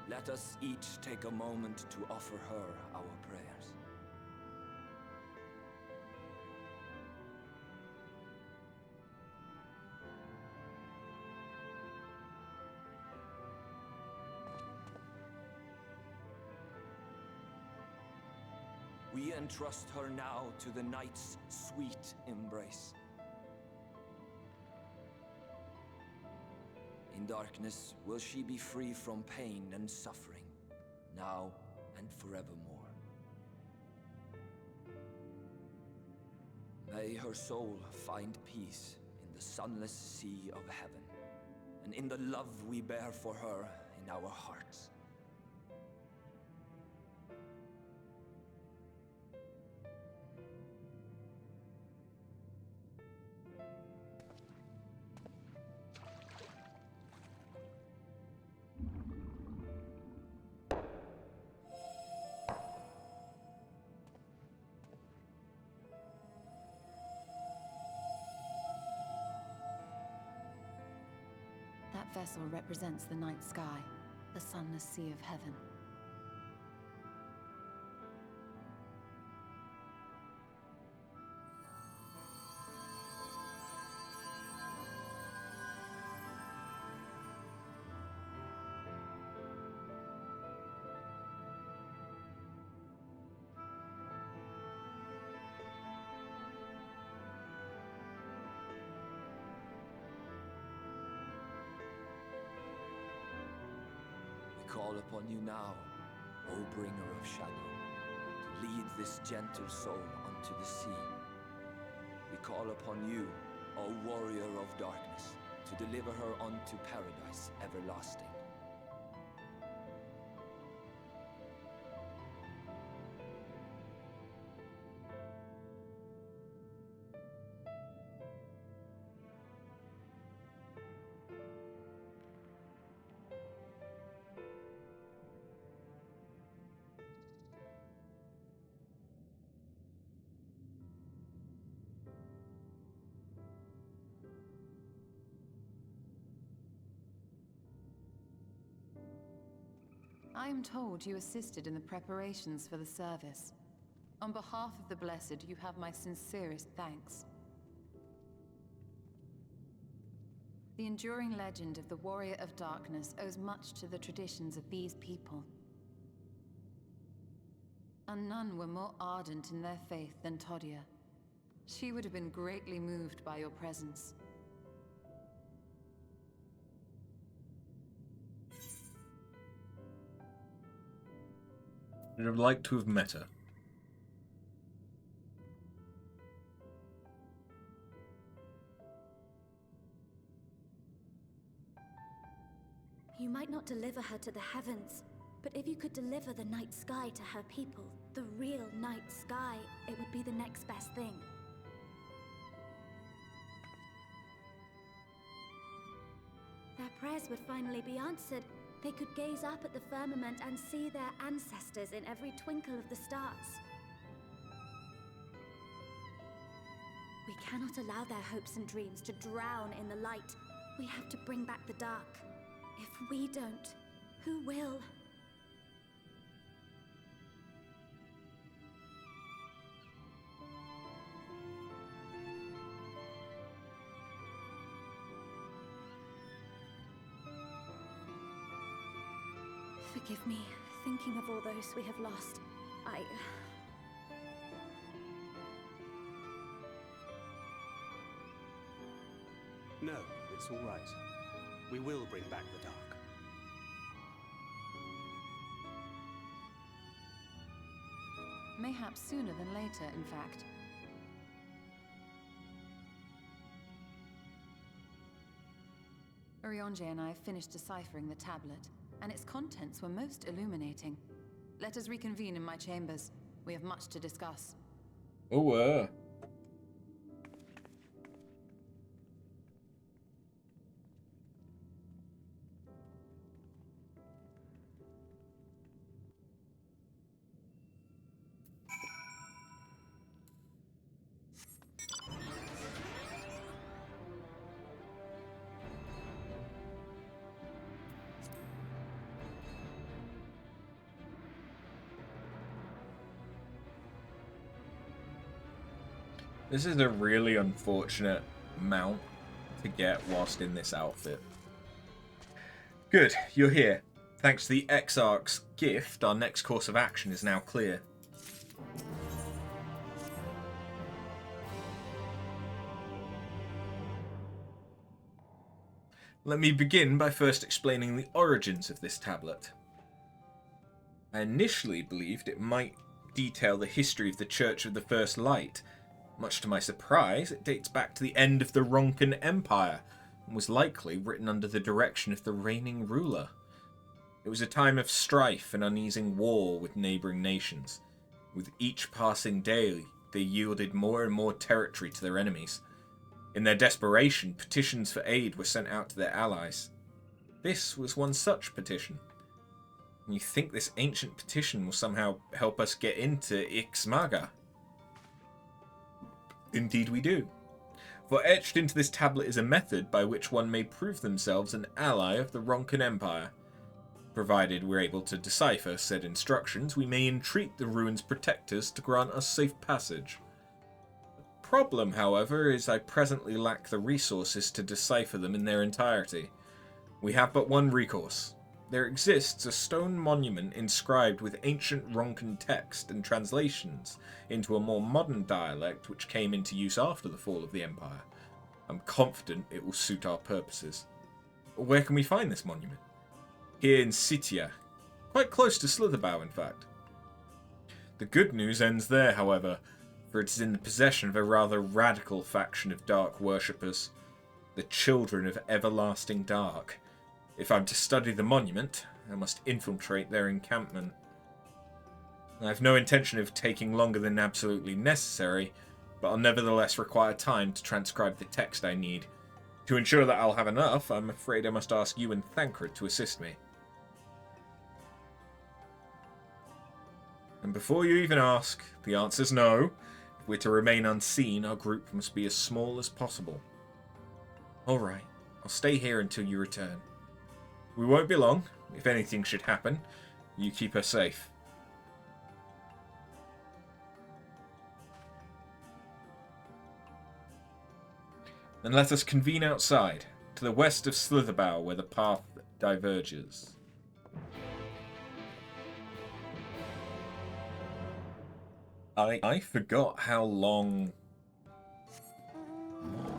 Let us each take a moment to offer her our prayers. We entrust her now to the night's sweet embrace. In darkness will she be free from pain and suffering, now and forevermore. May her soul find peace in the sunless sea of heaven, and in the love we bear for her in our hearts. That vessel represents the night sky, the sunless sea of heaven. Call upon you now, O bringer of shadow, to lead this gentle soul unto the sea. We call upon you, O warrior of darkness, to deliver her unto paradise everlasting. I am told you assisted in the preparations for the service. On behalf of the Blessed, you have my sincerest thanks. The enduring legend of the Warrior of Darkness owes much to the traditions of these people. And none were more ardent in their faith than Todia. She would have been greatly moved by your presence. I'd have liked to have met her. You might not deliver her to the heavens, but if you could deliver the night sky to her people, the real night sky, it would be the next best thing. Their prayers would finally be answered. They could gaze up at the firmament and see their ancestors in every twinkle of the stars. We cannot allow their hopes and dreams to drown in the light. We have to bring back the dark. If we don't, who will? Forgive me, thinking of all those we have lost. No, it's all right. We will bring back the dark. Mayhaps sooner than later, in fact. Urionje and I have finished deciphering the tablet, and its contents were most illuminating. Let us reconvene in my chambers. We have much to discuss. Oh, This is a really unfortunate mount to get whilst in this outfit. Good, you're here. Thanks to the Exarch's gift, our next course of action is now clear. Let me begin by first explaining the origins of this tablet. I initially believed it might detail the history of the Church of the First Light. Much to my surprise, it dates back to the end of the Ronkan Empire, and was likely written under the direction of the reigning ruler. It was a time of strife and uneasing war with neighbouring nations. With each passing day, they yielded more and more territory to their enemies. In their desperation, petitions for aid were sent out to their allies. This was one such petition. And you think this ancient petition will somehow help us get into Ixmaga? Indeed we do. For etched into this tablet is a method by which one may prove themselves an ally of the Ronkan Empire. Provided we're able to decipher said instructions, we may entreat the ruin's protectors to grant us safe passage. The problem, however, is I presently lack the resources to decipher them in their entirety. We have but one recourse. There exists a stone monument inscribed with ancient Ronkan text and translations into a more modern dialect which came into use after the fall of the Empire. I'm confident it will suit our purposes. Where can we find this monument? Here in Sitia, quite close to Slitherbow, in fact. The good news ends there, however, for it is in the possession of a rather radical faction of dark worshippers, the Children of Everlasting Dark. If I'm to study the monument, I must infiltrate their encampment. I have no intention of taking longer than absolutely necessary, but I'll nevertheless require time to transcribe the text I need. To ensure that I'll have enough, I'm afraid I must ask you and Thancred to assist me. And before you even ask, the answer's no. If we're to remain unseen, our group must be as small as possible. Alright, I'll stay here until you return. We won't be long. If anything should happen, you keep her safe. Then let us convene outside, to the west of Slitherbow, where the path diverges. I forgot how long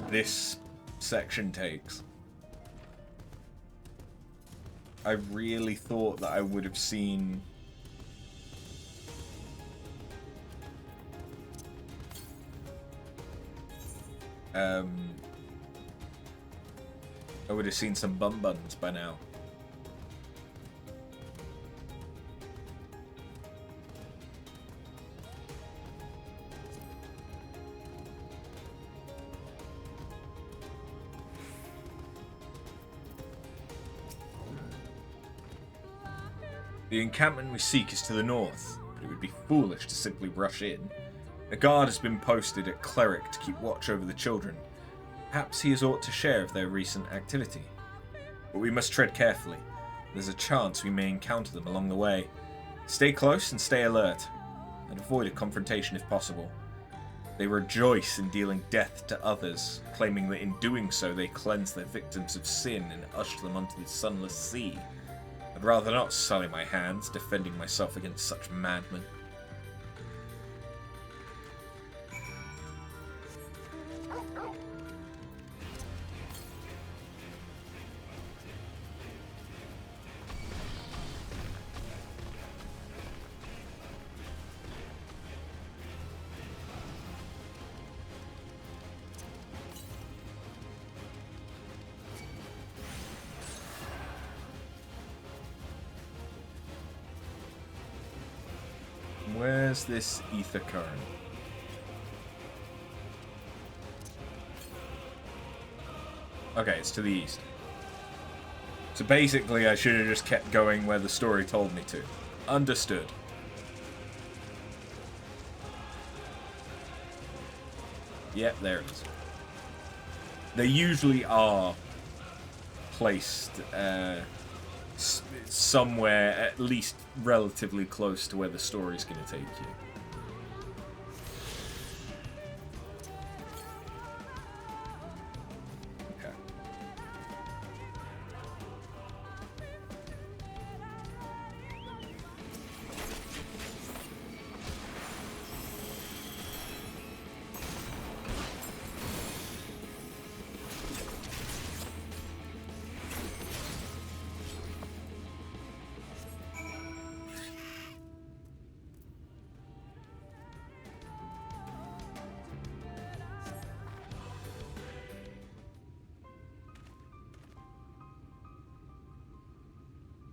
this section takes. I really thought that I would have seen I would have seen some bum buns by now. The encampment we seek is to the north, but it would be foolish to simply rush in. A guard has been posted at Cleric to keep watch over the children. Perhaps he has aught to share of their recent activity. But we must tread carefully. There's a chance we may encounter them along the way. Stay close and stay alert, and avoid a confrontation if possible. They rejoice in dealing death to others, claiming that in doing so they cleanse their victims of sin and usher them onto the sunless sea. I'd rather not sully my hands defending myself against such madmen. Where's this ether current? Okay, it's to the east. So basically, I should have just kept going where the story told me to. Understood. Yep, there it is. They usually are placed somewhere at least relatively close to where the story's going to take you. Okay.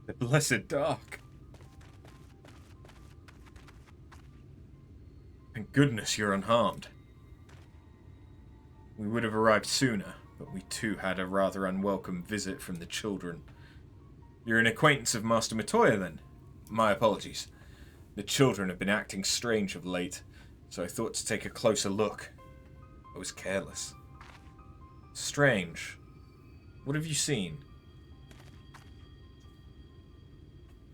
The Blessed Dark. Thank goodness you're unharmed. We would have arrived sooner, but we too had a rather unwelcome visit from the children. You're an acquaintance of Master Matoya, then? My apologies. The children have been acting strange of late, so I thought to take a closer look. I was careless. Strange. What have you seen?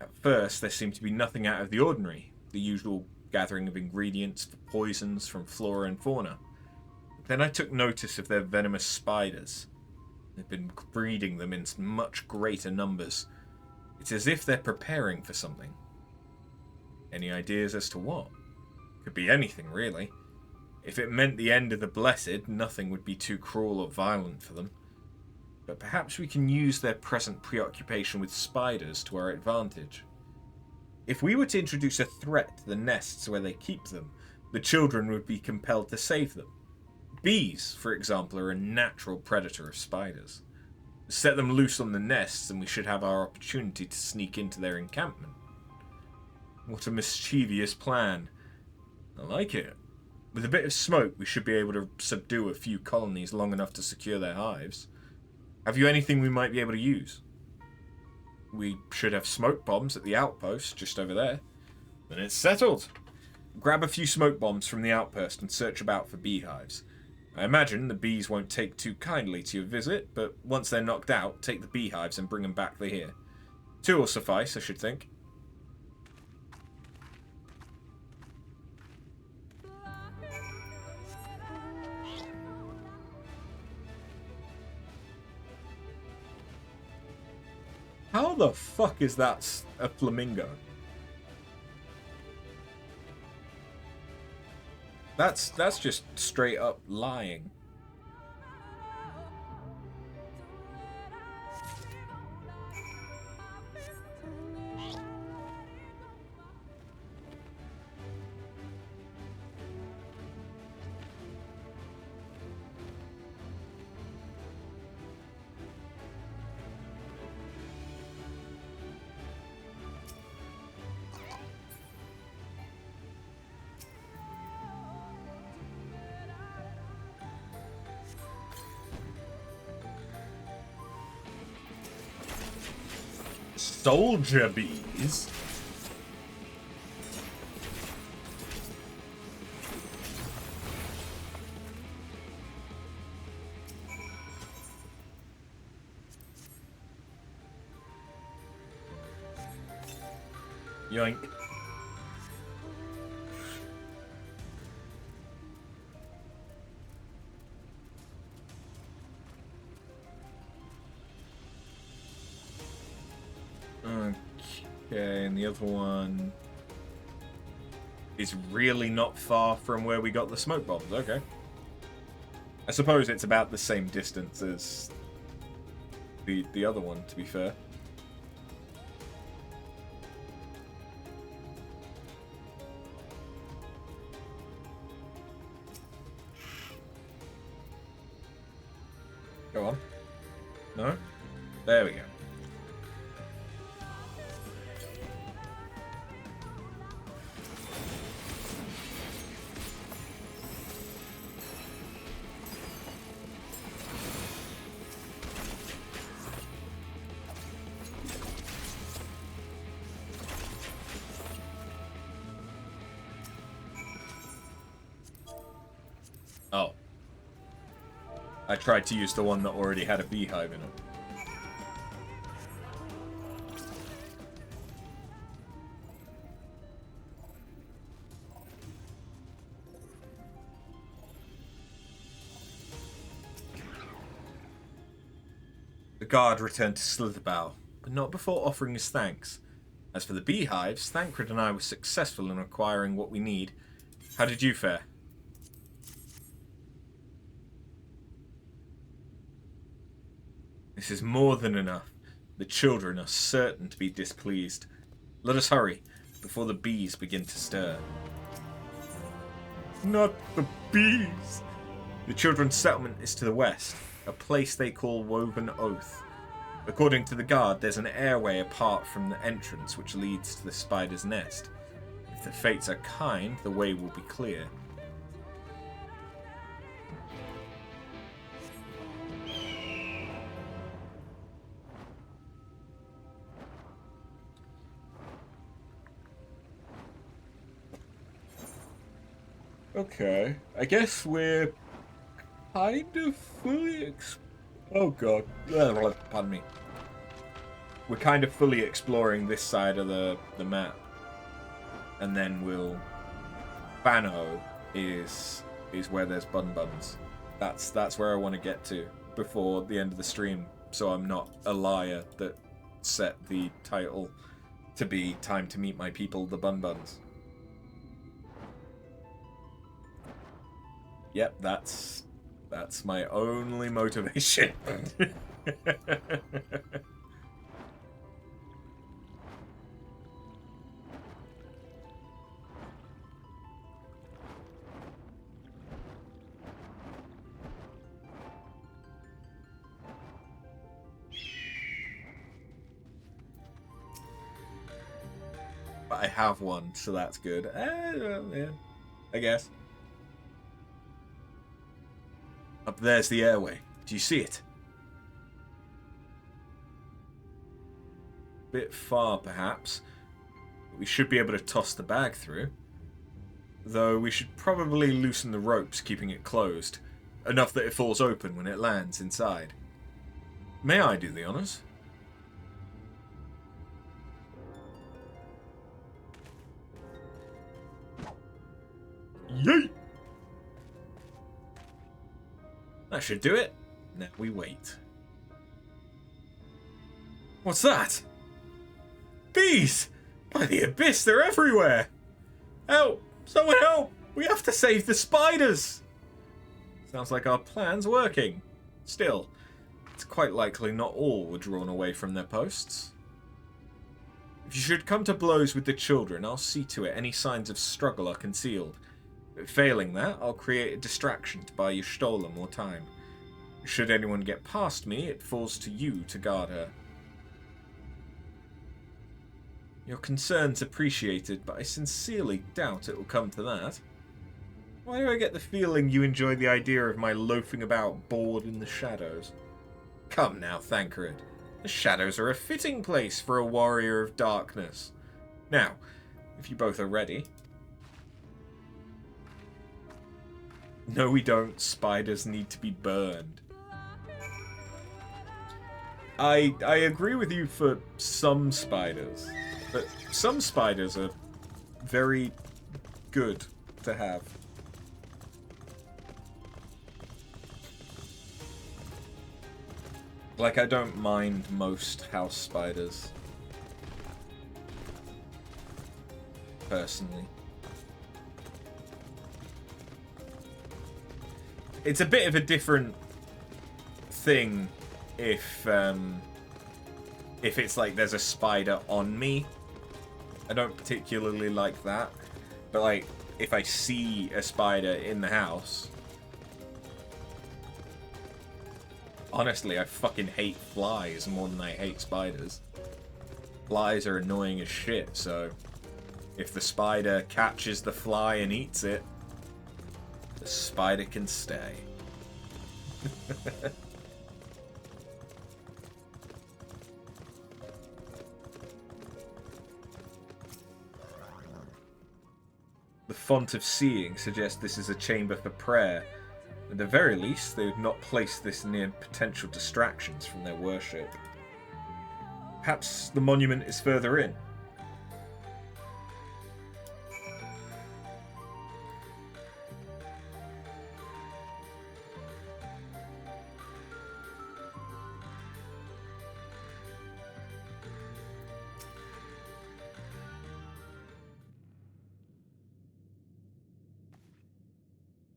At first, there seemed to be nothing out of the ordinary, the usual gathering of ingredients for poisons from flora and fauna. Then I took notice of their venomous spiders. They've been breeding them in much greater numbers. It's as if they're preparing for something. Any ideas as to what? Could be anything, really. If it meant the end of the Blessed, nothing would be too cruel or violent for them. But perhaps we can use their present preoccupation with spiders to our advantage. If we were to introduce a threat to the nests where they keep them, the children would be compelled to save them. Bees, for example, are a natural predator of spiders. Set them loose on the nests and we should have our opportunity to sneak into their encampment. What a mischievous plan. I like it. With a bit of smoke, we should be able to subdue a few colonies long enough to secure their hives. Have you anything we might be able to use? We should have smoke bombs at the outpost, just over there. Then it's settled. Grab a few smoke bombs from the outpost and search about for beehives. I imagine the bees won't take too kindly to your visit, but once they're knocked out, take the beehives and bring them back to here. 2 will suffice, I should think. How the fuck is that a flamingo? That's just straight up lying. Soldier bees? Yoink. Okay, and the other one is really not far from where we got the smoke bombs. Okay. I suppose it's about the same distance as the other one, to be fair. Go on. No? There we go. Oh. I tried to use the one that already had a beehive in it. The guard returned to Slitherbow, but not before offering his thanks. As for the beehives, Thancred and I were successful in acquiring what we need. How did you fare? This is more than enough. The children are certain to be displeased. Let us hurry, before the bees begin to stir. Not the bees! The children's settlement is to the west, a place they call Woven Oath. According to the guard, there's an airway apart from the entrance which leads to the spider's nest. If the fates are kind, the way will be clear. Okay, I guess we're kind of fully oh god, pardon me. We're kind of fully exploring this side of the map, and then Bano is where there's bun buns. That's where I want to get to before the end of the stream, so I'm not a liar that set the title to be "Time to Meet My People, the Bun Buns." Yep, that's my only motivation. But I have one, so that's good. Yeah, I guess. Up there's the airway. Do you see it? Bit far, perhaps. But we should be able to toss the bag through. Though we should probably loosen the ropes, keeping it closed. Enough that it falls open when it lands inside. May I do the honors? Yeet! That should do it. Now we wait. What's that? Bees! By the abyss, they're everywhere! Help! Someone help! We have to save the spiders! Sounds like our plan's working. Still, it's quite likely not all were drawn away from their posts. If you should come to blows with the children, I'll see to it any signs of struggle are concealed. Failing that, I'll create a distraction to buy Y'shtola more time. Should anyone get past me, it falls to you to guard her. Your concern's appreciated, but I sincerely doubt it will come to that. Why do I get the feeling you enjoy the idea of my loafing about bored in the shadows? Come now, Thancred. The shadows are a fitting place for a warrior of darkness. Now, if you both are ready... No, we don't. Spiders need to be burned. I agree with you for some spiders, but some spiders are very good to have. Like, I don't mind most house spiders. personally. It's a bit of a different thing if it's like there's a spider on me. I don't particularly like that. But like, if I see a spider in the house... Honestly, I fucking hate flies more than I hate spiders. Flies are annoying as shit, so... If the spider catches the fly and eats it, the spider can stay. The font of seeing suggests this is a chamber for prayer. At the very least, they would not place this near potential distractions from their worship. Perhaps the monument is further in.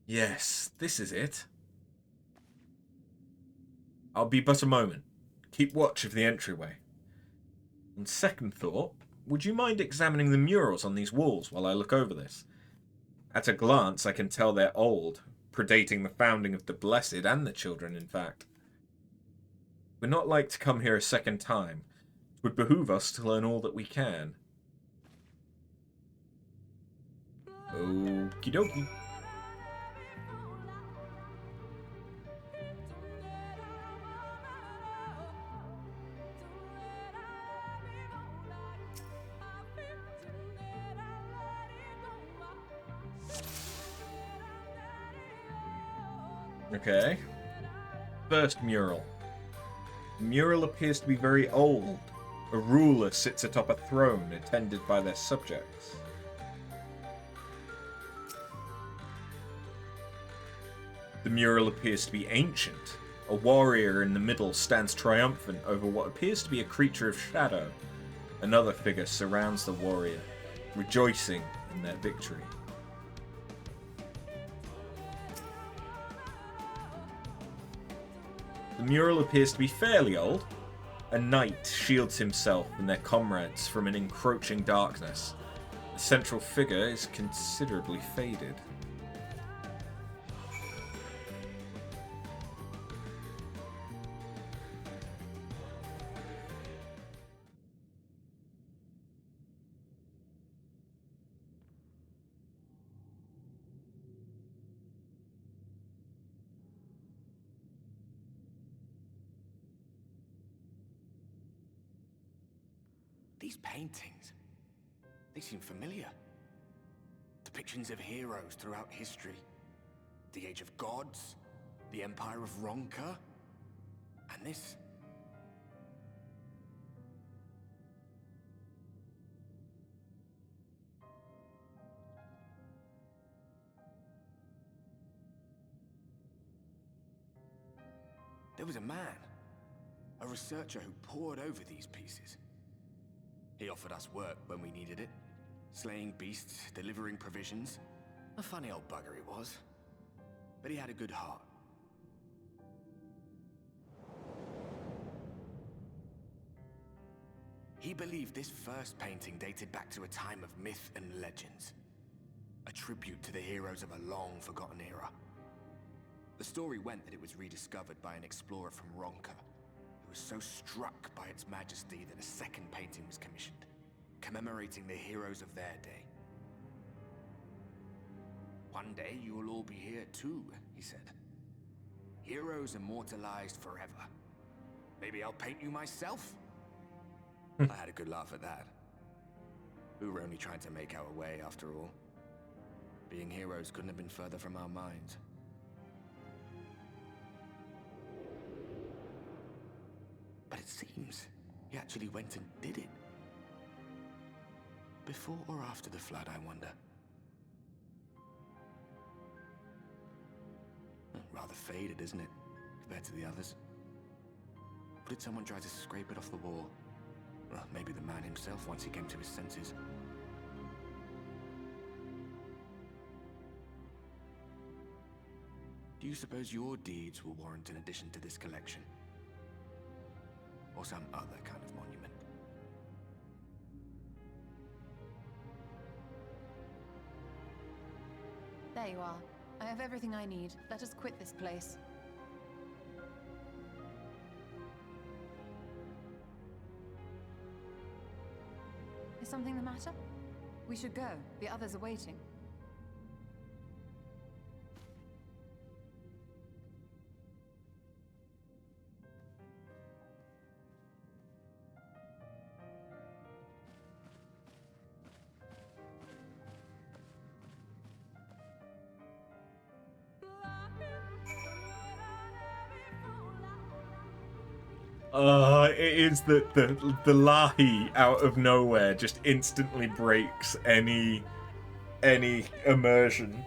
Yes, this is it. I'll be but a moment. Keep watch of the entryway. On second thought, would you mind examining the murals on these walls while I look over this? At a glance, I can tell they're old, predating the founding of the Blessed and the Children, in fact. We're not like to come here a second time. It would behoove us to learn all that we can. Okie dokie. Okay. First mural. The mural appears to be very old. A ruler sits atop a throne, attended by their subjects. The mural appears to be ancient. A warrior in the middle stands triumphant over what appears to be a creature of shadow. Another figure surrounds the warrior, rejoicing in their victory. The mural appears to be fairly old. A knight shields himself and their comrades from an encroaching darkness. The central figure is considerably faded. These paintings, they seem familiar. Depictions of heroes throughout history. The Age of Gods, the Empire of Ronka, and this. There was a man, a researcher who pored over these pieces. He offered us work when we needed it. Slaying beasts, delivering provisions. A funny old bugger he was. But he had a good heart. He believed this first painting dated back to a time of myth and legends. A tribute to the heroes of a long-forgotten era. The story went that it was rediscovered by an explorer from Ronka, was so struck by its majesty that a second painting was commissioned, commemorating the heroes of their day. One day you will all be here too, he said. Heroes immortalized forever. Maybe I'll paint you myself? I had a good laugh at that. We were only trying to make our way after all. Being heroes couldn't have been further from our minds. But it seems he actually went and did it. Before or after the flood, I wonder. Rather faded, isn't it, compared to the others? Or did someone try to scrape it off the wall? Well, maybe the man himself once he came to his senses. Do you suppose your deeds will warrant an addition to this collection? Or some other kind of monument? There you are. I have everything I need. Let us quit this place. Is something the matter? We should go. The others are waiting. It is that the lahi out of nowhere just instantly breaks any immersion.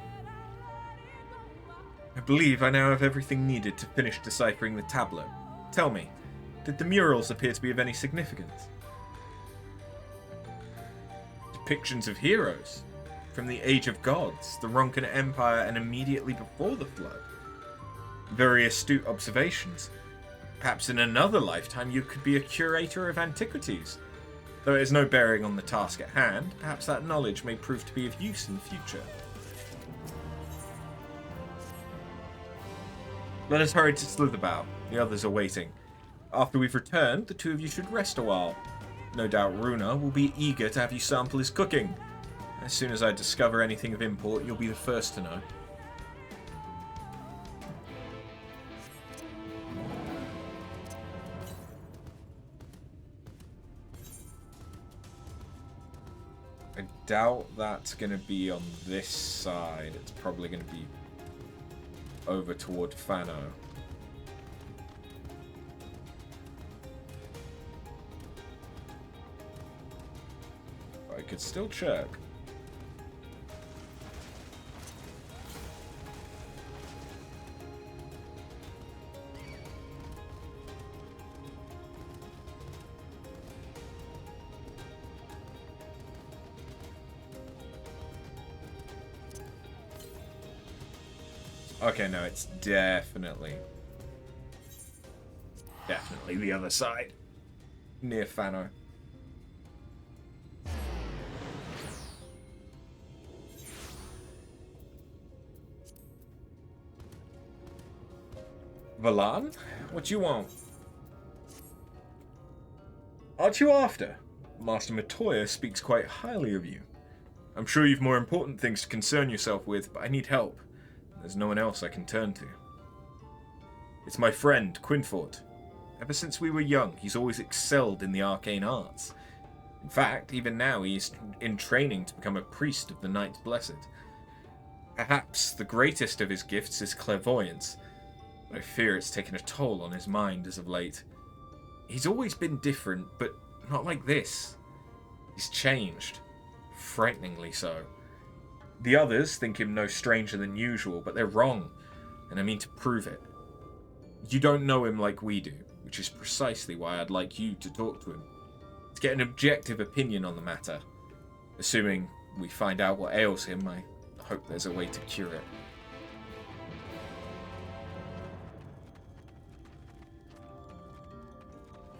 I believe I now have everything needed to finish deciphering the tablet. Tell me, did the murals appear to be of any significance? Depictions of heroes from the Age of Gods, the Ronkan Empire, and immediately before the Flood. Very astute observations. Perhaps in another lifetime you could be a curator of antiquities. Though it has no bearing on the task at hand, perhaps that knowledge may prove to be of use in the future. Let us hurry to Slitherbough. The others are waiting. After we've returned, the two of you should rest a while. No doubt Runa will be eager to have you sample his cooking. As soon as I discover anything of import, you'll be the first to know. I doubt that's going to be on this side. It's probably going to be over toward Fano. I could still check. Okay, no, it's definitely the other side. Near Fano. Valan? What you want? Aren't you after? Master Matoya speaks quite highly of you. I'm sure you've more important things to concern yourself with, but I need help. There's no one else I can turn to. It's my friend, Quinfort. Ever since we were young, he's always excelled in the arcane arts. In fact, even now he's in training to become a priest of the Knight Blessed. Perhaps the greatest of his gifts is clairvoyance, but I fear it's taken a toll on his mind as of late. He's always been different, but not like this. He's changed. Frighteningly so. The others think him no stranger than usual, but they're wrong, and I mean to prove it. You don't know him like we do, which is precisely why I'd like you to talk to him, to get an objective opinion on the matter. Assuming we find out what ails him, I hope there's a way to cure it.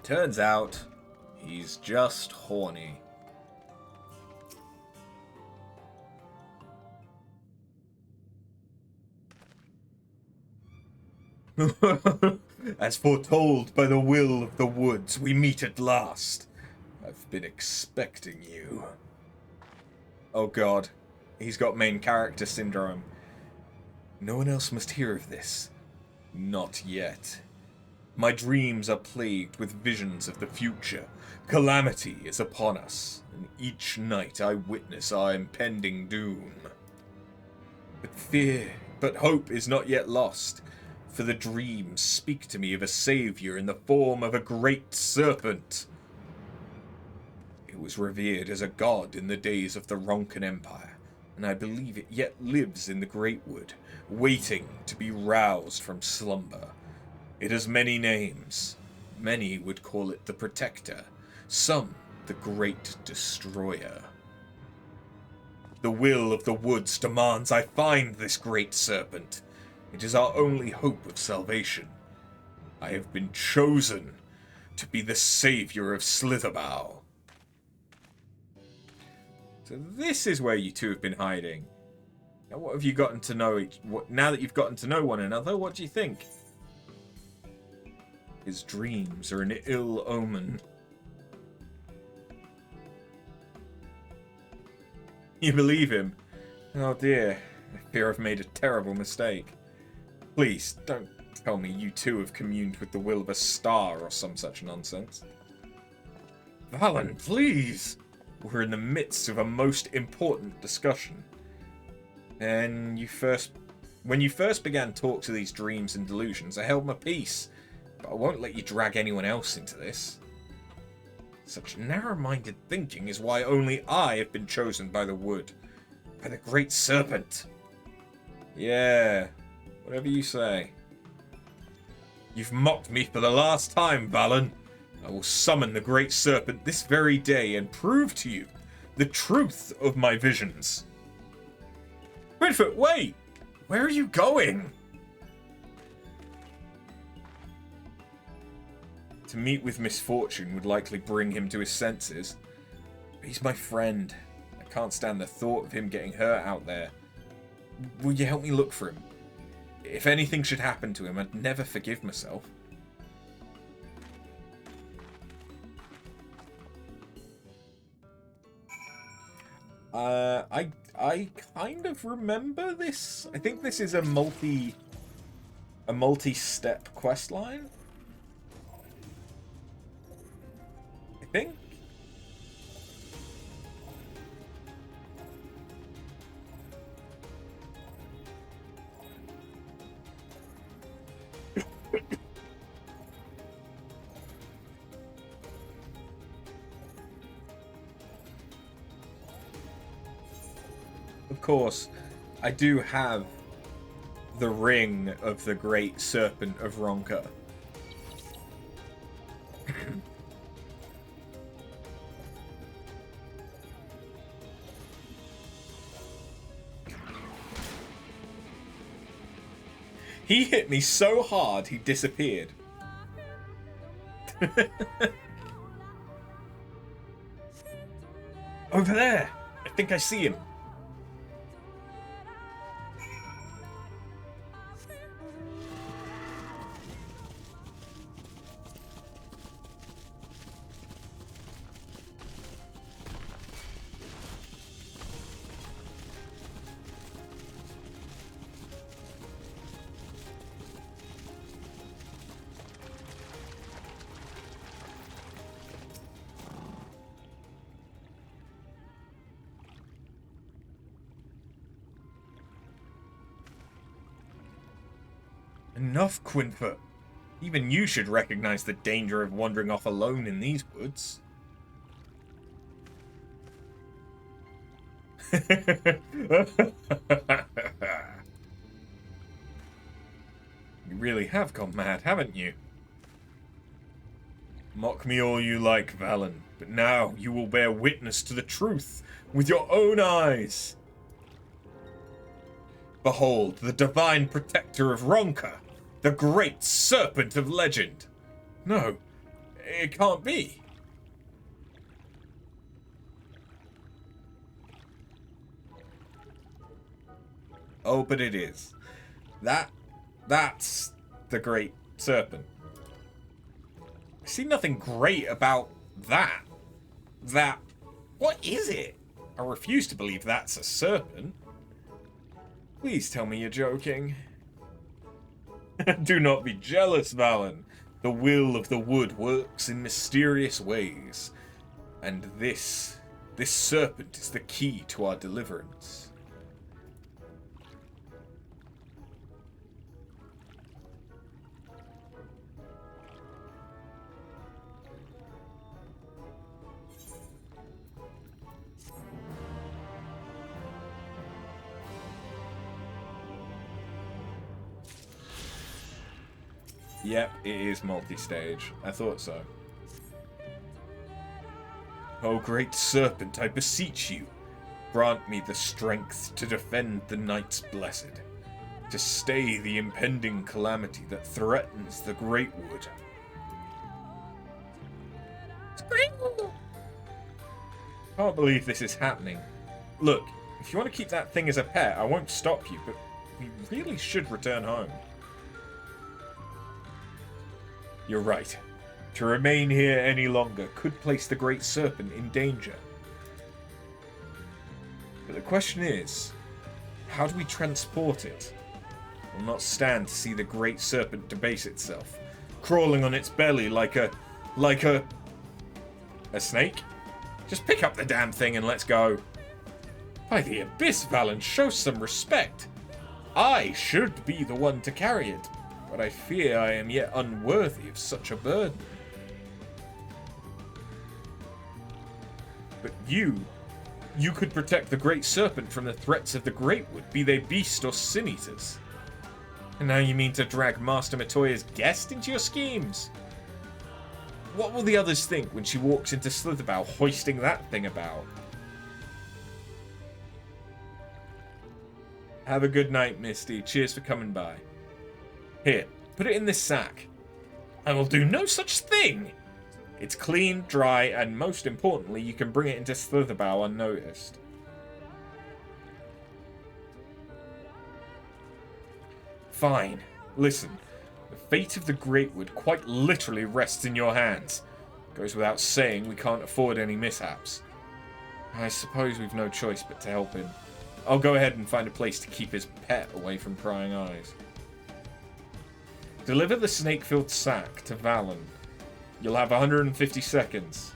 Turns out, he's just horny. As foretold by the will of the woods, we meet at last. I've been expecting you. Oh god, he's got main character syndrome. No one else must hear of this. Not yet. My dreams are plagued with visions of the future. Calamity is upon us, and each night I witness our impending doom. But hope is not yet lost. For the dreams speak to me of a savior in the form of a great serpent. It was revered as a god in the days of the Ronkan Empire, and I believe it yet lives in the Great Wood, waiting to be roused from slumber. It has many names. Many would call it the Protector, some the Great Destroyer. The will of the woods demands I find this great serpent. It is our only hope of salvation. I have been chosen to be the savior of Slitherbow. So this is where you two have been hiding. Now, what have you gotten to know? Now that you've gotten to know one another, what do you think? His dreams are an ill omen. You believe him? Oh dear, I fear I've made a terrible mistake. Please, don't tell me you two have communed with the will of a star or some such nonsense. Valen, please! We're in the midst of a most important discussion. And when you first began talk to these dreams and delusions, I held my peace. But I won't let you drag anyone else into this. Such narrow-minded thinking is why only I have been chosen by the wood. By the great serpent. Yeah, whatever you say. You've mocked me for the last time, Valen. I will summon the great serpent this very day and prove to you the truth of my visions. Quinford, wait! Where are you going? To meet with misfortune would likely bring him to his senses. He's my friend. I can't stand the thought of him getting hurt out there. Will you help me look for him? If anything should happen to him, I'd never forgive myself. I kind of remember this. I think this is a multi-step quest line. I think. Of course, I do have the ring of the great serpent of Ronka. He hit me so hard he disappeared. Over there! I think I see him. Enough, Quinford. Even you should recognize the danger of wandering off alone in these woods. You really have gone mad, haven't you? Mock me all you like, Valen, but now you will bear witness to the truth with your own eyes. Behold, the divine protector of Ronka, the great serpent of legend. No, it can't be. Oh, but it is. That's the great serpent. I see nothing great about that. What is it? I refuse to believe that's a serpent. Please tell me you're joking. Do not be jealous, Valen. The will of the wood works in mysterious ways. And this serpent is the key to our deliverance. Yep, it is multi-stage. I thought so. O great serpent, I beseech you, grant me the strength to defend the Knights Blessed. to stay the impending calamity that threatens the Great Wood. Can't believe this is happening. Look, if you want to keep that thing as a pet, I won't stop you, but we really should return home. You're right. To remain here any longer could place the Great Serpent in danger. But the question is, how do we transport it? We'll not stand to see the Great Serpent debase itself, crawling on its belly like a snake? Just pick up the damn thing and let's go. By the abyss, Valen, show some respect. I should be the one to carry it, but I fear I am yet unworthy of such a burden. But you could protect the Great Serpent from the threats of the Great Wood, be they beast or sin-eaters. And now you mean to drag Master Matoya's guest into your schemes? What will the others think when she walks into Slitherbow hoisting that thing about? Have a good night, Misty. Cheers for coming by. Here, put it in this sack. I will do no such thing! It's clean, dry, and most importantly, you can bring it into Slitherbow unnoticed. Fine. Listen. The fate of the Great Wood quite literally rests in your hands. Goes without saying we can't afford any mishaps. I suppose we've no choice but to help him. I'll go ahead and find a place to keep his pet away from prying eyes. Deliver the snake-filled sack to Valen. You'll have 150 seconds.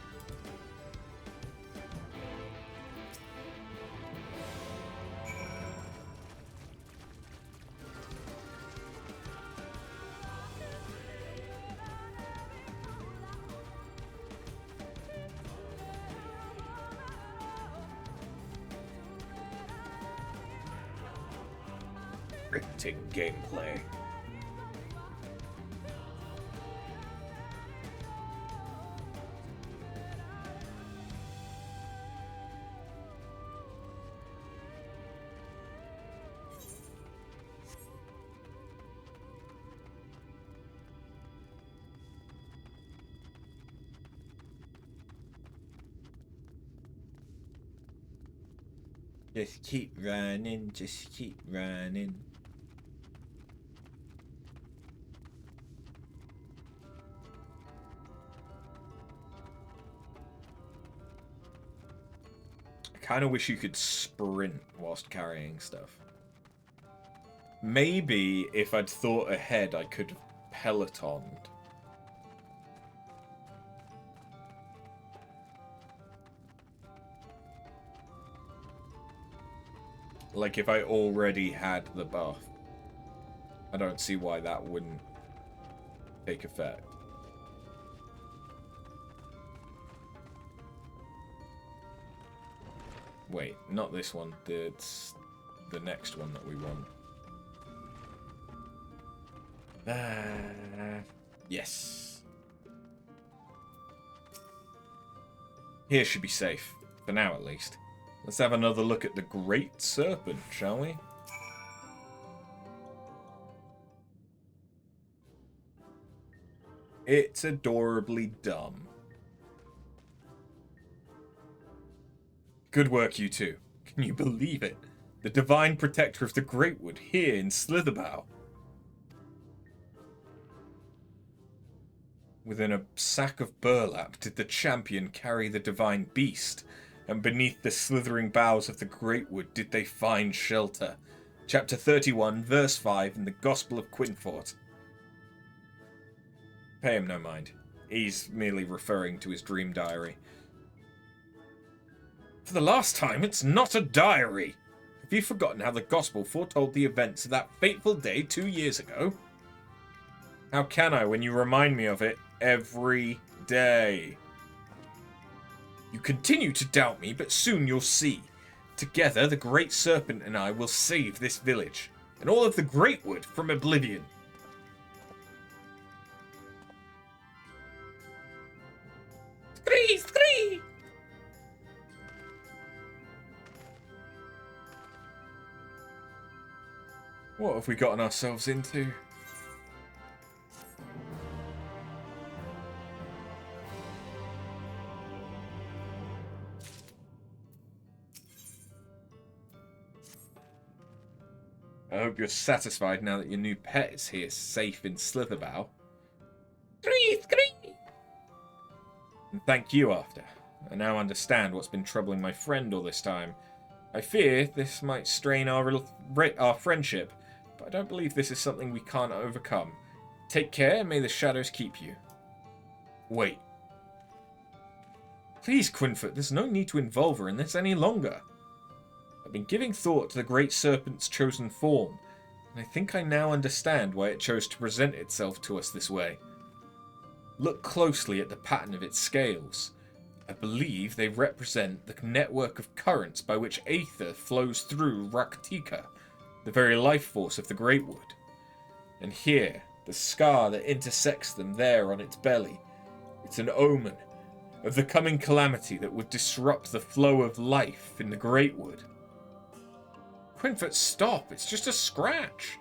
Scripting gameplay. Just keep running, just keep running. I kind of wish you could sprint whilst carrying stuff. Maybe if I'd thought ahead, I could have pelotoned. Like if I already had the buff. I don't see why that wouldn't take effect. Wait, not this one. It's the next one that we want. Yes. Here should be safe. For now, at least. Let's have another look at the Great Serpent, shall we? It's adorably dumb. Good work, you two. Can you believe it? The divine protector of the Great Wood here in Slitherbow. Within a sack of burlap did the champion carry the divine beast, and beneath the slithering boughs of the Great Wood did they find shelter. Chapter 31, verse 5 in the Gospel of Quinfort. Pay him no mind. He's merely referring to his dream diary. For the last time, it's not a diary! Have you forgotten how the Gospel foretold the events of that fateful day 2 years ago? How can I when you remind me of it every day? You continue to doubt me, but soon you'll see. Together, the Great Serpent and I will save this village, and all of the Great Wood from oblivion. Scree! What have we gotten ourselves into? I hope you're satisfied now that your new pet is here, safe in Slitherbow. And thank you, After. I now understand what's been troubling my friend all this time. I fear this might strain our friendship, but I don't believe this is something we can't overcome. Take care, and may the shadows keep you. Wait. Please, Quinford, there's no need to involve her in this any longer. I've been giving thought to the Great Serpent's chosen form, and I think I now understand why it chose to present itself to us this way. Look closely at the pattern of its scales. I believe they represent the network of currents by which aether flows through Raktika, the very life force of the Great Wood. And here, the scar that intersects them there on its belly. It's an omen of the coming calamity that would disrupt the flow of life in the Great Wood. Quinford, stop! It's just a scratch.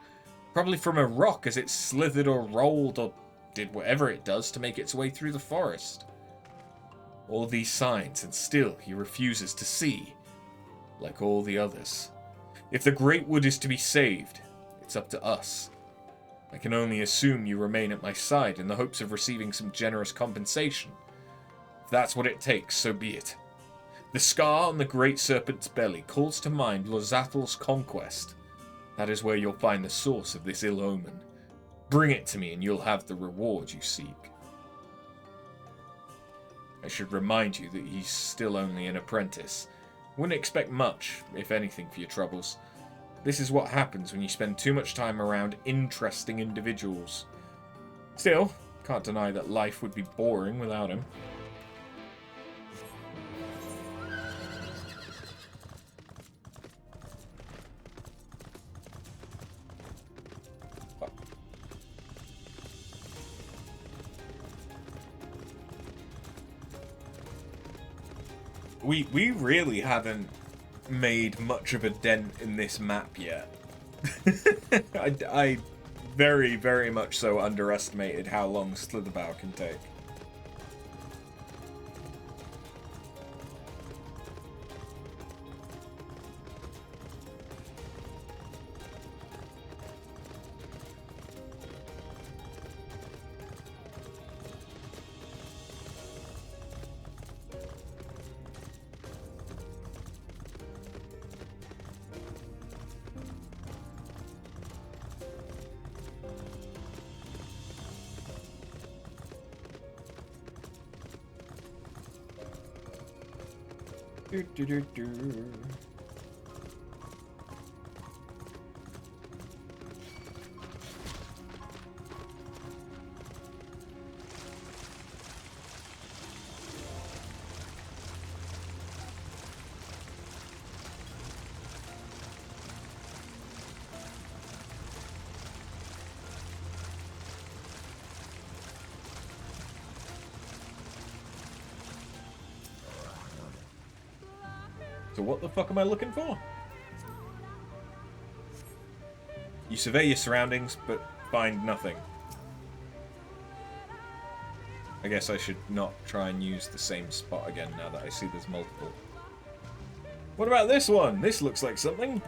Probably from a rock as it slithered or rolled or did whatever it does to make its way through the forest. All these signs, and still he refuses to see, like all the others. If the Great Wood is to be saved, it's up to us. I can only assume you remain at my side in the hopes of receiving some generous compensation. If that's what it takes, so be it. The scar on the Great Serpent's belly calls to mind Lozathel's conquest. That is where you'll find the source of this ill omen. Bring it to me and you'll have the reward you seek. I should remind you that he's still only an apprentice. Wouldn't expect much, if anything, for your troubles. This is what happens when you spend too much time around interesting individuals. Still, can't deny that life would be boring without him. We really haven't made much of a dent in this map yet. I very, very much so underestimated how long Slitherbow can take. So what the fuck am I looking for? You survey your surroundings, but find nothing. I guess I should not try and use the same spot again now that I see there's multiple. What about this one? This looks like something.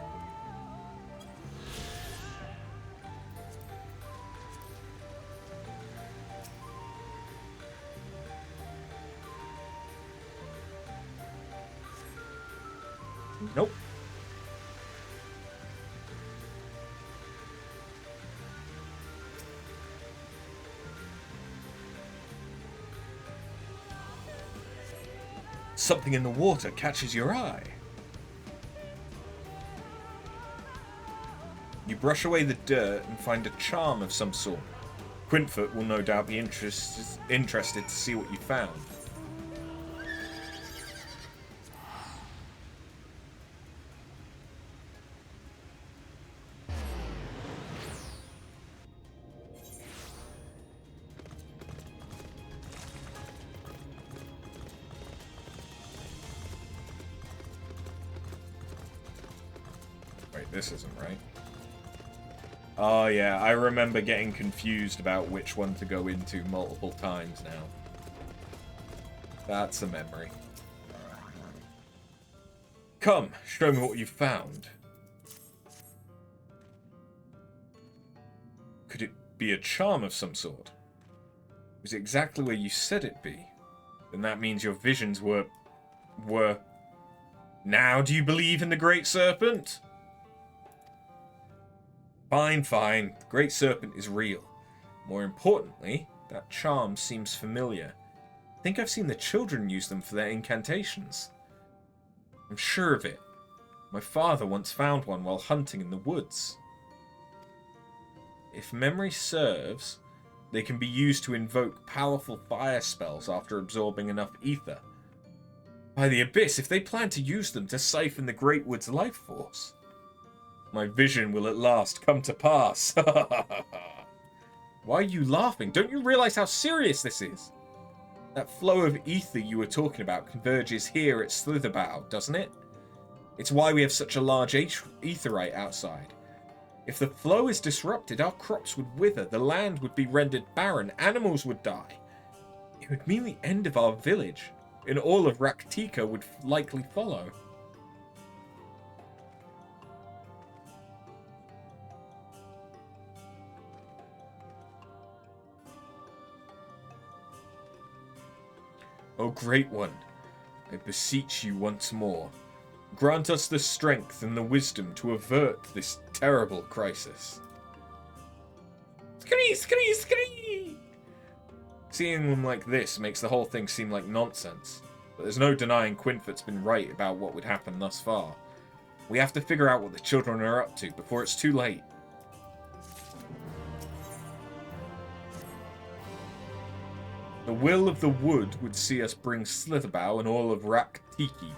Nope. Something in the water catches your eye. You brush away the dirt and find a charm of some sort. Quinford will no doubt be interested to see what you found. This isn't right. Oh yeah, I remember getting confused about which one to go into multiple times now. That's a memory. Come, show me what you found. Could it be a charm of some sort? Was it exactly where you said it'd be? Then that means your visions were... Now do you believe in the Great Serpent? Fine, fine. The Great Serpent is real. More importantly, that charm seems familiar. I think I've seen the children use them for their incantations. I'm sure of it. My father once found one while hunting in the woods. If memory serves, they can be used to invoke powerful fire spells after absorbing enough ether. By the Abyss, if they plan to use them to siphon the Great Wood's life force, my vision will at last come to pass. Why are you laughing? Don't you realize how serious this is? That flow of ether you were talking about converges here at Slitherbow, doesn't it? It's why we have such a large aetheryte outside. If the flow is disrupted, our crops would wither, the land would be rendered barren, animals would die. It would mean the end of our village, and all of Raktika would likely follow. O Great One, I beseech you once more, grant us the strength and the wisdom to avert this terrible crisis. Scree, scree, scree! Seeing them like this makes the whole thing seem like nonsense, but there's no denying Quinfet's been right about what would happen thus far. We have to figure out what the children are up to before it's too late. The will of the wood would see us bring Slitherbow and all of Raktika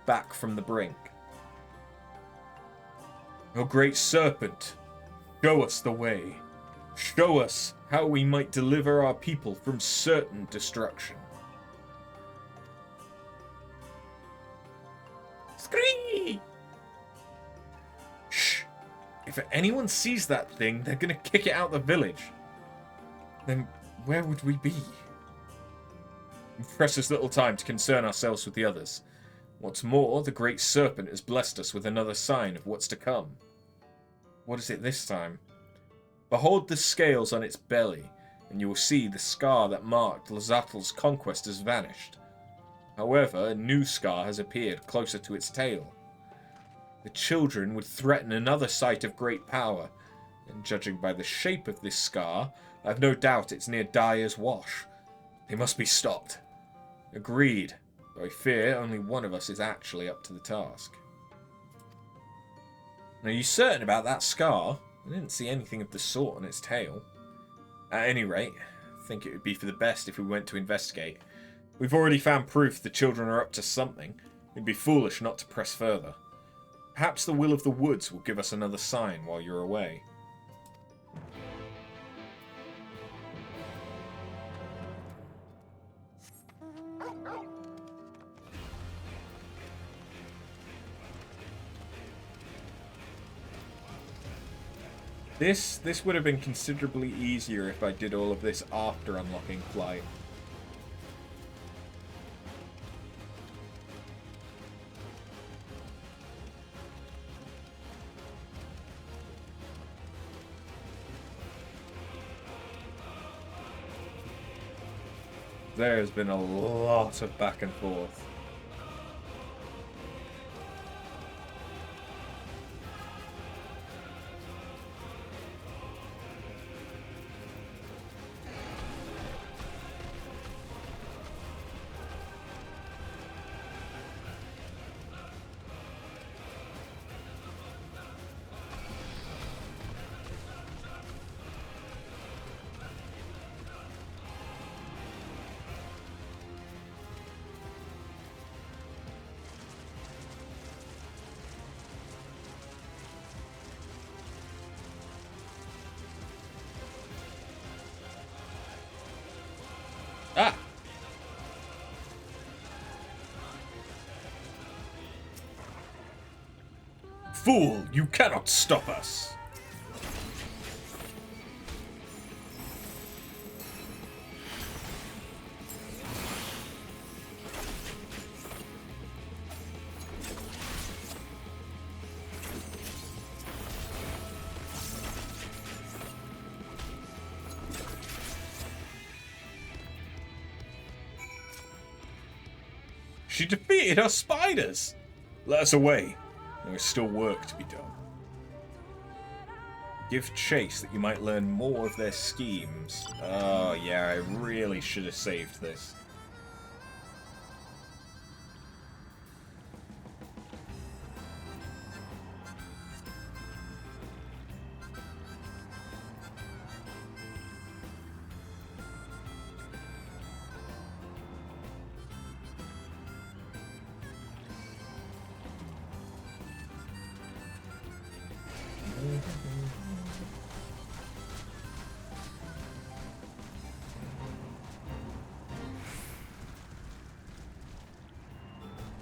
back from the brink. O Great Serpent, show us the way. Show us how we might deliver our people from certain destruction. Scree! Shh! If anyone sees that thing, they're gonna kick it out the village. Then where would we be? Precious little time to concern ourselves with the others. What's more, the Great Serpent has blessed us with another sign of what's to come. What is it this time? Behold the scales on its belly, and you will see the scar that marked Lazatl's conquest has vanished. However, a new scar has appeared closer to its tail. The children would threaten another site of great power, and judging by the shape of this scar, I've no doubt it's near Dyer's Wash. They must be stopped. Agreed, though I fear only one of us is actually up to the task. Are you certain about that scar? I didn't see anything of the sort on its tail. At any rate, I think it would be for the best if we went to investigate. We've already found proof the children are up to something. It'd be foolish not to press further. Perhaps the Will of the Woods will give us another sign while you're away. This would have been considerably easier if I did all of this after unlocking Flight. There's been a lot of back and forth. Fool, you cannot stop us! She defeated our spiders! Let us away. There is still work to be done. Give chase that you might learn more of their schemes. Oh yeah, I really should have saved this.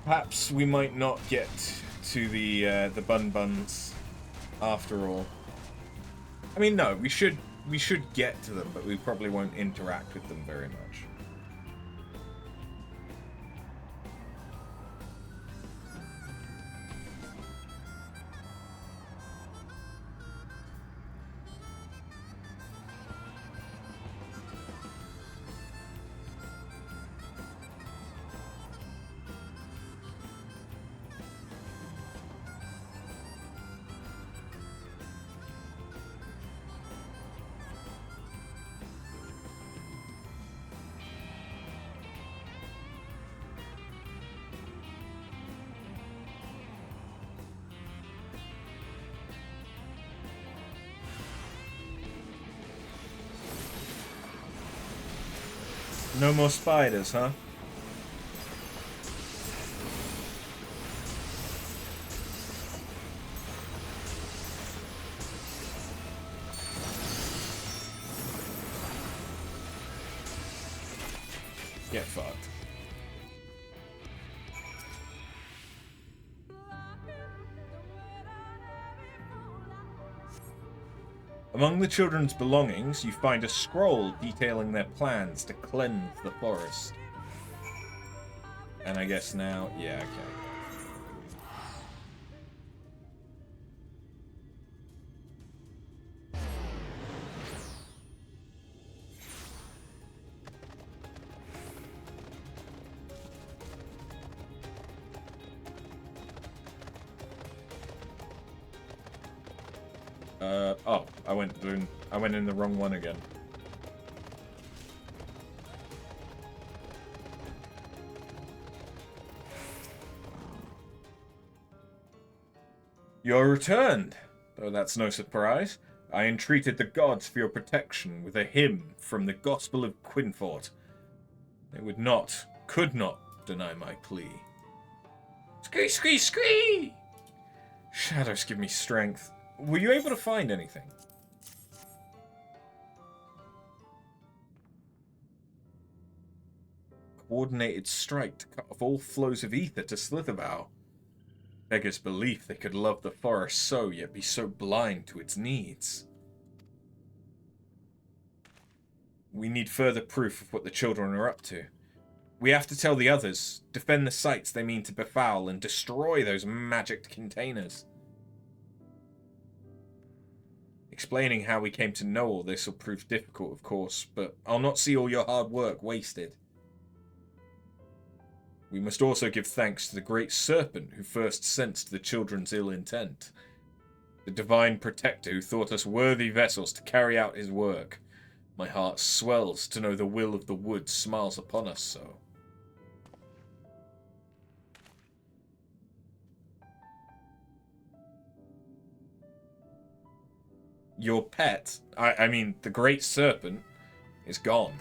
Perhaps we might not get to the Bun Buns after all. I mean, no, we should get to them, but we probably won't interact with them very much. No more spiders, huh? Get fucked. Among the children's belongings, you find a scroll detailing their plans to cleanse the forest. And I guess now, yeah, okay. Oh, I went in the wrong one again. You're returned, though that's no surprise. I entreated the gods for your protection with a hymn from the Gospel of Quinfort. They would not, could not deny my plea. Scree, scree, scree! Shadows give me strength. Were you able to find anything? Coordinated strike to cut off all flows of ether to Slitherbow. Beggars belief they could love the forest so, yet be so blind to its needs. We need further proof of what the children are up to. We have to tell the others, defend the sites they mean to befoul, and destroy those magicked containers. Explaining how we came to know all this will prove difficult, of course, but I'll not see all your hard work wasted. We must also give thanks to the great serpent who first sensed the children's ill intent. The divine protector who thought us worthy vessels to carry out his work. My heart swells to know the will of the wood smiles upon us so. Your pet, I mean, the great serpent, is gone.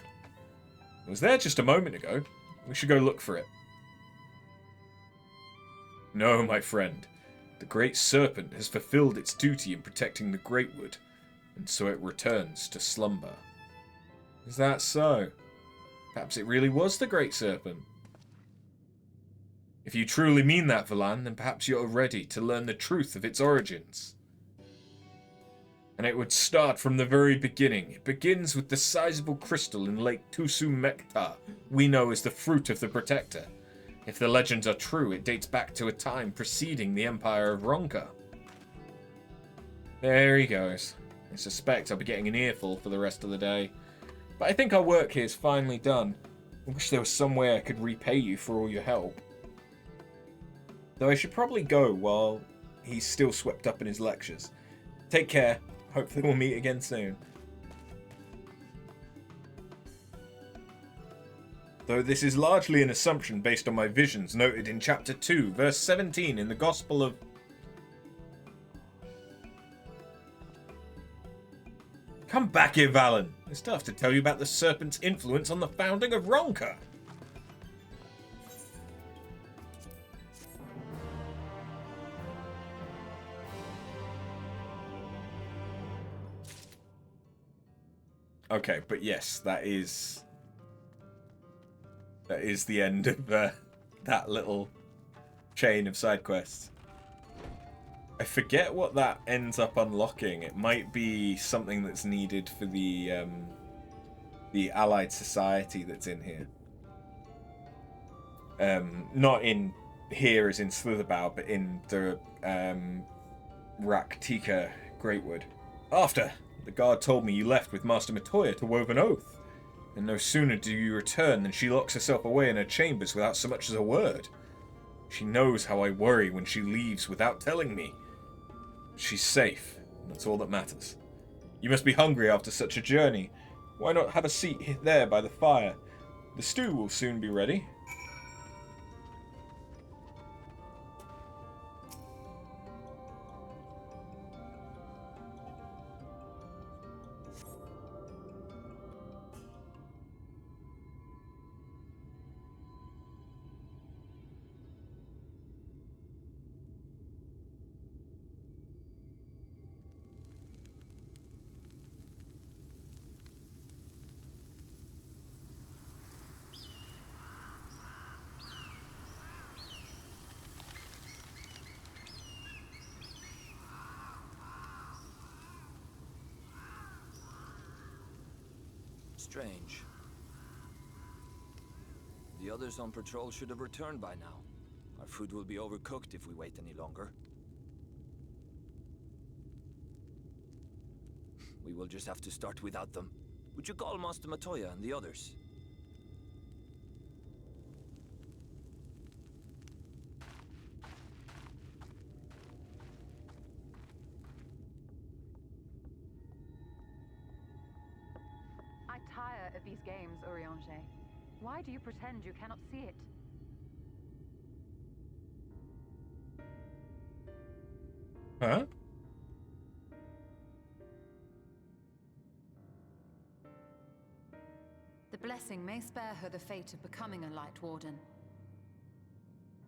It was there just a moment ago. We should go look for it. No, my friend. The great serpent has fulfilled its duty in protecting the Greatwood, and so it returns to slumber. Is that so? Perhaps it really was the great serpent. If you truly mean that, Valan, then perhaps you're ready to learn the truth of its origins. And it would start from the very beginning. It begins with the sizable crystal in Lake Tusu Mekta, we know as the fruit of the Protector. If the legends are true, it dates back to a time preceding the Empire of Ronka. There he goes. I suspect I'll be getting an earful for the rest of the day. But I think our work here is finally done. I wish there was some way I could repay you for all your help. Though I should probably go while he's still swept up in his lectures. Take care. Hopefully we'll meet again soon. Though this is largely an assumption based on my visions noted in chapter 2, verse 17 in the Gospel of... Come back here, Valan. I still have to tell you about the serpent's influence on the founding of Ronka. Okay, but yes, that is the end of that little chain of side quests. I forget what that ends up unlocking. It might be something that's needed for the allied society that's in here. Not in here as in Slitherbow, but in the Raktika Greatwood. After, the guard told me you left with Master Matoya to Woven Oath. And no sooner do you return than she locks herself away in her chambers without so much as a word. She knows how I worry when she leaves without telling me. She's safe, and that's all that matters. You must be hungry after such a journey. Why not have a seat there by the fire? The stew will soon be ready. Strange. The others on patrol should have returned by now. Our food will be overcooked if we wait any longer. We will just have to start without them. Would you call Master Matoya and the others? I tire of these games, Urianger. Why do you pretend you cannot see it? Huh? The blessing may spare her the fate of becoming a Light Warden.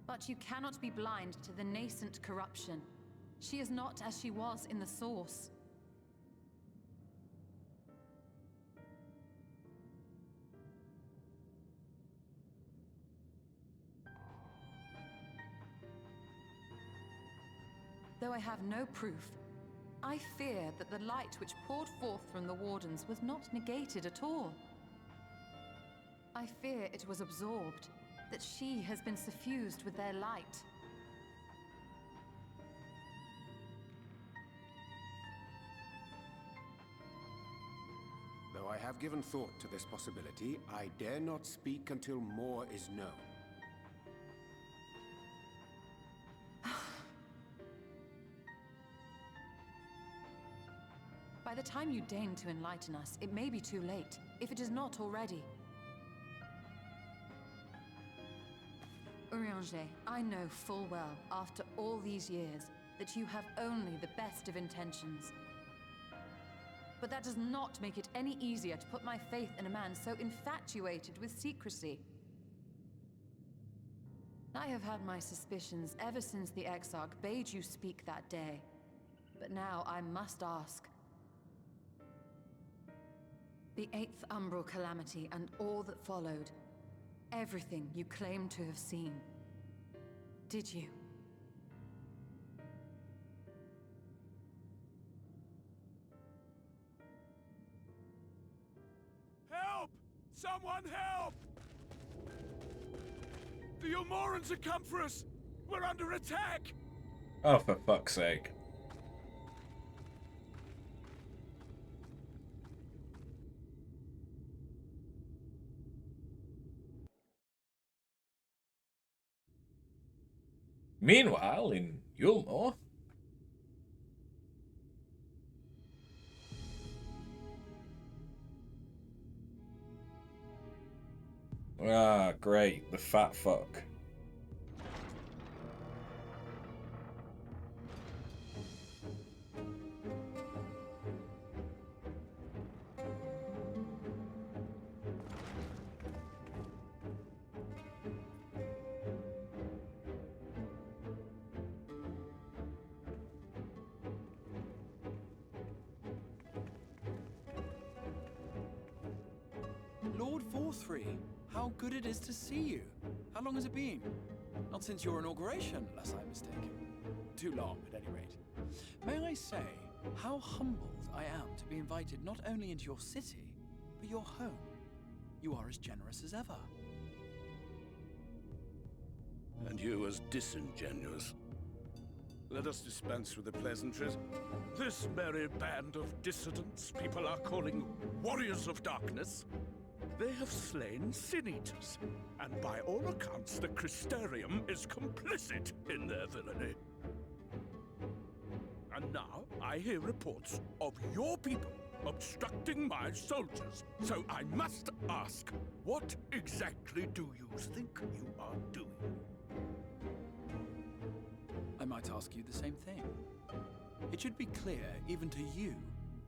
But you cannot be blind to the nascent corruption. She is not as she was in the Source. Though I have no proof, I fear that the light which poured forth from the Wardens was not negated at all. I fear it was absorbed, that she has been suffused with their light. Though I have given thought to this possibility, I dare not speak until more is known. By the time you deign to enlighten us, it may be too late, if it is not already. Urianger, I know full well, after all these years, that you have only the best of intentions. But that does not make it any easier to put my faith in a man so infatuated with secrecy. I have had my suspicions ever since the Exarch bade you speak that day. But now I must ask. The 8th Umbral Calamity and all that followed. Everything you claim to have seen. Did you? Help! Someone help! The Umorans have come for us! We're under attack! Oh, for fuck's sake. Meanwhile, in Yulmore... Ah, great. The fat fuck. Lord Vorthry, how good it is to see you. How long has it been? Not since your inauguration, unless I'm mistaken. Too long, at any rate. May I say how humbled I am to be invited not only into your city, but your home. You are as generous as ever. And you as disingenuous. Let us dispense with the pleasantries. This merry band of dissidents people are calling warriors of darkness. They have slain sin-eaters, and by all accounts the Crystarium is complicit in their villainy. And now I hear reports of your people obstructing my soldiers. So I must ask, what exactly do you think you are doing? I might ask you the same thing. It should be clear, even to you,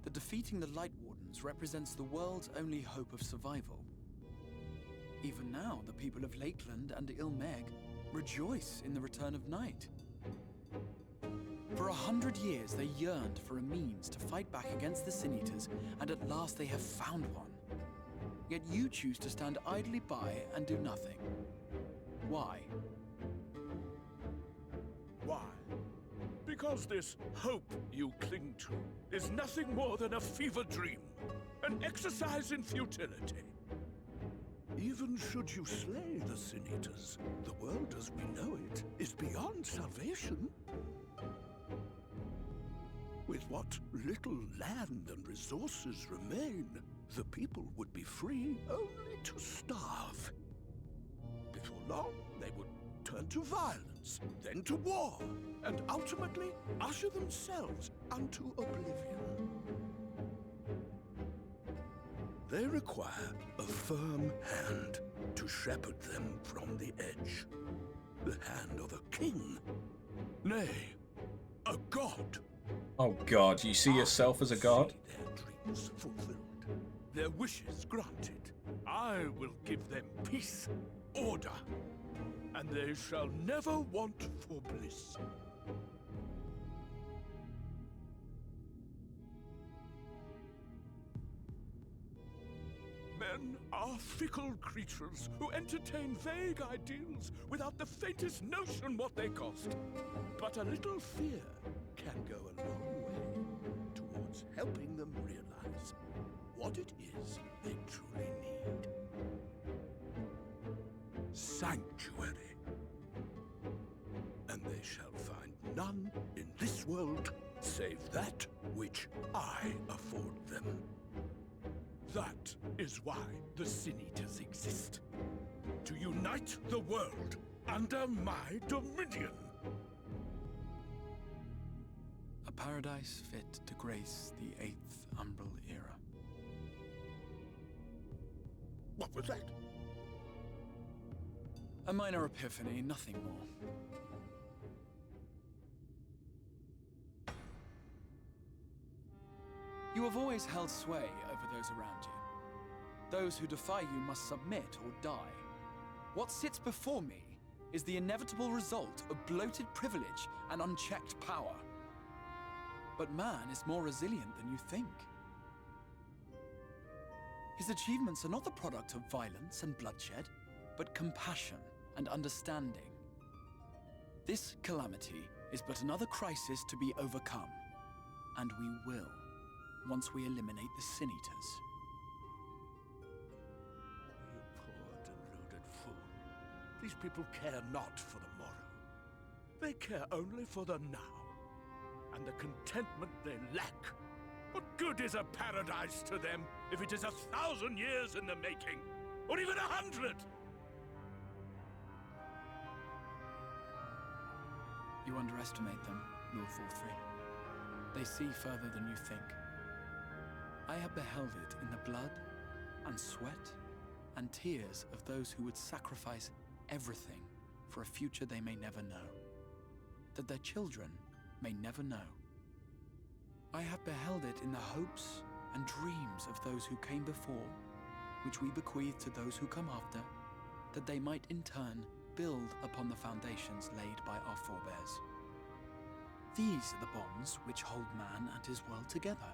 that defeating the Light Wardens represents the world's only hope of survival. Even now, the people of Lakeland and Ilmeg rejoice in the return of night. For 100 years, they yearned for a means to fight back against the Sin-Eaters, and at last they have found one. Yet you choose to stand idly by and do nothing. Why? Why? Because this hope you cling to is nothing more than a fever dream, an exercise in futility. Even should you slay the Sin-Eaters, the world as we know it is beyond salvation. With what little land and resources remain, the people would be free only to starve. Before long, they would turn to violence, then to war, and ultimately usher themselves unto oblivion. They require a firm hand to shepherd them from the edge. The hand of a king. Nay, a god. Oh god, you see yourself as a god? See their dreams fulfilled, their wishes granted. I will give them peace, order, and they shall never want for bliss. Men are fickle creatures who entertain vague ideals without the faintest notion what they cost. But a little fear can go a long way towards helping them realize what it is they truly need. Sanctuary. And they shall find none in this world save that which I afford them. That is why the Sin-Eaters exist. To unite the world under my dominion. A paradise fit to grace the 8th Umbral era. What was that? A minor epiphany, nothing more. You have always held sway over those around you. Those who defy you must submit or die. What sits before me is the inevitable result of bloated privilege and unchecked power. But man is more resilient than you think. His achievements are not the product of violence and bloodshed, but compassion and understanding. This calamity is but another crisis to be overcome. And we will, once we eliminate the Sin Eaters. You poor deluded fool. These people care not for the morrow. They care only for the now. And the contentment they lack. What good is a paradise to them if it is 1,000 years in the making? Or even 100? You underestimate them, Lord Vorthry. They see further than you think. I have beheld it in the blood and sweat and tears of those who would sacrifice everything for a future they may never know, that their children may never know. I have beheld it in the hopes and dreams of those who came before, which we bequeath to those who come after, that they might in turn build upon the foundations laid by our forebears. These are the bonds which hold man and his world together,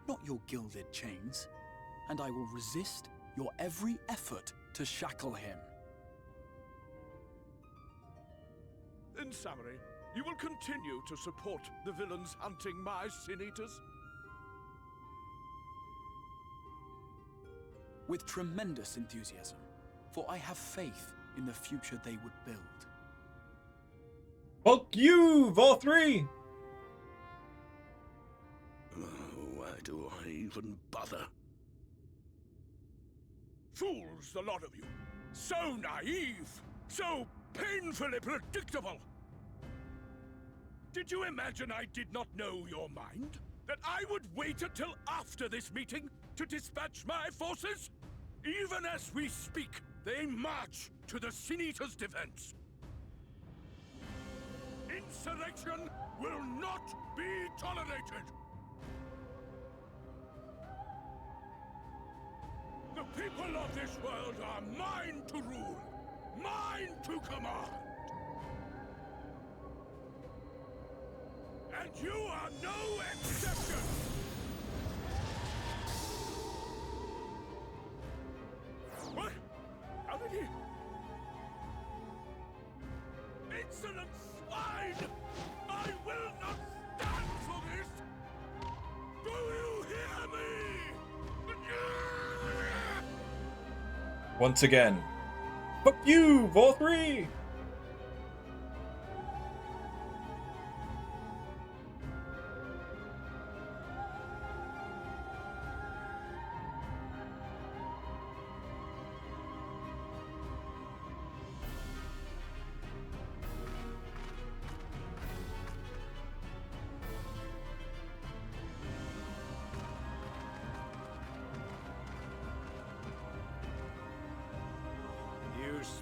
not your gilded chains, and I will resist your every effort to shackle him. In summary, you will continue to support the villains hunting my Sin Eaters? With tremendous enthusiasm, for I have faith in the future they would build. Fuck you, Vorthry! Why do I even bother? Fools, the lot of you! So naive! So painfully predictable! Did you imagine I did not know your mind? That I would wait until after this meeting to dispatch my forces? Even as we speak, they march to the Sin Eaters' defense. Insurrection will not be tolerated! The people of this world are mine to rule, mine to command. And you are no exception! What? How did he... Insolent swine! I will not stand for this! Do you hear me? Once again. Fuck you, Vorthry!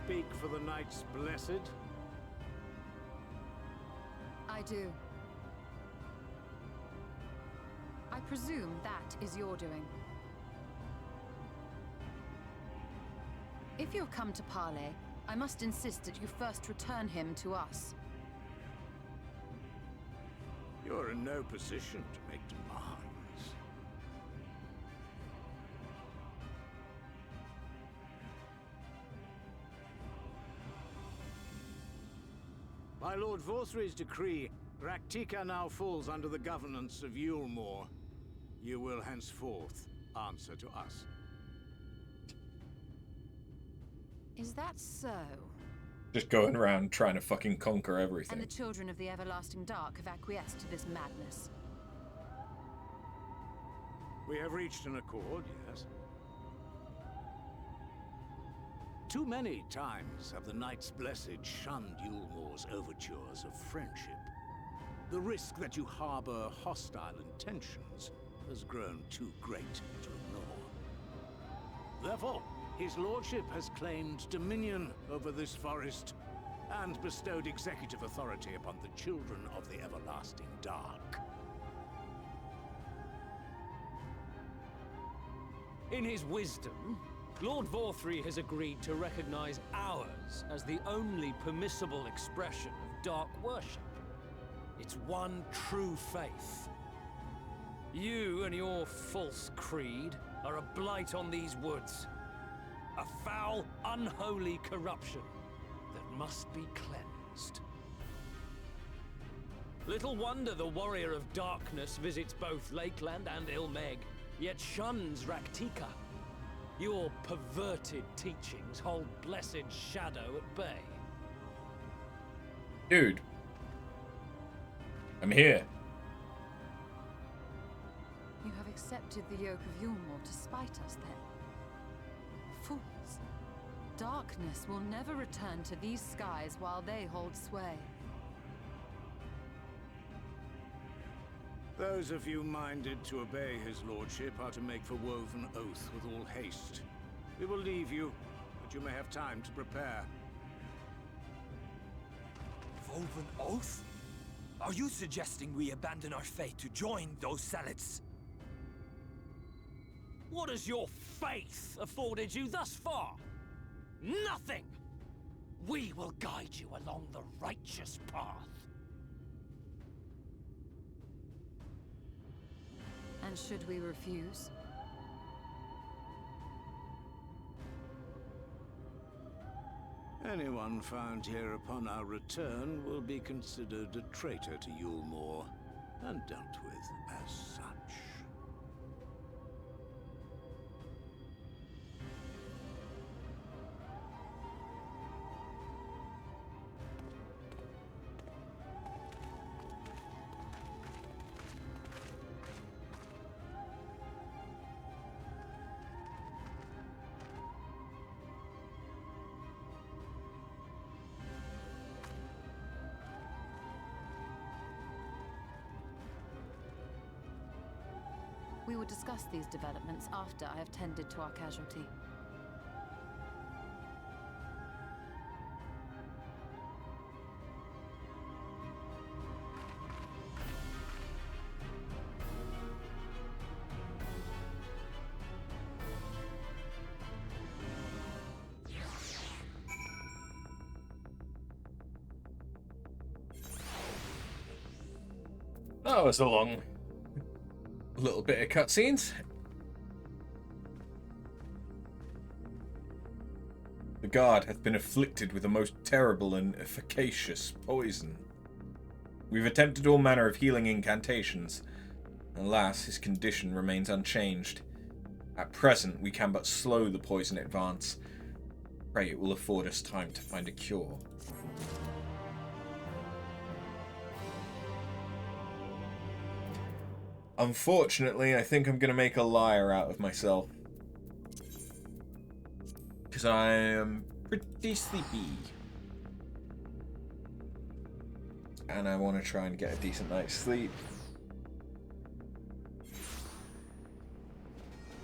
Speak for the Knights Blessed? I do. I presume that is your doing. If you've come to parley, I must insist that you first return him to us. You're in no position to make demands. By Lord Vorthry's decree, Raktika now falls under the governance of Yulmore. You will henceforth answer to us. Is that so? Just going around trying to fucking conquer everything. And the children of the Everlasting Dark have acquiesced to this madness. We have reached an accord, yes. Too many times have the Knights Blessed shunned Yulmore's overtures of friendship. The risk that you harbor hostile intentions has grown too great to ignore. Therefore, his lordship has claimed dominion over this forest and bestowed executive authority upon the children of the Everlasting Dark. In his wisdom, Lord Vorthry has agreed to recognize ours as the only permissible expression of dark worship. It's one true faith. You and your false creed are a blight on these woods. A foul, unholy corruption that must be cleansed. Little wonder the Warrior of Darkness visits both Lakeland and Ilmeg, yet shuns Raktika. Your perverted teachings hold blessed Shadow at bay. Dude. I'm here. You have accepted the yoke of Yulmore to spite us, then? Fools. Darkness will never return to these skies while they hold sway. Those of you minded to obey his lordship are to make for Woven Oath with all haste. We will leave you, but you may have time to prepare. Woven Oath? Are you suggesting we abandon our fate to join those zealots? What has your faith afforded you thus far? Nothing! We will guide you along the righteous path. And should we refuse? Anyone found here upon our return will be considered a traitor to Yulmore, and dealt with as such. We will discuss these developments after I have tended to our casualty. That was a long little bit of cutscenes. The guard hath been afflicted with a most terrible and efficacious poison. We've attempted all manner of healing incantations. Alas, his condition remains unchanged. At present, we can but slow the poison advance. Pray it will afford us time to find a cure. Unfortunately, I think I'm going to make a liar out of myself. Because I am pretty sleepy. And I want to try and get a decent night's sleep.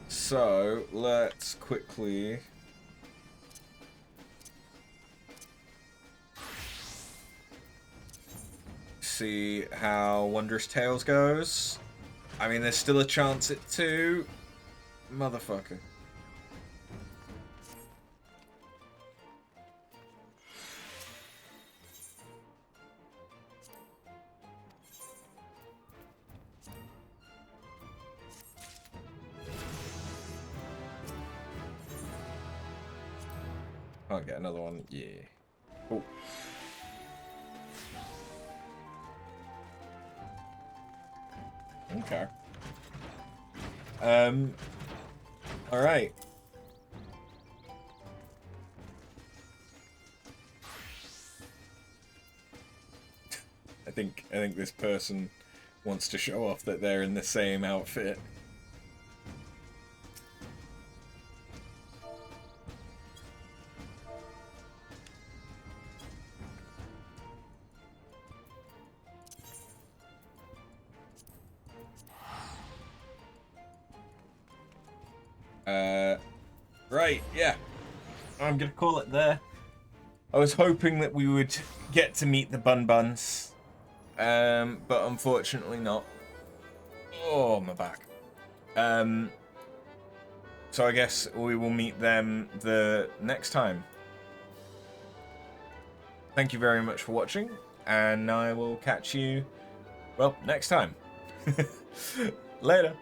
So, let's quickly... see how Wondrous Tales goes. I mean, there's still a chance at 2. Motherfucker. I'll get another one. Yeah. Cool. Okay. All right. I think this person wants to show off that they're in the same outfit. Right, yeah. I'm gonna call it there. I was hoping that we would get to meet the Bun Buns, but unfortunately not. Oh, my back. So I guess we will meet them the next time. Thank you very much for watching, and I will catch you, well, next time. Later.